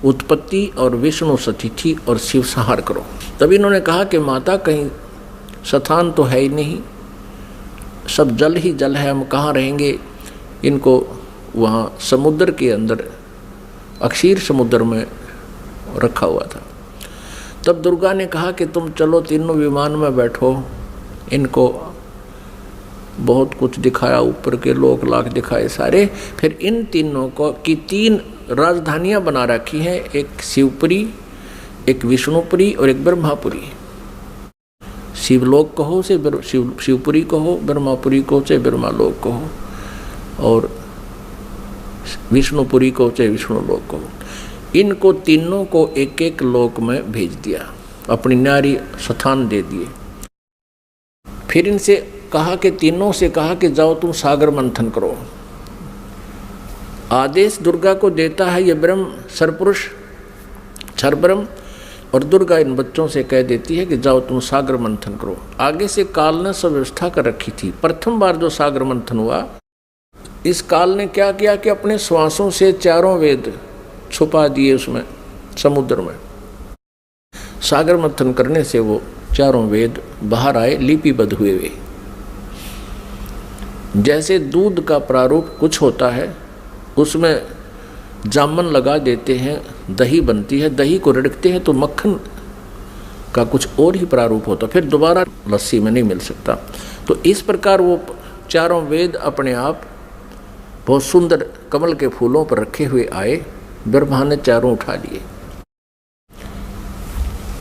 उत्पत्ति और विष्णु सतिथि और शिव संहार करो। तब इन्होंने कहा कि माता कहीं स्थान तो है ही नहीं, सब जल ही जल है, हम कहाँ रहेंगे। इनको वहाँ समुद्र के अंदर अक्षीर समुद्र में रखा हुआ था। तब दुर्गा ने कहा कि तुम चलो तीनों विमान में बैठो। इनको बहुत कुछ दिखाया, ऊपर के लोक लाख दिखाए सारे। फिर इन तीनों को की 3 राजधानियां बना रखी हैं, एक शिवपुरी, एक विष्णुपुरी और एक ब्रह्मापुरी। शिवलोक कहो से शिवपुरी कहो, ब्रह्मापुरी को से ब्रह्मालोक कहो, और विष्णुपुरी को से विष्णुलोक कहो। इनको तीनों को एक एक लोक में भेज दिया, अपनी न्यारी स्थान दे दिए। फिर इनसे कहा कि तीनों से कहा कि जाओ तुम सागर मंथन करो। आदेश दुर्गा को देता है ये ब्रह्म सरपुरुष क्षर ब्रह्म, और दुर्गा इन बच्चों से कह देती है कि जाओ तुम सागर मंथन करो। आगे से काल ने सब व्यवस्था कर रखी थी। प्रथम बार जो सागर मंथन हुआ, इस काल ने क्या किया कि अपने श्वासों से 4 वेद छुपा दिए उसमें समुद्र में। सागर मंथन करने से वो 4 वेद बाहर आए, लिपिबद्ध हुए वे। जैसे दूध का प्रारूप कुछ होता है, उसमें जामन लगा देते हैं, दही बनती है, दही को रिड़कते हैं तो मक्खन का कुछ और ही प्रारूप होता, फिर दोबारा लस्सी में नहीं मिल सकता। तो इस प्रकार वो 4 वेद अपने आप बहुत सुंदर कमल के फूलों पर रखे हुए आए। ब्रह्मा ने 4 उठा लिए।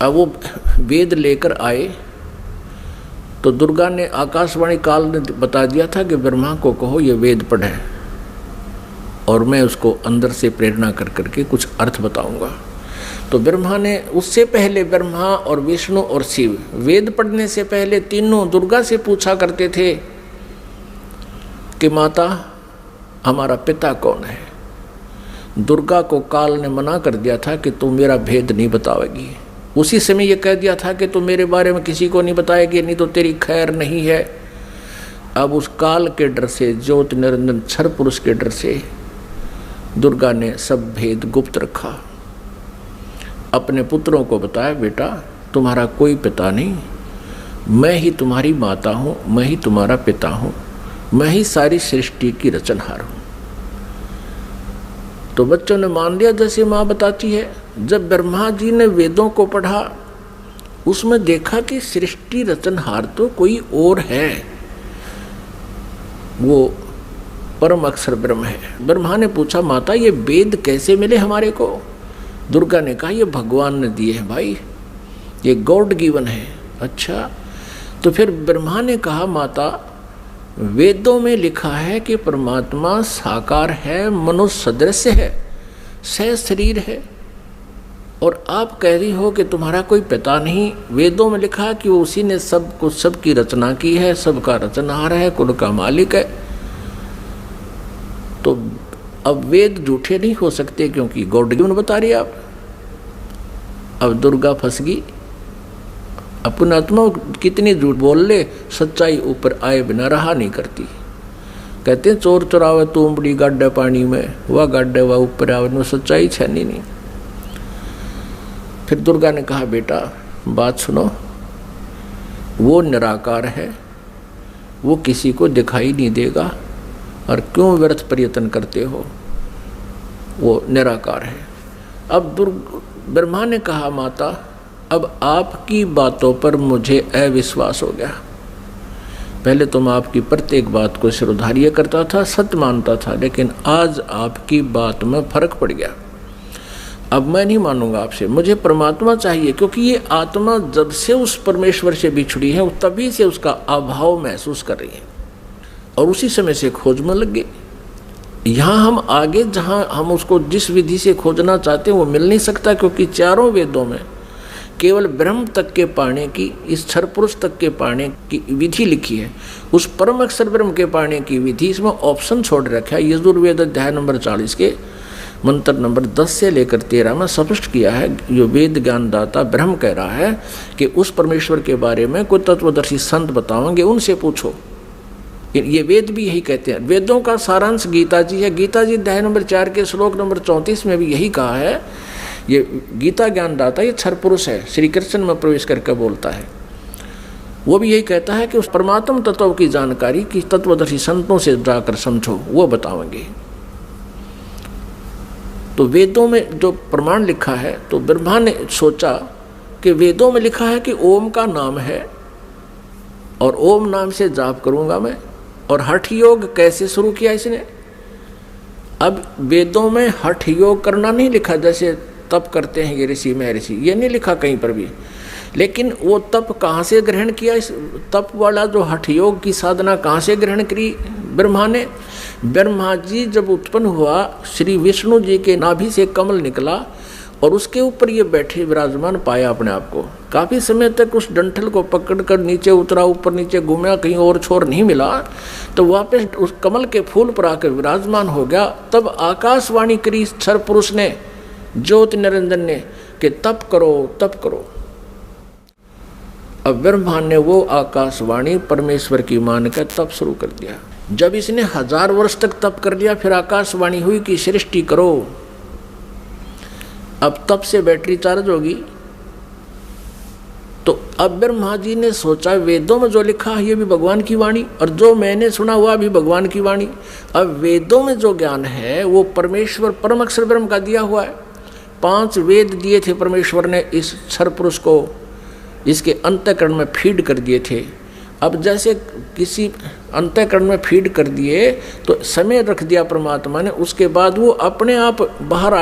अब वो वेद लेकर आए तो दुर्गा ने आकाशवाणी काल ने बता दिया था कि ब्रह्मा को कहो ये वेद पढ़े, और मैं उसको अंदर से प्रेरणा कर करके कुछ अर्थ बताऊंगा। तो ब्रह्मा ने उससे पहले, ब्रह्मा और विष्णु और शिव वेद पढ़ने से पहले तीनों दुर्गा से पूछा करते थे कि माता हमारा पिता कौन है। दुर्गा को काल ने मना कर दिया था कि तुम मेरा भेद नहीं बताओगी। उसी समय ये कह दिया था कि तुम मेरे बारे में किसी को नहीं बताएगी, नहीं तो तेरी खैर नहीं है। अब उस काल के डर से, ज्योति निरंजन क्षर पुरुष के डर से दुर्गा ने सब भेद गुप्त रखा। अपने पुत्रों को बताया, बेटा तुम्हारा कोई पिता नहीं, मैं ही तुम्हारी माता हूँ, मैं ही तुम्हारा पिता हूँ, मैं ही सारी सृष्टि की रचनहार हूँ। तो बच्चों ने मान लिया जैसे माँ बताती है। जब ब्रह्मा जी ने वेदों को पढ़ा, उसमें देखा कि सृष्टि रचनहार तो कोई और है। वो परम अक्षर ब्रह्म है। ब्रह्मा ने पूछा माता ये वेद कैसे मिले हमारे को? दुर्गा ने कहा ये भगवान ने दिए हैं भाई, ये गॉड गिवन है। अच्छा, तो फिर ब्रह्मा ने कहा माता वेदों में लिखा है कि परमात्मा साकार है, मनुष्य सदृश है, सह शरीर है, और आप कह रही हो कि तुम्हारा कोई पिता नहीं। वेदों में लिखा है कि वो उसी ने सब कुछ, सबकी रचना की है, सबका रचनहार है, कुल का मालिक है। तो अब वेद झूठे नहीं हो सकते क्योंकि गॉड गिवन बता रही आप। अब दुर्गा फंस गई, अपना आत्मा कितनी झूठ बोल ले, सच्चाई ऊपर आए बिना रहा नहीं करती। कहते हैं चोर चुरावे तुमड़ी गाड्डे पानी में, वह गाड्डे वह ऊपर आवे, में सच्चाई छनी नहीं। फिर दुर्गा ने कहा बेटा बात सुनो, वो निराकार है, वो किसी को दिखाई नहीं देगा, और क्यों व्यर्थ प्रयत्न करते हो, वो निराकार है। अब ब्रह्मा ने कहा माता अब आपकी बातों पर मुझे अविश्वास हो गया। पहले तो मैं आपकी प्रत्येक बात को सिरोधार्य करता था, सत्य मानता था, लेकिन आज आपकी बात में फर्क पड़ गया। अब मैं नहीं मानूंगा आपसे, मुझे परमात्मा चाहिए, क्योंकि ये आत्मा जब से उस परमेश्वर से बिछड़ी है तभी से उसका अभाव महसूस कर रही है, और उसी समय से खोज में लग गई। यहाँ हम आगे जहाँ हम उसको जिस विधि से खोजना चाहते हैं वो मिल नहीं सकता, क्योंकि चारों वेदों में केवल ब्रह्म तक के पाने की, इस क्षर पुरुष तक के पाने की विधि लिखी है। उस परम अक्षर ब्रह्म के पाने की विधि इसमें ऑप्शन छोड़ रखा है। यजुर्वेद अध्याय नंबर 40 के मंत्र नंबर 10 से लेकर 13 में स्पष्ट किया है। जो वेद ज्ञानदाता ब्रह्म कह रहा है कि उस परमेश्वर के बारे में कोई तत्वदर्शी संत बताओगे, उनसे पूछो। ये वेद भी यही कहते हैं। वेदों का सारांश गीता जी है। गीता जी अध्याय नंबर 4 के श्लोक नंबर 34 में भी यही कहा है। ये गीता ज्ञानदाता ये क्षर पुरुष है, श्री कृष्ण में प्रवेश करके बोलता है। वो भी यही कहता है कि उस परमात्म तत्व की जानकारी की तत्वदर्शी संतों से जाकर समझो, वो बताएंगे। तो वेदों में जो प्रमाण लिखा है, तो ब्रह्मा ने सोचा कि वेदों में लिखा है कि ओम का नाम है और ओम नाम से जाप करूंगा मैं। और हठ योग कैसे शुरू किया इसने? अब वेदों में हठ योग करना नहीं लिखा, जैसे तप करते हैं ये ऋषि महर्षि, ये नहीं लिखा कहीं पर भी। लेकिन वो तप कहाँ से ग्रहण किया? इस तप वाला जो हठ योग की साधना कहाँ से ग्रहण करी ब्रह्मा ने? ब्रह्मा जी जब उत्पन्न हुआ, श्री विष्णु जी के नाभि से कमल निकला और उसके ऊपर ये बैठे विराजमान पाया अपने आप को। काफ़ी समय तक उस डंठल को पकड़कर नीचे उतरा, ऊपर नीचे घूमा, कहीं और छोर नहीं मिला, तो वापस उस कमल के फूल पर आकर विराजमान हो गया। तब आकाशवाणी करी क्षर पुरुष ने, ज्योति निरंजन ने, कि तप करो तप करो। अब ब्रह्मा ने वो आकाशवाणी परमेश्वर की मानकर तप शुरू कर दिया। जब इसने 1000 वर्ष तक तप कर लिया, फिर आकाशवाणी हुई कि सृष्टि करो। अब तप से बैटरी चार्ज होगी। तो अब ब्रह्मा जी ने सोचा वेदों में जो लिखा है ये भी भगवान की वाणी, और जो मैंने सुना हुआ भी भगवान की वाणी। अब वेदों में जो ज्ञान है वो परमेश्वर परम अक्षर ब्रह्म का दिया हुआ है। 5 वेद दिए थे परमेश्वर ने इस क्षर पुरुष को, इसके अंतःकरण में फीड कर दिए थे। अब जैसे किसी अंतःकरण में फीड कर दिए तो समय रख दिया परमात्मा ने, उसके बाद वो अपने आप बाहर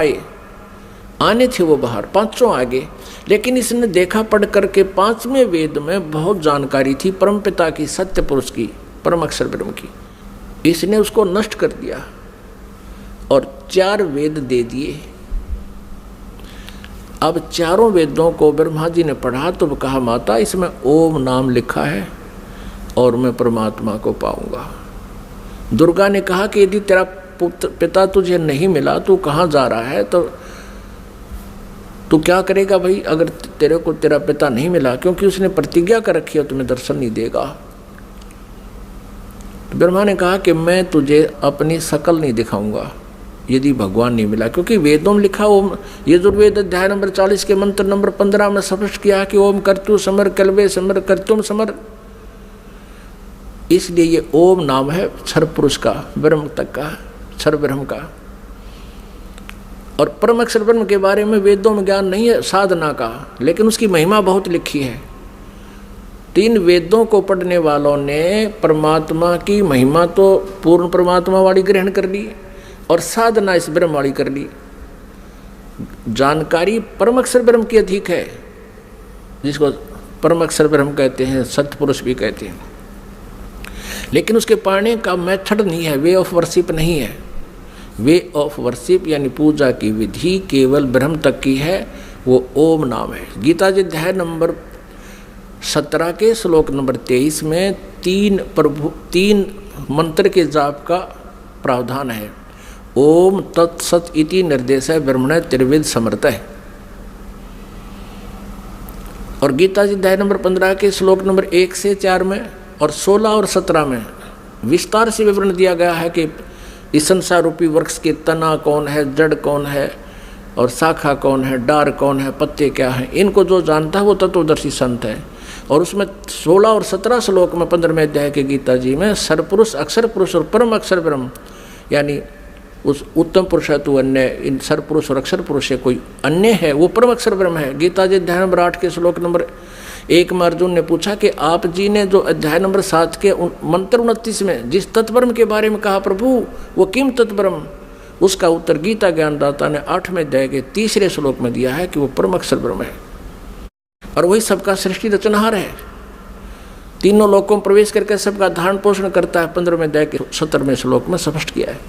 आने थे, वो बाहर 5 आगे। लेकिन इसने देखा पढ़ करके 5वें वेद में बहुत जानकारी थी परमपिता की, सत्य पुरुष की, परम अक्षर ब्रह्म की। इसने उसको नष्ट कर दिया और 4 वेद दे दिए। अब चारों वेदों को ब्रह्मा जी ने पढ़ा तो कहा माता इसमें ओम नाम लिखा है और मैं परमात्मा को पाऊंगा। दुर्गा ने कहा कि यदि तेरा पिता तुझे नहीं मिला, तू कहाँ जा रहा है, तो तू क्या करेगा भाई अगर तेरे को तेरा पिता नहीं मिला? क्योंकि उसने प्रतिज्ञा कर रखी है तुम्हें दर्शन नहीं देगा। तो ब्रह्मा ने कहा कि मैं तुझे अपनी शकल नहीं दिखाऊंगा यदि भगवान नहीं मिला, क्योंकि वेदों में लिखा ओम, यजुर्वेद अध्याय नंबर 40 के मंत्र नंबर 15 में स्पष्ट किया कि ओम कर्तु समर कल्वे समर कर्तुम समर। इसलिए ये ओम नाम है क्षर पुरुष का, ब्रह्म तक का, क्षर ब्रह्म का। और परम अक्षर ब्रह्म के बारे में वेदों में ज्ञान नहीं है साधना का, लेकिन उसकी महिमा बहुत लिखी है। तीन वेदों को पढ़ने वालों ने परमात्मा की महिमा तो पूर्ण परमात्मा वाली ग्रहण कर ली और साधना इस ब्रह्म वाली कर ली। जानकारी परम अक्षर ब्रह्म की अधिक है, जिसको परम अक्षर ब्रह्म कहते हैं, सत्पुरुष भी कहते हैं। लेकिन उसके पाने का मेथड नहीं है, वे ऑफ वर्शिप नहीं है। वे ऑफ वर्शिप यानी पूजा की विधि केवल ब्रह्म तक की है, वो ओम नाम है। गीता जी अध्याय नंबर 17 के श्लोक नंबर 23 में तीन मंत्र के जाप का प्रावधान है। ओम तत्सत इति निर्देश है ब्रह्मण त्रिविध समर्थ है। और गीता जी अध्याय नंबर 15 के श्लोक नंबर 1 से 4 में और 16 और 17 में विस्तार से विवरण दिया गया है कि इस संसार रूपी वृक्ष के तना कौन है, जड़ कौन है और शाखा कौन है, डार कौन है, पत्ते क्या हैं। इनको जो जानता है वो तत्वदर्शी संत है। और उसमें 16 और 17 श्लोक में 15वें अध्याय के गीता जी में सरपुरुष, अक्षर पुरुष और परम अक्षर ब्रह्म, यानी उस उत्तम पुरुष है तो अन्य, इन सरपुरुष और अक्षर पुरुष से कोई अन्य है, वो परम अक्षर ब्रह्म है। गीता जी अध्याय नंबर 8 के श्लोक नंबर 1 में अर्जुन ने पूछा कि आप जी ने जो अध्याय नंबर 7 के मंत्र 29 में जिस तत्ब्रह्म के बारे में कहा प्रभु वो किम तत्ब्रह्म, उसका उत्तर गीता ज्ञानदाता ने 8वें अध्याय के 3रे श्लोक में दिया है कि वो परम अक्षर ब्रह्म है और वही सबका सृष्टि रचनहार है। तीनों लोकों में प्रवेश करके सबका धारण पोषण करता है, 15वें अध्याय के 17वें श्लोक में स्पष्ट किया है।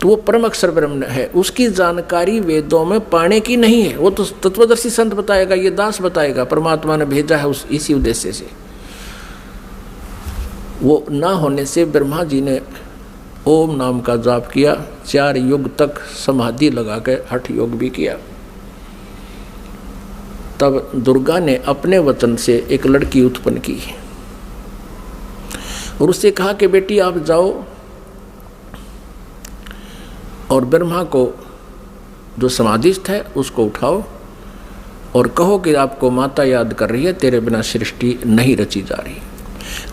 तो वो परम अक्षर ब्रह्म है। उसकी जानकारी वेदों में पाने की नहीं है, वो तो तत्वदर्शी संत बताएगा, ये दास बताएगा, परमात्मा ने भेजा है उस इसी उद्देश्य से। वो ना होने से ब्रह्मा जी ने ओम नाम का जाप किया, 4 युग तक समाधि लगा के हठ योग भी किया। तब दुर्गा ने अपने वचन से एक लड़की उत्पन्न की और उससे कहा कि बेटी आप जाओ और ब्रह्मा को जो समाधिस्थ है उसको उठाओ और कहो कि आपको माता याद कर रही है, तेरे बिना सृष्टि नहीं रची जा रही।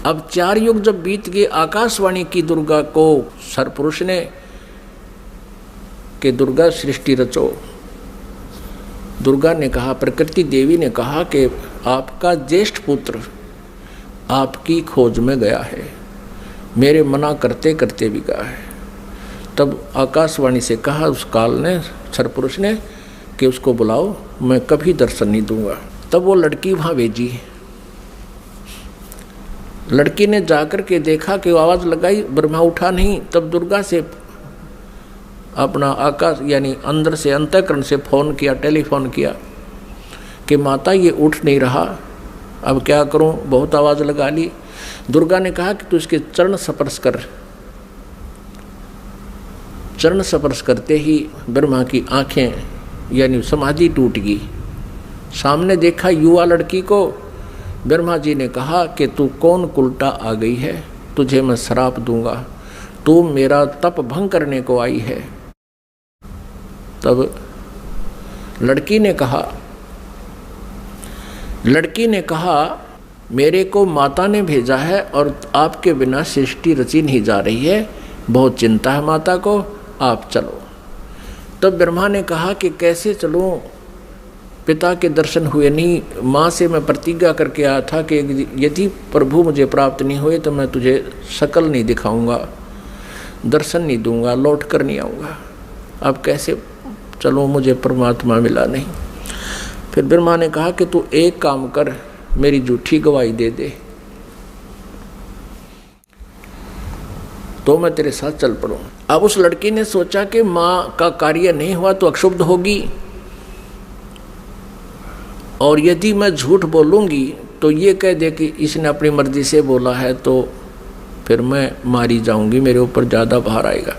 अब 4 युग जब बीत गए, आकाशवाणी की दुर्गा को सरपुरुष ने कि दुर्गा सृष्टि रचो। दुर्गा ने कहा, प्रकृति देवी ने कहा कि आपका ज्येष्ठ पुत्र आपकी खोज में गया है, मेरे मना करते करते भी गया है। तब आकाशवाणी से कहा उस काल ने, सरपुरुष ने, कि उसको बुलाओ, मैं कभी दर्शन नहीं दूंगा। तब वो लड़की वहाँ भेजी। लड़की ने जाकर के देखा कि आवाज़ लगाई, ब्रह्मा उठा नहीं। तब दुर्गा से अपना आकाश यानी अंदर से अंतःकरण से फ़ोन किया, टेलीफोन किया कि माता ये उठ नहीं रहा, अब क्या करूं, बहुत आवाज़ लगा ली। दुर्गा ने कहा कि तू इसके चरण स्पर्श कर। चरण स्पर्श करते ही ब्रह्मा की आंखें यानी समाधि टूट गई। सामने देखा युवा लड़की को। ब्रह्मा जी ने कहा कि तू कौन कुलटा आ गई है, तुझे मैं श्राप दूंगा, तू मेरा तप भंग करने को आई है। तब लड़की ने कहा मेरे को माता ने भेजा है और आपके बिना सृष्टि रची नहीं जा रही है, बहुत चिंता है माता को, आप चलो। तब ब्रह्मा ने कहा कि कैसे चलूं, पिता के दर्शन हुए नहीं। माँ से मैं प्रतिज्ञा करके आया था कि यदि प्रभु मुझे प्राप्त नहीं हुए तो मैं तुझे शकल नहीं दिखाऊंगा, दर्शन नहीं दूंगा, लौट कर नहीं आऊँगा। अब कैसे चलूँ, मुझे परमात्मा मिला नहीं। फिर ब्रह्मा ने कहा कि तू एक काम कर, मेरी झूठी गवाही दे दे तो मैं तेरे साथ चल पड़ूँ। अब उस लड़की ने सोचा कि माँ का कार्य नहीं हुआ तो अक्षुब्ध होगी और यदि मैं झूठ बोलूँगी तो ये कह दे कि इसने अपनी मर्जी से बोला है, तो फिर मैं मारी जाऊँगी, मेरे ऊपर ज़्यादा भार आएगा।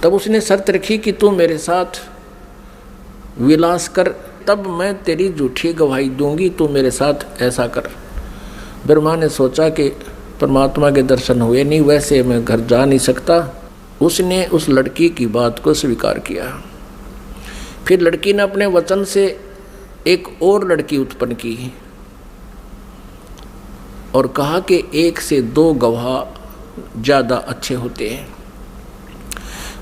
तब उसने शर्त रखी कि तू मेरे साथ विलास कर, तब मैं तेरी झूठी गवाही दूंगी, तू मेरे साथ ऐसा कर। ब्रह्मा ने सोचा कि परमात्मा के दर्शन हुए नहीं, वैसे मैं घर जा नहीं सकता। उसने उस लड़की की बात को स्वीकार किया। फिर लड़की ने अपने वचन से एक और लड़की उत्पन्न की और कहा कि 1 से 2 गवाह ज़्यादा अच्छे होते हैं।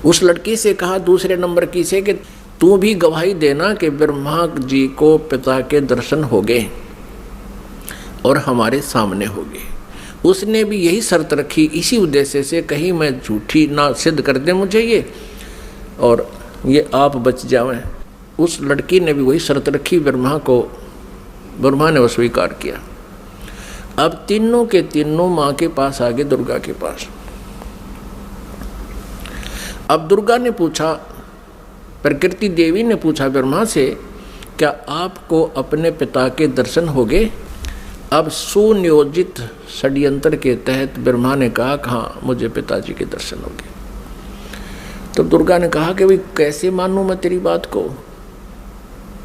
उस लड़की से कहा दूसरे नंबर की से कि तू भी गवाही देना कि ब्रह्मा जी को पिता के दर्शन हो गए। और हमारे सामने होगे। उसने भी यही शर्त रखी इसी उद्देश्य से, कहीं मैं झूठी ना सिद्ध कर दे मुझे ये और ये आप बच जावें। उस लड़की ने भी वही शर्त रखी ब्रह्मा को, ब्रह्मा ने वो स्वीकार किया। अब तीनों के तीनों माँ के पास आ गए, दुर्गा के पास। अब दुर्गा ने पूछा, प्रकृति देवी ने पूछा ब्रह्मा से, क्या आपको अपने पिता के दर्शन हो गए? अब सुनियोजित षड्यंत्र के तहत ब्रह्मा ने कहा कि हाँ मुझे पिताजी के दर्शन हो गए। तो दुर्गा ने कहा कि भाई कैसे मानूं मैं तेरी बात को,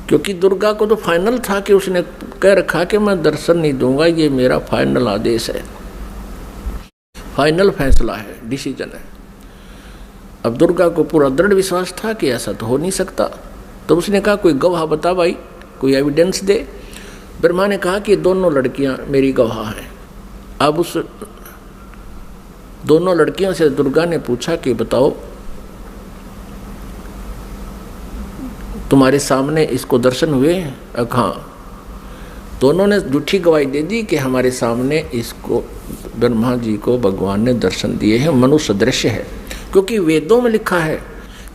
क्योंकि दुर्गा को तो फाइनल था कि उसने कह रखा कि मैं दर्शन नहीं दूंगा, ये मेरा फाइनल आदेश है, फाइनल फैसला है, डिसीजन है। अब दुर्गा को पूरा दृढ़ विश्वास था कि ऐसा तो हो नहीं सकता। तो उसने कहा कोई गवाह बता भाई, कोई एविडेंस दे। ब्रह्मा ने कहा कि दोनों लड़कियां मेरी गवाह हैं। अब उस दोनों लड़कियों से दुर्गा ने पूछा कि बताओ तुम्हारे सामने इसको दर्शन हुए? हाँ। दोनों ने झूठी गवाही दे दी कि हमारे सामने इसको ब्रह्मा जी को भगवान ने दर्शन दिए हैं, मनुष्य दृश्य है। क्योंकि वेदों में लिखा है,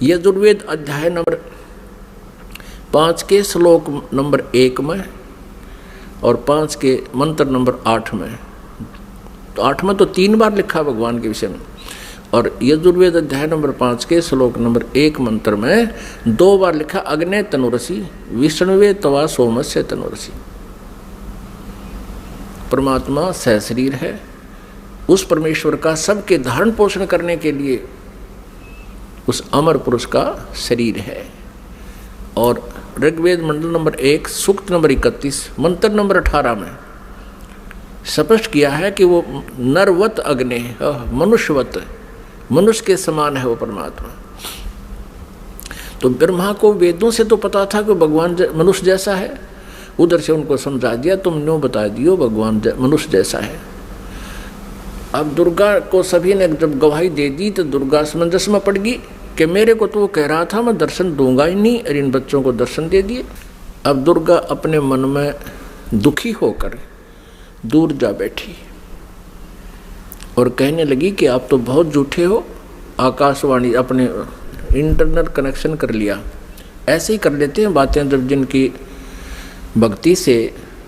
यजुर्वेद अध्याय नंबर 5 के श्लोक नंबर 1 में और 5 के मंत्र नंबर 8 में, तो 8 में तो 3 बार लिखा भगवान के विषय में, और यजुर्वेद अध्याय नंबर 5 के श्लोक नंबर 1 मंत्र में 2 बार लिखा, अग्ने तनुरसी विष्णुवे तवा सोमस्य तनुरसी। परमात्मा सहशरीर है, उस परमेश्वर का सबके धारण पोषण करने के लिए उस अमर पुरुष का शरीर है। और ऋग्वेद मंडल नंबर 1 सूक्त नंबर 31 मंत्र नंबर 18 में स्पष्ट किया है कि वो नरवत अग्नि, मनुष्यवत, मनुष्य के समान है वो परमात्मा। तो ब्रह्मा को वेदों से तो पता था कि भगवान मनुष्य जैसा है, उधर से उनको समझा दिया, तुम न्यों बता दियो भगवान मनुष्य जैसा है। अब दुर्गा को सभी ने जब गवाही दे दी तो दुर्गा असमंजस में पड़ गई कि मेरे को तो वो कह रहा था मैं दर्शन दूंगा ही नहीं, और इन बच्चों को दर्शन दे दिए। अब दुर्गा अपने मन में दुखी होकर दूर जा बैठी और कहने लगी कि आप तो बहुत झूठे हो। आकाशवाणी अपने इंटरनेट कनेक्शन कर लिया, ऐसे ही कर लेते हैं बातें जब जिनकी भक्ति से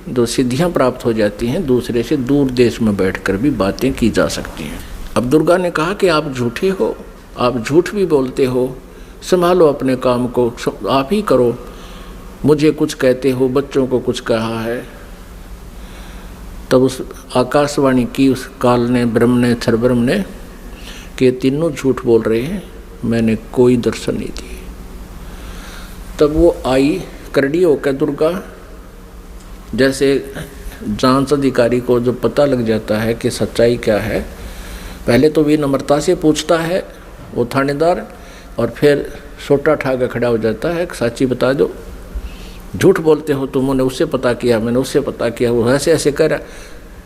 जो सिद्धियां प्राप्त हो जाती हैं, दूसरे से दूर देश में बैठकर भी बातें की जा सकती हैं। अब दुर्गा ने कहा कि आप झूठे हो, आप झूठ भी बोलते हो, संभालो अपने काम को, आप ही करो, मुझे कुछ कहते हो, बच्चों को कुछ कहा है। तब उस आकाशवाणी की उस काल ने, ब्रह्म ने, क्षरब्रह्म ने कि तीनों झूठ बोल रहे हैं, मैंने कोई दर्शन नहीं दिए। तब वो आई करड़ी होकर दुर्गा, जैसे जांच अधिकारी को जो पता लग जाता है कि सच्चाई क्या है, पहले तो विनम्रता से पूछता है वो थानेदार, और फिर सोटा ठा के खड़ा हो जाता है, सच्ची बता दो, झूठ बोलते हो तुमने उससे पता किया, मैंने उससे पता किया, वो ऐसे ऐसे कर रहा।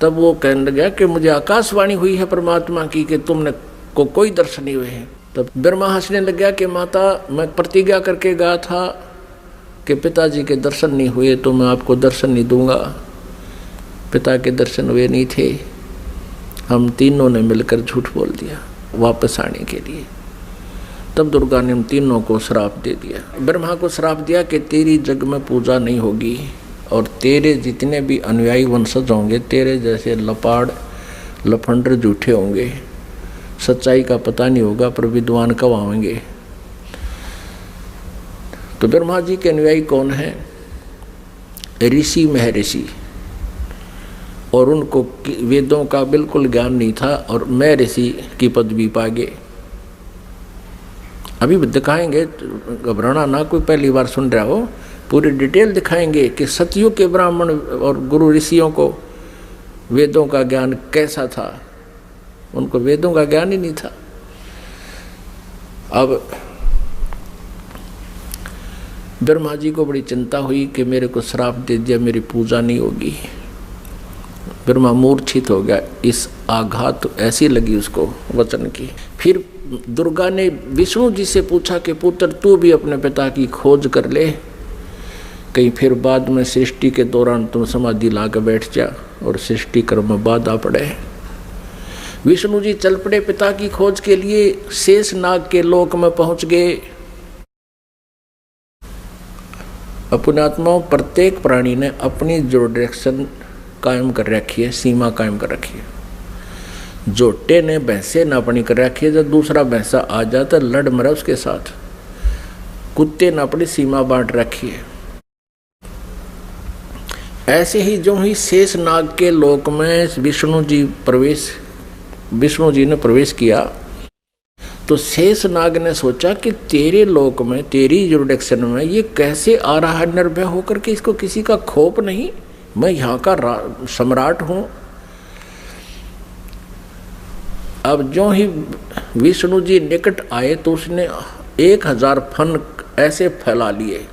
तब वो कहने लगा कि मुझे आकाशवाणी हुई है परमात्मा की कि तुमने को कोई दर्शन नहीं हुए हैं। तब ब्रह्मा हंसने लग गया कि माता मैं प्रतिज्ञा करके गया था कि पिताजी के दर्शन नहीं हुए तो मैं आपको दर्शन नहीं दूंगा। पिता के दर्शन हुए नहीं थे, हम तीनों ने मिलकर झूठ बोल दिया वापस आने के लिए। तब दुर्गा ने हम तीनों को श्राप दे दिया। ब्रह्मा को श्राप दिया कि तेरी जग में पूजा नहीं होगी और तेरे जितने भी अनुयायी वंशज होंगे तेरे जैसे लपाड़ लफंडर झूठे होंगे, सच्चाई का पता नहीं होगा पर विद्वान कब आएंगे। तो ब्रह्मा जी के अनुयायी कौन है? ऋषि महर्षि, और उनको वेदों का बिल्कुल ज्ञान नहीं था और महर्षि की पदवी पा गए। अभी दिखाएंगे, घबराना ना, कोई पहली बार सुन रहा हो, पूरी डिटेल दिखाएंगे कि सतयुग के ब्राह्मण और गुरु ऋषियों को वेदों का ज्ञान कैसा था। उनको वेदों का ज्ञान ही नहीं था। अब ब्रह्मा जी को बड़ी चिंता हुई कि मेरे को श्राप दे दिया, मेरी पूजा नहीं होगी। ब्रह्मा मूर्छित हो गया, इस आघात ऐसी लगी उसको वचन की। फिर दुर्गा ने विष्णु जी से पूछा कि पुत्र तू भी अपने पिता की खोज कर ले कहीं फिर बाद में सृष्टि के दौरान तुम समाधि ला के बैठ जा और सृष्टि कर्म में बाधा पड़े। विष्णु जी चल पड़े पिता की खोज के लिए, शेष नाग के लोक में पहुंच गए। अपनात्माओं, प्रत्येक प्राणी ने अपनी जो डायरेक्शन कायम कर रखी है, सीमा कायम कर रखी है। जोटे ने भैंसे न अपनी कर रखी है, जब दूसरा भैंसा आ जाता लड़ मरा उसके साथ। कुत्ते ने अपनी सीमा बांट रखी है। ऐसे ही जो ही शेष नाग के लोक में विष्णु जी ने प्रवेश किया तो शेष नाग ने सोचा कि तेरे लोक में, तेरी जुरिडिक्शन में ये कैसे आ रहा है निर्भय होकर के, इसको किसी का खौफ नहीं, मैं यहाँ का सम्राट हूँ। अब जो ही विष्णु जी निकट आए तो उसने 1000 फन ऐसे फैला लिए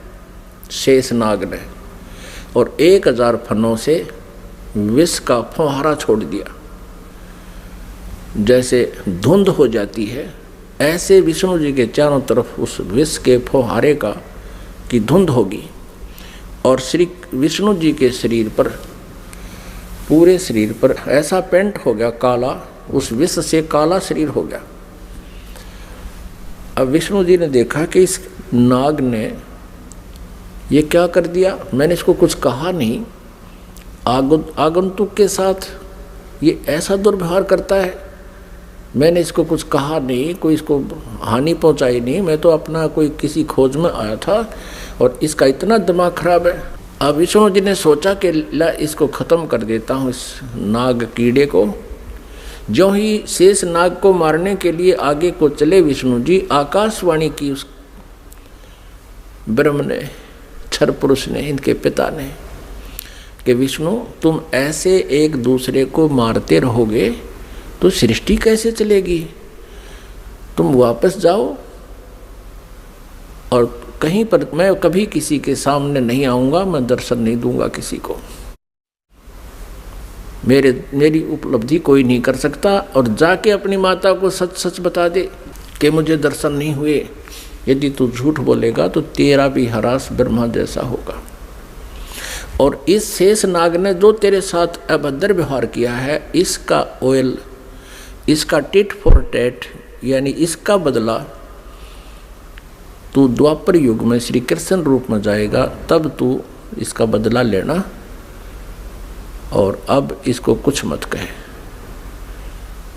शेष नाग ने, और 1000 फनों से विष का फुहारा छोड़ दिया। जैसे धुंध हो जाती है, ऐसे विष्णु जी के चारों तरफ उस विष के फुहारे की धुंध होगी। और श्री विष्णु जी के शरीर पर, पूरे शरीर पर ऐसा पेंट हो गया काला, उस विष से काला शरीर हो गया। अब विष्णु जी ने देखा कि इस नाग ने ये क्या कर दिया, मैंने इसको कुछ कहा नहीं, आगंतुक के साथ ये ऐसा दुर्व्यवहार करता है, मैंने इसको कुछ कहा नहीं, कोई इसको हानि पहुंचाई नहीं, मैं तो अपना कोई किसी खोज में आया था और इसका इतना दिमाग खराब है। अब विष्णु जी ने सोचा कि ला इसको ख़त्म कर देता हूँ, इस नाग कीड़े को। जो ही शेष नाग को मारने के लिए आगे को चले विष्णु जी, आकाशवाणी की उस ब्रह्म ने, क्षर पुरुष ने, इनके पिता ने, कि विष्णु तुम ऐसे एक दूसरे को मारते रहोगे तो सृष्टि कैसे चलेगी, तुम वापस जाओ और कहीं पर, मैं कभी किसी के सामने नहीं आऊँगा, मैं दर्शन नहीं दूंगा किसी को, मेरी उपलब्धि कोई नहीं कर सकता। और जाके अपनी माता को सच सच बता दे कि मुझे दर्शन नहीं हुए। यदि तू झूठ बोलेगा तो तेरा भी हरास ब्रह्मा जैसा होगा। और इस शेष नाग ने जो तेरे साथ अभद्र व्यवहार किया है, इसका ऑयल, इसका टिट फॉर टैट, यानी इसका बदला तू द्वापर युग में श्री कृष्ण रूप में जाएगा, तब तू इसका बदला लेना, और अब इसको कुछ मत कहे।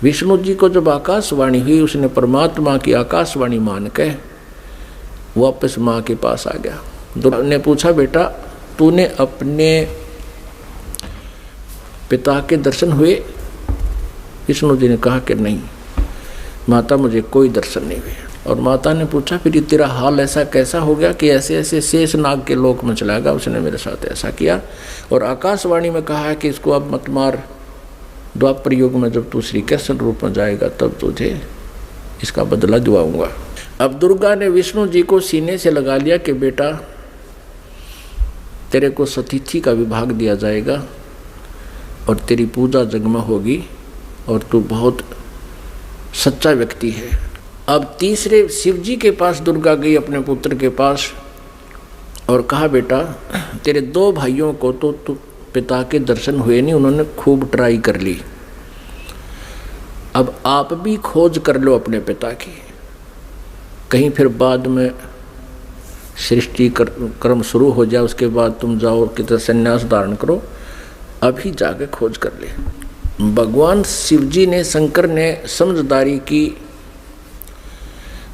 विष्णु जी को जब आकाशवाणी हुई, उसने परमात्मा की आकाशवाणी मान के वापस माँ के पास आ गया। दुर्गा ने पूछा, बेटा तूने अपने पिता के दर्शन हुए? विष्णु जी ने कहा कि नहीं माता, मुझे कोई दर्शन नहीं हुए। और माता ने पूछा, फिर तेरा हाल ऐसा कैसा हो गया कि ऐसे ऐसे शेष नाग के लोक में चला गया, उसने मेरे साथ ऐसा किया। और आकाशवाणी में कहा है कि इसको अब मत मार, द्वापर युग में जब तू श्री कृष्ण रूप में जाएगा तब तुझे इसका बदला दिलाऊंगा। अब दुर्गा ने विष्णु जी को सीने से लगा लिया कि बेटा तेरे को सतिथि का विभाग दिया जाएगा और तेरी पूजा जग में होगी और तू बहुत सच्चा व्यक्ति है। अब तीसरे शिव जी के पास दुर्गा गई, अपने पुत्र के पास, और कहा, बेटा तेरे 2 भाइयों को तो पिता के दर्शन हुए नहीं, उन्होंने खूब ट्राई कर ली, अब आप भी खोज कर लो अपने पिता की, कहीं फिर बाद में सृष्टि कर्म शुरू हो जाए, उसके बाद तुम जाओ कितना संन्यास धारण करो, अभी जाके खोज कर ले। भगवान शिव जी ने, शंकर ने समझदारी की,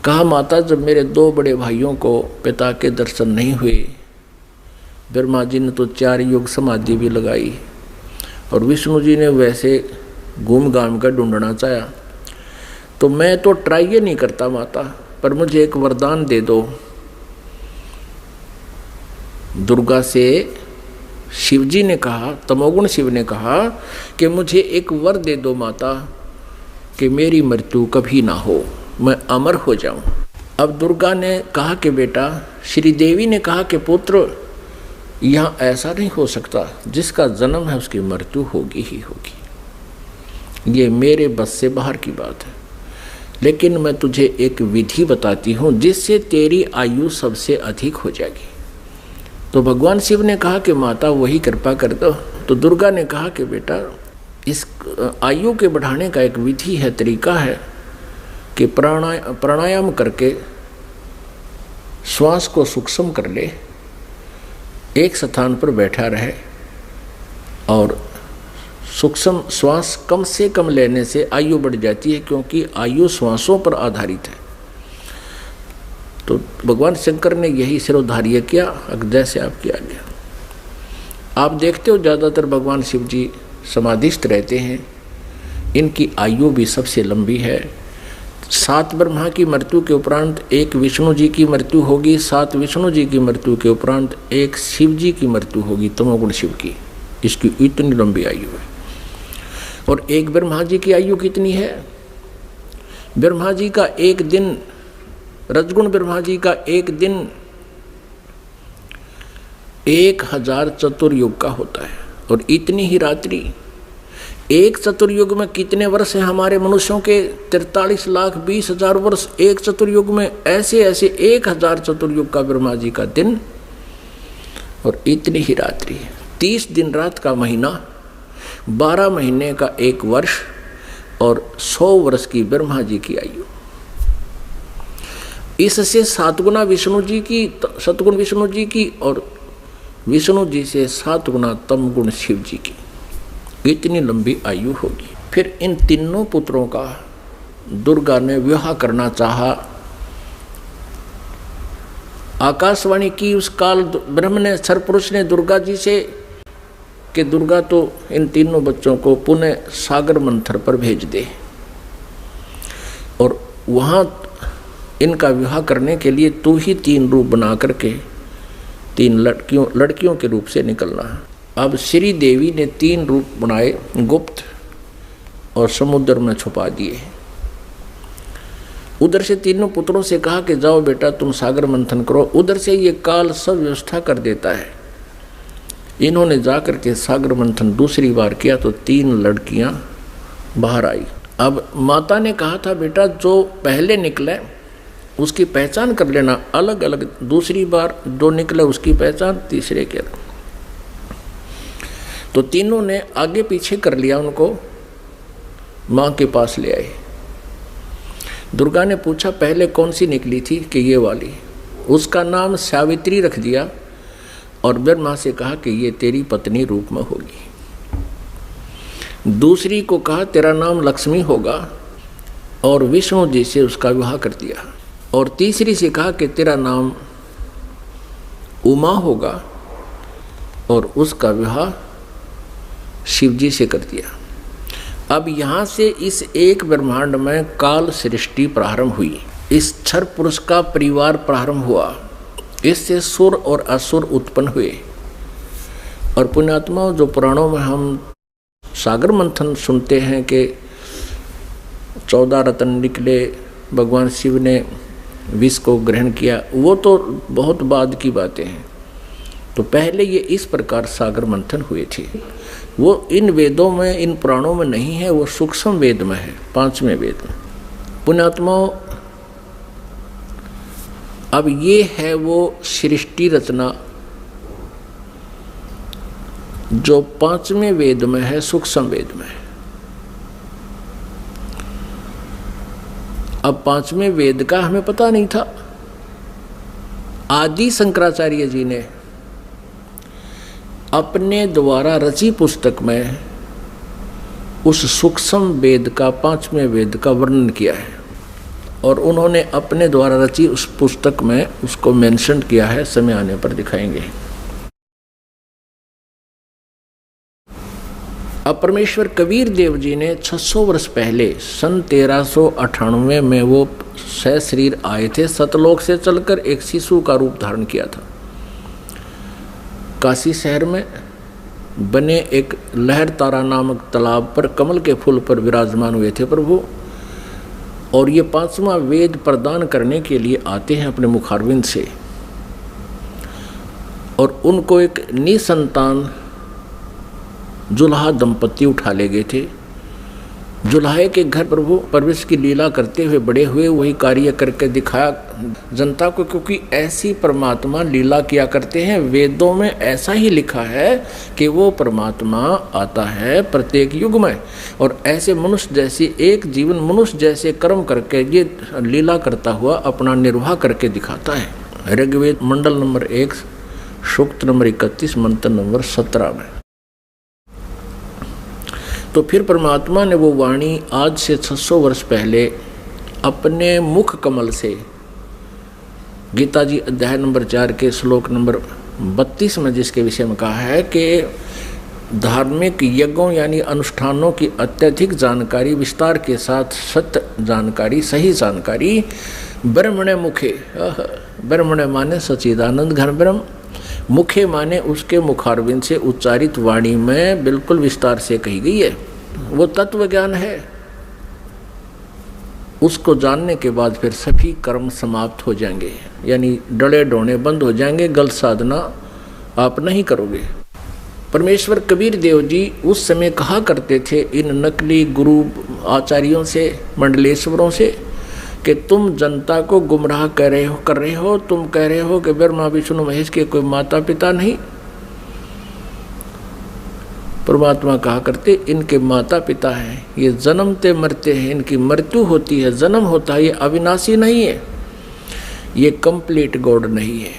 कहा माता जब मेरे 2 बड़े भाइयों को पिता के दर्शन नहीं हुए, ब्रह्मा जी ने तो 4 युग समाधि भी लगाई और विष्णु जी ने वैसे घूम घाम कर ढूंढना चाहा, तो मैं तो ट्राई ये नहीं करता माता, पर मुझे एक वरदान दे दो। दुर्गा से शिवजी ने कहा, तमोगुण शिव ने कहा कि मुझे एक वर दे दो माता कि मेरी मृत्यु कभी ना हो, मैं अमर हो जाऊं। अब दुर्गा ने कहा कि बेटा, श्री देवी ने कहा कि पुत्र यहाँ ऐसा नहीं हो सकता, जिसका जन्म है उसकी मृत्यु होगी ही होगी, ये मेरे बस से बाहर की बात है, लेकिन मैं तुझे एक विधि बताती हूँ जिससे तेरी आयु सबसे अधिक हो जाएगी। तो भगवान शिव ने कहा कि माता वही कृपा कर दो। तो दुर्गा ने कहा कि बेटा इस आयु के बढ़ाने का एक विधि है, तरीका है कि प्राणायाम करके श्वास को सूक्ष्म कर ले, एक स्थान पर बैठा रहे और सूक्ष्म श्वास कम से कम लेने से आयु बढ़ जाती है, क्योंकि आयु श्वासों पर आधारित है। तो भगवान शंकर ने यही सिरोधार्य किया, जैसे आपकी आज्ञा। आप देखते हो ज़्यादातर भगवान शिव जी समाधिस्थ रहते हैं, इनकी आयु भी सबसे लंबी है। 7 ब्रह्मा की मृत्यु के उपरांत एक विष्णु जी की मृत्यु होगी, 7 विष्णु जी की मृत्यु के उपरांत एक शिव जी की मृत्यु होगी, तमोगुण शिव की। इसकी इतनी लंबी आयु है। और एक ब्रह्मा जी की आयु कितनी है? ब्रह्मा जी का एक दिन, रजगुण ब्रह्मा जी का एक दिन 1000 चतुर्युग का होता है। और इतनी ही रात्रि, एक चतुर्युग में कितने वर्ष हैं हमारे मनुष्यों के? 43,20,000 वर्ष एक चतुर्युग में। ऐसे ऐसे 1000 चतुर्युग का ब्रह्मा जी का दिन और इतनी ही रात्रि। 30 दिन रात का महीना, 12 महीने का एक वर्ष और 100 वर्ष की ब्रह्मा जी की आयु। इससे 7 गुना विष्णु जी की, सतगुण विष्णु जी की, और विष्णु जी से 7 गुना तम गुण शिव जी की। इतनी लंबी आयु होगी। फिर इन तीनों पुत्रों का दुर्गा ने विवाह करना चाहा। आकाशवाणी की उस काल ब्रह्म ने, सरपुरुष ने दुर्गा जी से कि दुर्गा तो इन तीनों बच्चों को पुनः सागर मंथर पर भेज दे और वहाँ इनका विवाह करने के लिए तू ही 3 रूप बना करके 3 लड़कियों के रूप से निकलना है। अब श्री देवी ने 3 रूप बनाए, गुप्त, और समुद्र में छुपा दिए। उधर से तीनों पुत्रों से कहा कि जाओ बेटा तुम सागर मंथन करो। उधर से ये काल सब व्यवस्था कर देता है। इन्होंने जाकर के सागर मंथन दूसरी बार किया तो 3 लड़कियां बाहर आई। अब माता ने कहा था बेटा जो पहले निकले उसकी पहचान कर लेना, अलग अलग। दूसरी बार जो निकले उसकी पहचान तीसरे के। तो तीनों ने आगे पीछे कर लिया, उनको माँ के पास ले आए। दुर्गा ने पूछा पहले कौन सी निकली थी? कि ये वाली। उसका नाम सावित्री रख दिया और ब्रह्मा से कहा कि ये तेरी पत्नी रूप में होगी। दूसरी को कहा तेरा नाम लक्ष्मी होगा और विष्णु जी से उसका विवाह कर दिया। और तीसरी से कहा कि तेरा नाम उमा होगा और उसका विवाह शिव जी से कर दिया। अब यहाँ से इस एक ब्रह्मांड में काल सृष्टि प्रारंभ हुई। इस क्षर पुरुष का परिवार प्रारंभ हुआ। इससे सुर और असुर उत्पन्न हुए। और पुण्यात्माओं, जो पुराणों में हम सागर मंथन सुनते हैं कि 14 रत्न निकले, भगवान शिव ने विष को ग्रहण किया, वो तो बहुत बाद की बातें हैं। तो पहले ये इस प्रकार सागर मंथन हुए थे। वो इन वेदों में, इन पुराणों में नहीं है, वो सूक्ष्म वेद में है, 5वें वेद में। पुण्यात्माओं, अब ये है वो सृष्टि रचना जो 5वें वेद में है, सूक्ष्म वेद में है। अब 5वें वेद का हमें पता नहीं था। आदि शंकराचार्य जी ने अपने द्वारा रची पुस्तक में उस सूक्ष्म वेद का, 5वें वेद का वर्णन किया है और उन्होंने अपने द्वारा रची उस पुस्तक में उसको मेंशन किया है। समय आने पर दिखाएंगे। अब परमेश्वर कबीर देव जी ने 600 वर्ष पहले सन 1398 में वो सशरीर आए थे। सतलोक से चलकर एक शिशु का रूप धारण किया था। काशी शहर में बने एक लहर तारा नामक तालाब पर कमल के फूल पर विराजमान हुए थे प्रभु। और ये 5वां वेद प्रदान करने के लिए आते हैं अपने मुखारविंद से। और उनको एक निसंतान जुल्हा दंपति उठा ले गए थे जुलाहे के घर प्रभु परवेश की लीला करते हुए बड़े हुए, वही कार्य करके दिखाया जनता को, क्योंकि ऐसी परमात्मा लीला किया करते हैं। वेदों में ऐसा ही लिखा है कि वो परमात्मा आता है प्रत्येक युग में, और ऐसे मनुष्य जैसी एक जीवन मनुष्य जैसे कर्म करके ये लीला करता हुआ अपना निर्वाह करके दिखाता है। ऋग्वेद मंडल नंबर 1 सूक्त नंबर 31 मंत्र नंबर 17 में। तो फिर परमात्मा ने वो वाणी आज से 600 वर्ष पहले अपने मुख कमल से गीता जी अध्याय नंबर 4 के श्लोक नंबर 32 में जिसके विषय में कहा है कि धार्मिक यज्ञों यानी अनुष्ठानों की अत्यधिक जानकारी विस्तार के साथ सत्य जानकारी सही जानकारी ब्रह्मणे मुखे, ब्रह्मणे माने सच्चिदानंद घन ब्रह्म, मुखे माने उसके मुखारविंद से उच्चारित वाणी में बिल्कुल विस्तार से कही गई है। वो तत्व ज्ञान है। उसको जानने के बाद फिर सभी कर्म समाप्त हो जाएंगे, यानी डले डोने बंद हो जाएंगे, गलत साधना आप नहीं करोगे। परमेश्वर कबीर देव जी उस समय कहा करते थे इन नकली गुरु आचार्यों से, मंडलेश्वरों से, कि तुम जनता को गुमराह कर रहे हो, तुम कह रहे हो कि ब्रह्मा विष्णु महेश के कोई माता पिता नहीं। परमात्मा कहा करते इनके माता पिता हैं, ये जन्मते मरते हैं, इनकी मृत्यु होती है, जन्म होता है, ये अविनाशी नहीं है, ये कंप्लीट गॉड नहीं है।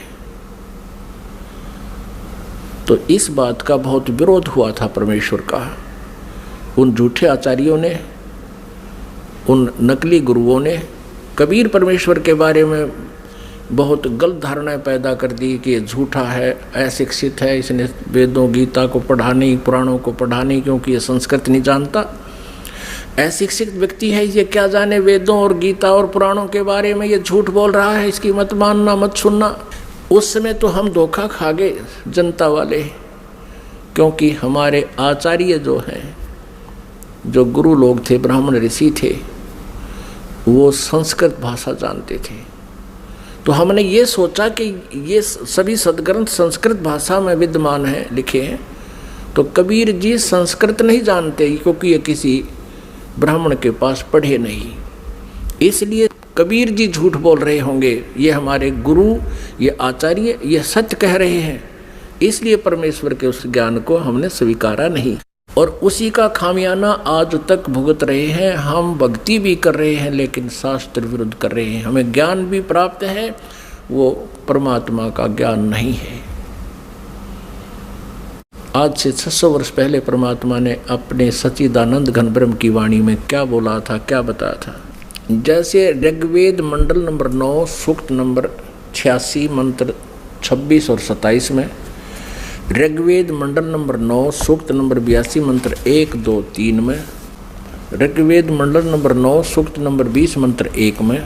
तो इस बात का बहुत विरोध हुआ था परमेश्वर का। उन झूठे आचार्यों ने, उन नकली गुरुओं ने कबीर परमेश्वर के बारे में बहुत गलत धारणाएं पैदा कर दी कि ये झूठा है, अशिक्षित है, इसने वेदों गीता को पढ़ा नहीं, पुराणों को पढ़ा नहीं, क्योंकि ये संस्कृत नहीं जानता। अशिक्षित व्यक्ति है, ये क्या जाने वेदों और गीता और पुराणों के बारे में, ये झूठ बोल रहा है, इसकी मत मानना मत सुनना। उस समय तो हम धोखा खा गए जनता वाले, क्योंकि हमारे आचार्य जो हैं, जो गुरु लोग थे, ब्राह्मण ऋषि थे, वो संस्कृत भाषा जानते थे। तो हमने ये सोचा कि ये सभी सदग्रंथ संस्कृत भाषा में विद्यमान हैं, लिखे हैं, तो कबीर जी संस्कृत नहीं जानते, क्योंकि ये किसी ब्राह्मण के पास पढ़े नहीं, इसलिए कबीर जी झूठ बोल रहे होंगे, ये हमारे गुरु, ये आचार्य, ये सत्य कह रहे हैं, इसलिए परमेश्वर के उस ज्ञान को हमने स्वीकारा नहीं, और उसी का खामियाना आज तक भुगत रहे हैं। हम भक्ति भी कर रहे हैं लेकिन शास्त्र विरुद्ध कर रहे हैं। हमें ज्ञान भी प्राप्त है, वो परमात्मा का ज्ञान नहीं है। आज से 600 वर्ष पहले परमात्मा ने अपने सच्चिदानंद घन ब्रह्म की वाणी में क्या बोला था, क्या बताया था। जैसे ऋग्वेद मंडल नंबर 9 सूक्त नंबर 86 मंत्र 26 और 27 में, ऋग्वेद मंडल नंबर 9 सूक्त नंबर 82 मंत्र 1, 2, 3 में, ऋग्वेद मंडल नंबर 9 सूक्त नंबर 20 मंत्र 1 में,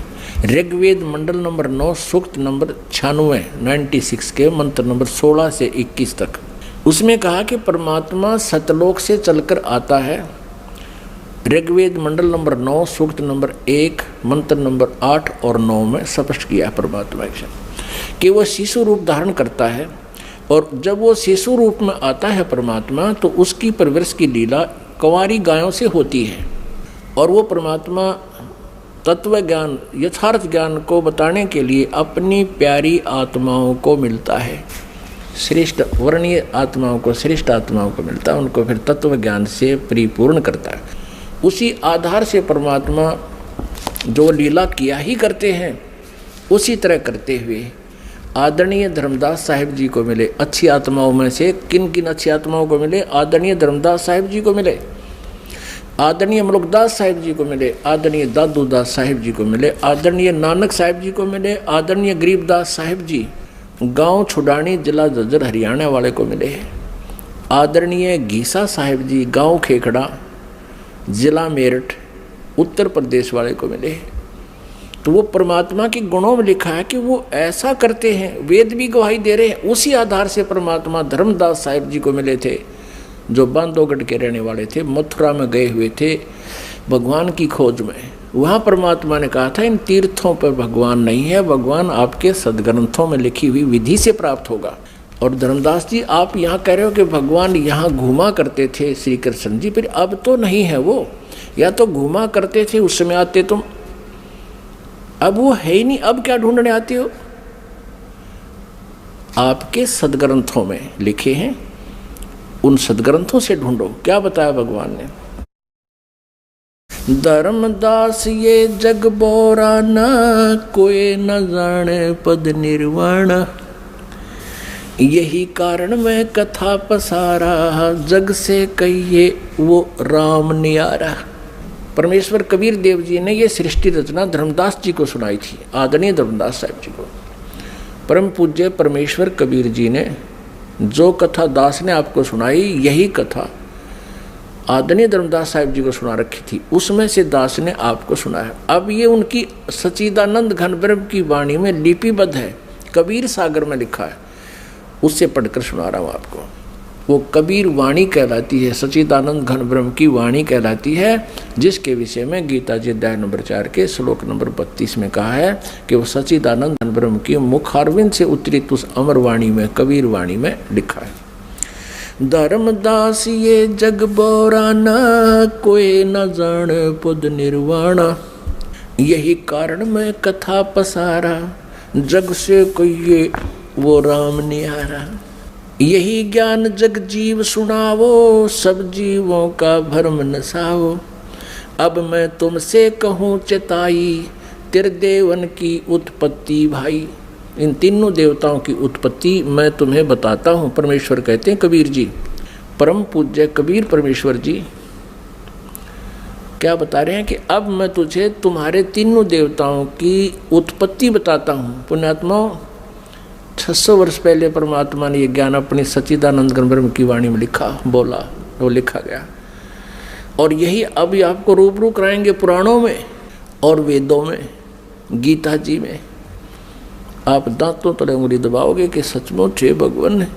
ऋग्वेद मंडल नंबर 9 सूक्त नंबर 96 के मंत्र नंबर 16 से 21 तक, उसमें कहा कि परमात्मा सतलोक से चलकर आता है। ऋग्वेद मंडल नंबर 9 सूक्त नंबर 1 मंत्र नंबर 8 और 9 में स्पष्ट किया है परमात्मा कि वह शिशु रूप धारण करता है, और जब वो शिशु रूप में आता है परमात्मा, तो उसकी परवरिश की लीला कंवारी गायों से होती है, और वो परमात्मा तत्व ज्ञान, यथार्थ ज्ञान को बताने के लिए अपनी प्यारी आत्माओं को मिलता है, श्रेष्ठ वर्णीय आत्माओं को, श्रेष्ठ आत्माओं को मिलता है, उनको फिर तत्व ज्ञान से परिपूर्ण करता है। उसी आधार से परमात्मा जो लीला किया ही करते हैं, उसी तरह करते हुए आदरणीय धर्मदास साहिब जी को मिले। अच्छी आत्माओं में से किन किन अच्छी आत्माओं को मिले? आदरणीय धर्मदास साहिब जी को मिले, आदरणीय मलुकदास साहिब जी को मिले, आदरणीय दादूदास साहिब जी को मिले, आदरणीय नानक साहिब जी को मिले, आदरणीय गरीबदास साहिब जी गांव छुडानी जिला झज्जर हरियाणा वाले को मिले, आदरणीय घीसा साहिब जी गांव खेखड़ा जिला मेरठ उत्तर प्रदेश वाले को मिले। तो वो परमात्मा के गुणों में लिखा है कि वो ऐसा करते हैं, वेद भी गवाही दे रहे हैं। उसी आधार से परमात्मा धर्मदास साहिब जी को मिले थे, जो बांधवगढ़ के रहने वाले थे, मथुरा में गए हुए थे भगवान की खोज में। वहाँ परमात्मा ने कहा था इन तीर्थों पर भगवान नहीं है, भगवान आपके सदग्रंथों में लिखी हुई विधि से प्राप्त होगा। और धर्मदास जी आप यहाँ कह रहे हो कि भगवान यहाँ घूमा करते थे श्री कृष्ण जी, फिर अब तो नहीं है वो, या तो घूमा करते थे उस समय आते तुम, अब वो है ही नहीं, अब क्या ढूंढने आते हो? आपके सदग्रंथों में लिखे हैं, उन सदग्रंथों से ढूंढो। क्या बताया भगवान ने? धर्मदास ये जग बोरा न, कोई न जाने पद निर्वाण, यही कारण मैं कथा पसारा, जग से कहिए वो राम नियारा। परमेश्वर कबीर देव जी ने ये सृष्टि रचना धर्मदास जी को सुनाई थी, आदरणीय धर्मदास साहब जी को। परम पूज्य परमेश्वर कबीर जी ने जो कथा दास ने आपको सुनाई, यही कथा आदरणीय धर्मदास साहब जी को सुना रखी थी, उसमें से दास ने आपको सुनाया। अब ये उनकी सच्चिदानंद घन ब्रह्म की वाणी में लिपिबद्ध है, कबीर सागर में लिखा है, उससे पढ़कर सुना रहा हूँ आपको। वो कबीर वाणी कहलाती है, सच्चिदानंद घन ब्रह्म की वाणी कहलाती है, जिसके विषय में गीता जी अध्याय नंबर 4 के श्लोक नंबर 32 में कहा है कि वो सच्चिदानंद घन ब्रह्म की मुखारविंद से उतरित उस अमर वाणी में, कबीर वाणी में लिखा है। धर्मदास ये जग बोरा न, कोई न जान पद निर्वाण, यही कारण मैं कथा पसारा, जग से कहिए वो राम निहारा। यही ज्ञान जग जीव सुनावो, सब जीवों का भ्रम नसाओ, अब मैं तुमसे कहूँ चेताई, त्रिदेवन की उत्पत्ति भाई। इन तीनों देवताओं की उत्पत्ति मैं तुम्हें बताता हूँ, परमेश्वर कहते हैं कबीर जी। परम पूज्य कबीर परमेश्वर जी क्या बता रहे हैं कि अब मैं तुझे तुम्हारे तीनों देवताओं की उत्पत्ति बताता हूँ। पुण्यात्माओं, 600 वर्ष पहले परमात्मा ने ये ज्ञान अपनी सच्चिदानंद घन ब्रह्म की वाणी में लिखा, बोला, वो लिखा गया। और यही अब आपको रूबरू कराएंगे पुराणों में और वेदों में, गीता जी में। आप दांतों तले उंगली दबाओगे कि सचमुच हे भगवान ने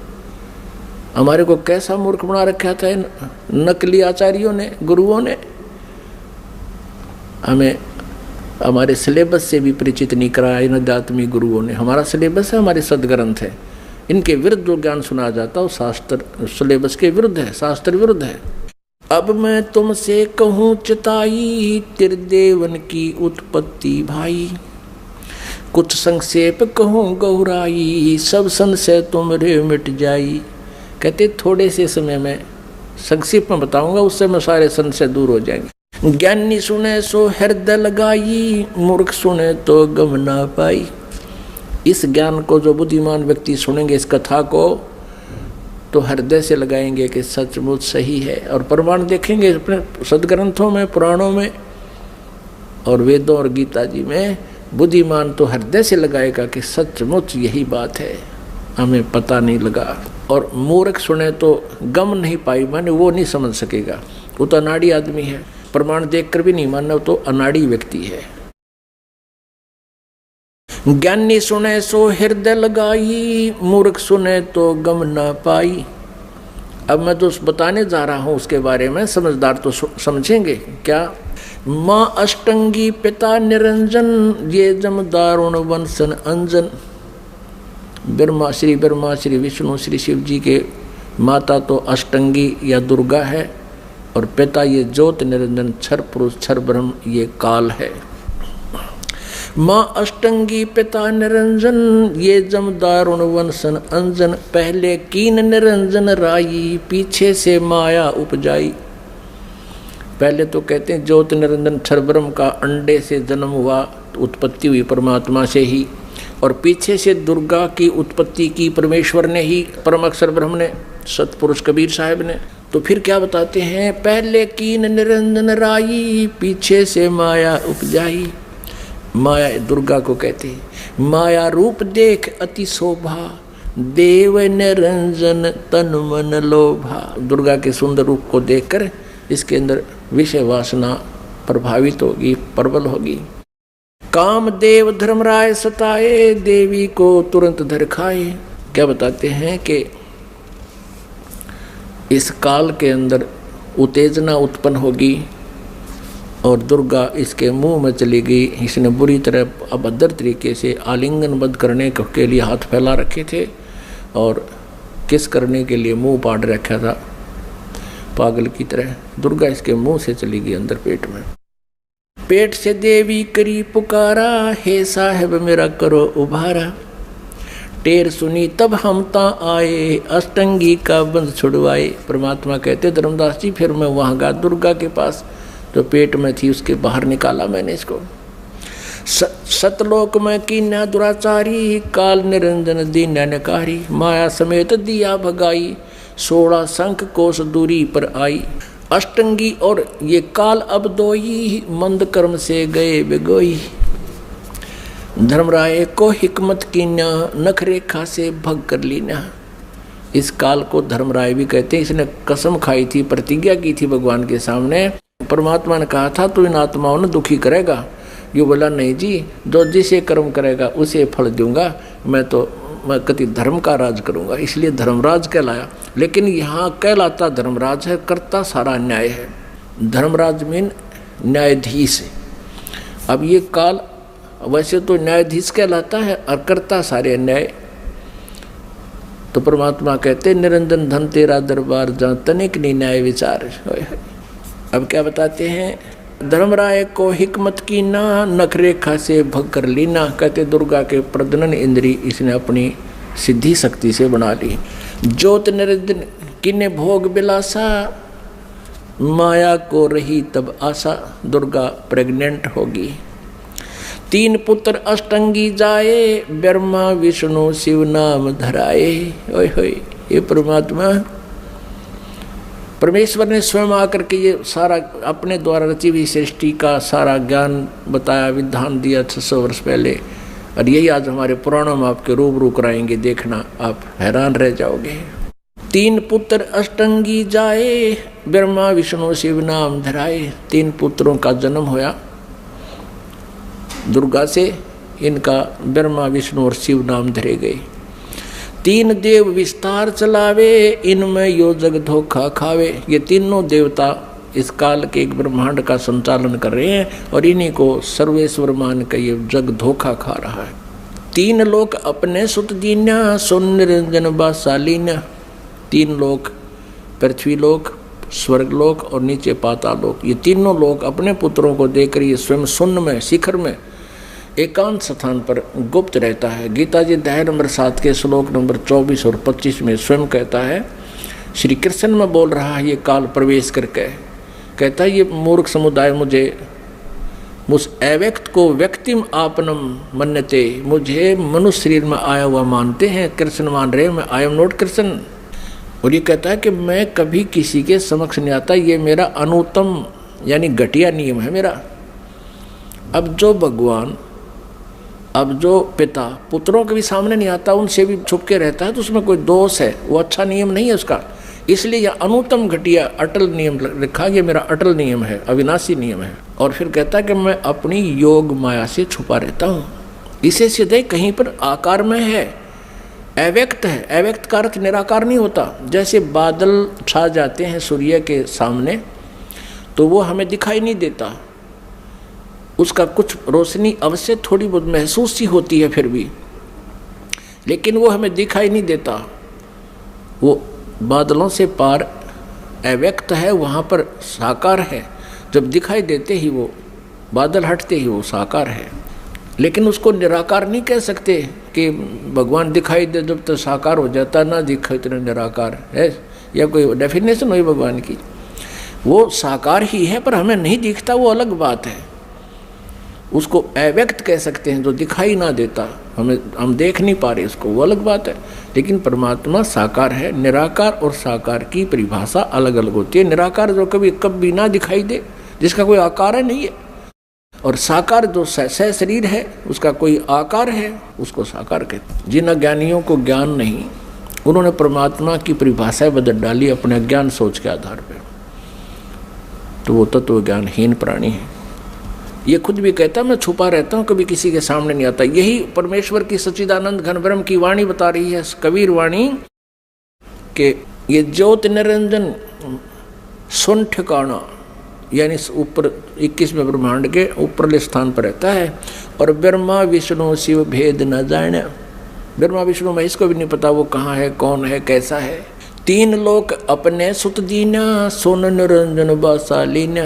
हमारे को कैसा मूर्ख बना रखा था इन नकली आचार्यों ने, गुरुओं ने। हमें हमारे सिलेबस से भी परिचित नहीं कराया इन अध्यात्मिक गुरुओं ने। हमारा सिलेबस है, हमारे सदग्रंथ है, इनके विरुद्ध जो ज्ञान सुना जाता है वो शास्त्र सिलेबस के विरुद्ध है, शास्त्र विरुद्ध है। अब मैं तुमसे कहूँ चिताई, त्रिदेवन की उत्पत्ति भाई, कुछ संक्षेप कहूँ गौराई, सब संशय तुमरे मिट जाई। कहते थोड़े से समय में संक्षेप में बताऊंगा, उससे में सारे संशय दूर हो जाएंगे। ज्ञानी सुने सो हृदय लगाई, मूर्ख सुने तो गम ना पाई। इस ज्ञान को जो बुद्धिमान व्यक्ति सुनेंगे, इस कथा को, तो हृदय से लगाएंगे कि सचमुच सही है। और प्रमाण देखेंगे अपने सदग्रंथों में, पुराणों में और वेदों और गीता जी में। बुद्धिमान तो हृदय से लगाएगा कि सचमुच यही बात है, हमें पता नहीं लगा। और मूर्ख सुने तो गम नहीं पाई, माने वो नहीं समझ सकेगा, वो तो अनाड़ी आदमी है। प्रमाण देखकर भी नहीं मानना, तो अनाड़ी व्यक्ति है। ज्ञानी सुने सो हृदय लगाई, मूर्ख सुने तो गम ना पाई। अब मैं तो बताने जा रहा हूं उसके बारे में, समझदार तो समझेंगे क्या। माँ अष्टंगी पिता निरंजन, ये जमदारुण वंशन अंजन। ब्रह्मा श्री विष्णु श्री शिव जी के माता तो अष्टंगी या दुर्गा है, और पिता ये ज्योत निरंजन क्षर पुरुष क्षर ब्रह्म ये काल है। माँ अष्टंगी पिता निरंजन, ये जमदारुण वंशन अंजन। पहले कीन निरंजन राई, पीछे से माया उपजाई। पहले तो कहते हैं ज्योत निरंजन क्षर ब्रह्म का अंडे से जन्म हुआ, उत्पत्ति हुई परमात्मा से ही, और पीछे से दुर्गा की उत्पत्ति की परमेश्वर ने ही, परम अक्षर ब्रह्म ने, सतपुरुष कबीर साहब ने। तो फिर क्या बताते हैं, पहले कीन निरंजन राई, पीछे से माया उपजाई। माया दुर्गा को कहते हैं। माया रूप देख अति शोभा, देव निरंजन तन मन लोभा। दुर्गा के सुंदर रूप को देखकर इसके अंदर विषय वासना प्रभावित होगी, प्रबल होगी। कामदेव धर्मराय सताए, देवी को तुरंत धर खाए। क्या बताते हैं कि इस काल के अंदर उत्तेजना उत्पन्न होगी और दुर्गा इसके मुंह में चली गई। इसने बुरी तरह अभद्र तरीके से आलिंगनबद्ध करने के लिए हाथ फैला रखे थे और किस करने के लिए मुंह पाड़ रखा था। पागल की तरह। दुर्गा इसके मुंह से चली गई अंदर पेट में। पेट से देवी करी पुकारा, हे साहेब मेरा करो उभारा। टेर सुनी तब हम ता आए, अष्टंगी का बंध छुड़वाए। परमात्मा कहते धर्मदास जी फिर मैं वहाँ गया दुर्गा के पास, जो पेट में थी उसके बाहर निकाला मैंने इसको। सतलोक में कीन्या दुराचारी, काल निरंजन दीन नकारी। माया समेत दिया भगाई, 16 शंख कोस दूरी पर आई। अष्टंगी और ये काल अब दोई, मंद कर्म से गए बिगोई। धर्मराय को हिकमत कीन्या, नख रेखा से भग कर लीना। इस काल को धर्मराय भी कहते हैं। इसने कसम खाई थी, प्रतिज्ञा की थी भगवान के सामने। परमात्मा ने कहा था तू इन आत्माओं ने दुखी करेगा। ये बोला नहीं जी, जो जिसे कर्म करेगा उसे फल दूंगा। मैं कति धर्म का राज करूंगा, इसलिए धर्मराज कहलाया। लेकिन यहाँ कहलाता धर्मराज है, करता सारा न्याय है। धर्मराज मीन न्यायाधीश है। अब ये काल वैसे तो न्यायाधीश कहलाता है और करता सारे न्याय। तो परमात्मा कहते निरंजन धन तेरा दरबार, जहाँ तनिक नहीं न्याय विचार। अब क्या बताते हैं, धर्मराय को हिकमत की ना, नख रेखा से भग कर लीना। कहते दुर्गा के प्रजनन इंद्री इसने अपनी सिद्धि शक्ति से बना ली। ज्योत निरंजन किन्ने भोग बिलासा, माया को रही तब आशा। दुर्गा प्रेग्नेंट होगी। 3 पुत्र अष्टंगी जाए, ब्रह्मा विष्णु शिव नाम धराए। ओए होए, ये परमात्मा परमेश्वर ने स्वयं आकर के ये सारा अपने द्वारा रची हुई सृष्टि का सारा ज्ञान बताया, विधान दिया 600 वर्ष पहले। और यही आज हमारे पुराणों में आपके रूबरू कराएंगे, देखना आप हैरान रह जाओगे। 3 पुत्र अष्टंगी जाए, ब्रह्मा विष्णु शिव नाम धराए। 3 पुत्रों का जन्म होया दुर्गा से, इनका ब्रह्मा विष्णु और शिव नाम धरे गए। 3 देव विस्तार चलावे, इनमें यो जग धोखा खावे। ये तीनों देवता इस काल के एक ब्रह्मांड का संचालन कर रहे हैं और इन्हीं को सर्वेश्वर मान कर ये जग धोखा खा रहा है। 3 लोक अपने सुत दीन्या, सुन निरंजन बासालीन्या। 3 लोक, पृथ्वी लोक, स्वर्ग लोक और नीचे पाताल लोक, ये तीनों लोक अपने पुत्रों को देकर ये स्वयं शून्य में, शिखर में, एकांत स्थान पर गुप्त रहता है। गीता जी अध्याय नंबर 7 के श्लोक नंबर 24 और 25 में स्वयं कहता है, श्री कृष्ण में बोल रहा है ये काल प्रवेश करके, कहता है ये मूर्ख समुदाय मुझे मुझ अव्यक्त को व्यक्तिम आपनम मन्यते, मुझे मनुष्य शरीर में आया हुआ मानते हैं, कृष्ण मान रहे हैं, मैं आई एम नॉट कृष्ण। और ये कहता है कि मैं कभी किसी के समक्ष नहीं आता, ये मेरा अनुत्तम यानी घटिया नियम है मेरा। अब जो भगवान, अब जो पिता पुत्रों के भी सामने नहीं आता, उनसे भी छुप के रहता है, तो उसमें कोई दोष है, वो अच्छा नियम नहीं है उसका। इसलिए यह अनुत्तम घटिया अटल नियम लिखा, ये मेरा अटल नियम है, अविनाशी नियम है। और फिर कहता है कि मैं अपनी योग माया से छुपा रहता हूँ। इसे सीधे कहीं पर आकार में है, अव्यक्त है। अव्यक्त का अर्थ निराकार नहीं होता। जैसे बादल छा जाते हैं सूर्य के सामने तो वो हमें दिखाई नहीं देता, उसका कुछ रोशनी अवश्य थोड़ी बहुत महसूस सी होती है फिर भी, लेकिन वो हमें दिखाई नहीं देता। वो बादलों से पार अव्यक्त है, वहाँ पर साकार है। जब दिखाई देते ही वो बादल हटते ही वो साकार है। लेकिन उसको निराकार नहीं कह सकते कि भगवान दिखाई दे जब तो साकार हो जाता, ना दिखाई तो निराकार है, या कोई डेफिनेशन हुई भगवान की। वो साकार ही है पर हमें नहीं दिखता, वो अलग बात है। उसको अव्यक्त कह सकते हैं, जो दिखाई ना देता, हम देख नहीं पा रहे उसको, वो अलग बात है। लेकिन परमात्मा साकार है। निराकार और साकार की परिभाषा अलग अलग होती है। निराकार जो कभी ना दिखाई दे, जिसका कोई आकार नहीं है, और साकार जो सह शरीर है, उसका कोई आकार है, उसको साकार कहते हैं। जिन अज्ञानियों को ज्ञान नहीं, उन्होंने परमात्मा की परिभाषा बदल डाली अपने अज्ञान सोच के आधार पर, तो वो तत्व ज्ञानहीन प्राणी है। ये खुद भी कहता मैं छुपा रहता हूँ, कभी किसी के सामने नहीं आता। यही परमेश्वर की सच्चिदानंद घन ब्रह्म की वाणी बता रही है, कबीर वाणी, कि ये ज्योत निरंजन सुन ठिकाना, यानी ऊपर 21वें ब्रह्मांड के ऊपरले स्थान पर रहता है। और ब्रह्मा विष्णु शिव भेद न जाने, ब्रह्मा विष्णु महेश को भी नहीं पता वो कहाँ है, कौन है, कैसा है। तीन लोक अपने सुत दीना, सोन निरंजन बासालीना।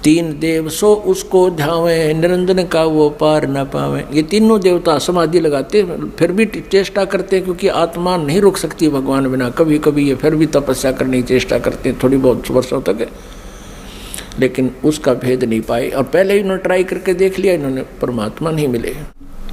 तीन देव सो उसको ध्यावे, निरंजन का वो पार न पावे। ये तीनों देवता समाधि लगाते फिर भी चेष्टा करते हैं, क्योंकि आत्मा नहीं रुक सकती भगवान बिना। कभी कभी ये फिर भी तपस्या करने की चेष्टा करते हैं थोड़ी बहुत वर्षों तक, लेकिन उसका भेद नहीं पाए। और पहले ही उन्होंने ट्राई करके देख लिया, इन्होंने परमात्मा नहीं मिले।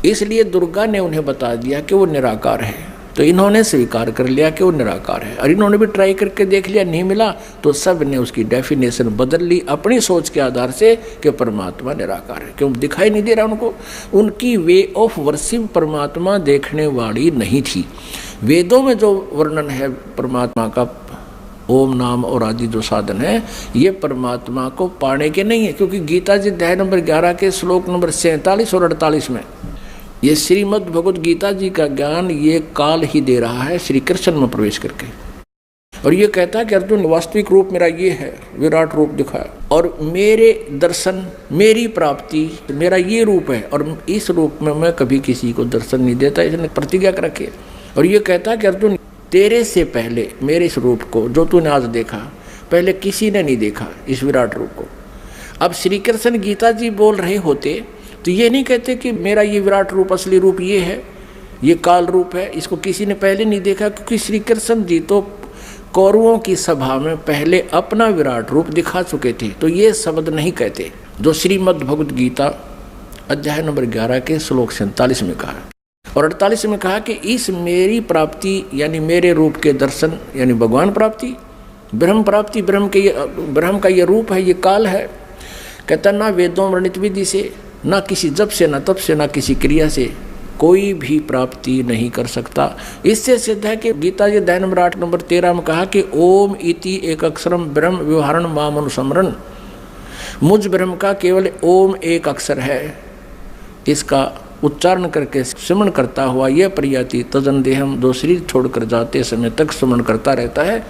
इसलिए दुर्गा ने उन्हें बता दिया कि वो निराकार है, तो इन्होंने स्वीकार कर लिया कि वो निराकार है। और इन्होंने भी ट्राई करके देख लिया, नहीं मिला, तो सब ने उसकी डेफिनेशन बदल ली अपनी सोच के आधार से कि परमात्मा निराकार है। क्यों दिखाई नहीं दे रहा उनको? उनकी वे ऑफ वर्शिप परमात्मा देखने वाली नहीं थी। वेदों में जो वर्णन है परमात्मा का, ओम नाम और आदि जो साधन है, ये परमात्मा को पाने के नहीं है। क्योंकि गीता जी अध्याय नंबर 11 के श्लोक नंबर 47 और 48 में ये श्रीमद् भगवद गीता जी का ज्ञान ये काल ही दे रहा है श्री कृष्ण में प्रवेश करके। और ये कहता है कि अर्जुन वास्तविक रूप मेरा ये है, विराट रूप दिखाया, और मेरे दर्शन, मेरी प्राप्ति, मेरा ये रूप है, और इस रूप में मैं कभी किसी को दर्शन नहीं देता, इसने प्रतिज्ञा कर रखी है। और ये कहता है कि अर्जुन तेरे से पहले मेरे इस रूप को जो तूने आज देखा, पहले किसी ने नहीं देखा इस विराट रूप को। अब श्री कृष्ण गीता जी बोल रहे होते तो ये नहीं कहते कि मेरा ये विराट रूप, असली रूप ये है, ये काल रूप है, इसको किसी ने पहले नहीं देखा। क्योंकि श्री कृष्ण जी तो कौरवों की सभा में पहले अपना विराट रूप दिखा चुके थे, तो ये शब्द नहीं कहते जो श्रीमद् भगवद गीता अध्याय नंबर 11 के श्लोक 47 में कहा और 48 में कहा कि इस मेरी प्राप्ति यानी मेरे रूप के दर्शन यानी भगवान प्राप्ति, ब्रह्म प्राप्ति, ब्रह्म का ये रूप है, ये काल है। कहता ना वेदों वर्णित विधि से, ना किसी जप से, ना तप से, ना किसी क्रिया से कोई भी प्राप्ति नहीं कर सकता। इससे सिद्ध है कि गीता जी अध्याय नंबर 8 नंबर 13 में कहा कि ओम इति एक अक्षरम ब्रह्म व्यवहारण माम अनुसमरण। मुझ ब्रह्म का केवल ओम एक अक्षर है, इसका उच्चारण करके स्मरण करता हुआ यह प्रयाति तजन देहम, दो शरीर छोड़कर जाते समय तक स्मरण करता रहता है,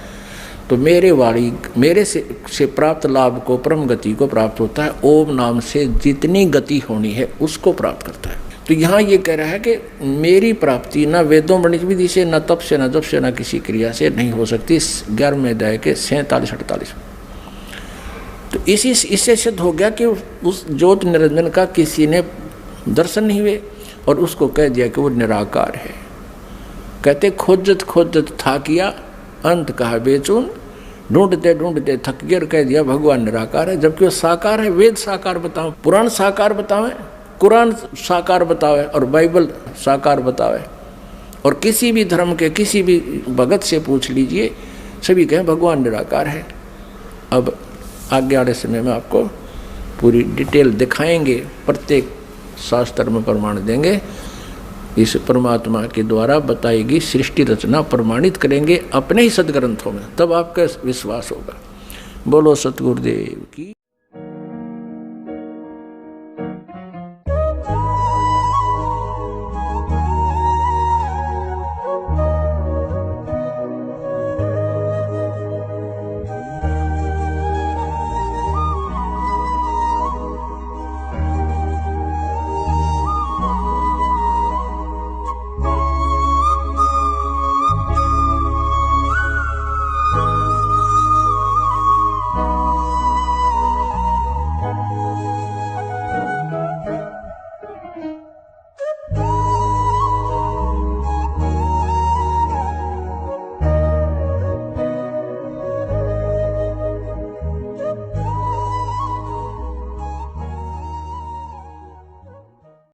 तो मेरे से प्राप्त लाभ को, परम गति को प्राप्त होता है। ओम नाम से जितनी गति होनी है उसको प्राप्त करता है। तो यहाँ ये कह रहा है कि मेरी प्राप्ति ना वेदों वर्णित विधि से, ना तप से, ना जप से, ना किसी क्रिया से नहीं हो सकती। 11वें अध्याय के 47-48। तो इससे सिद्ध हो गया कि उस ज्योत निरंजन का किसी ने दर्शन नहीं हुए और उसको कह दिया कि वो निराकार है। कहते खोजत खोजत था किया, अंत कहा बेचून, ढूंढते ढूंढते थक गया, कह दिया भगवान निराकार है। जबकि वो साकार है। वेद साकार बताओ, पुराण साकार बतावे, कुरान साकार बतावे और बाइबल साकार बतावे, और किसी भी धर्म के किसी भी भगत से पूछ लीजिए, सभी कहें भगवान निराकार है। अब आगे वाले समय में आपको पूरी डिटेल दिखाएंगे, प्रत्येक शास्त्र में प्रमाण देंगे। इस परमात्मा के द्वारा बताई गई सृष्टि रचना प्रमाणित करेंगे अपने ही सदग्रंथों में, तब आपका विश्वास होगा। बोलो सतगुरुदेव की।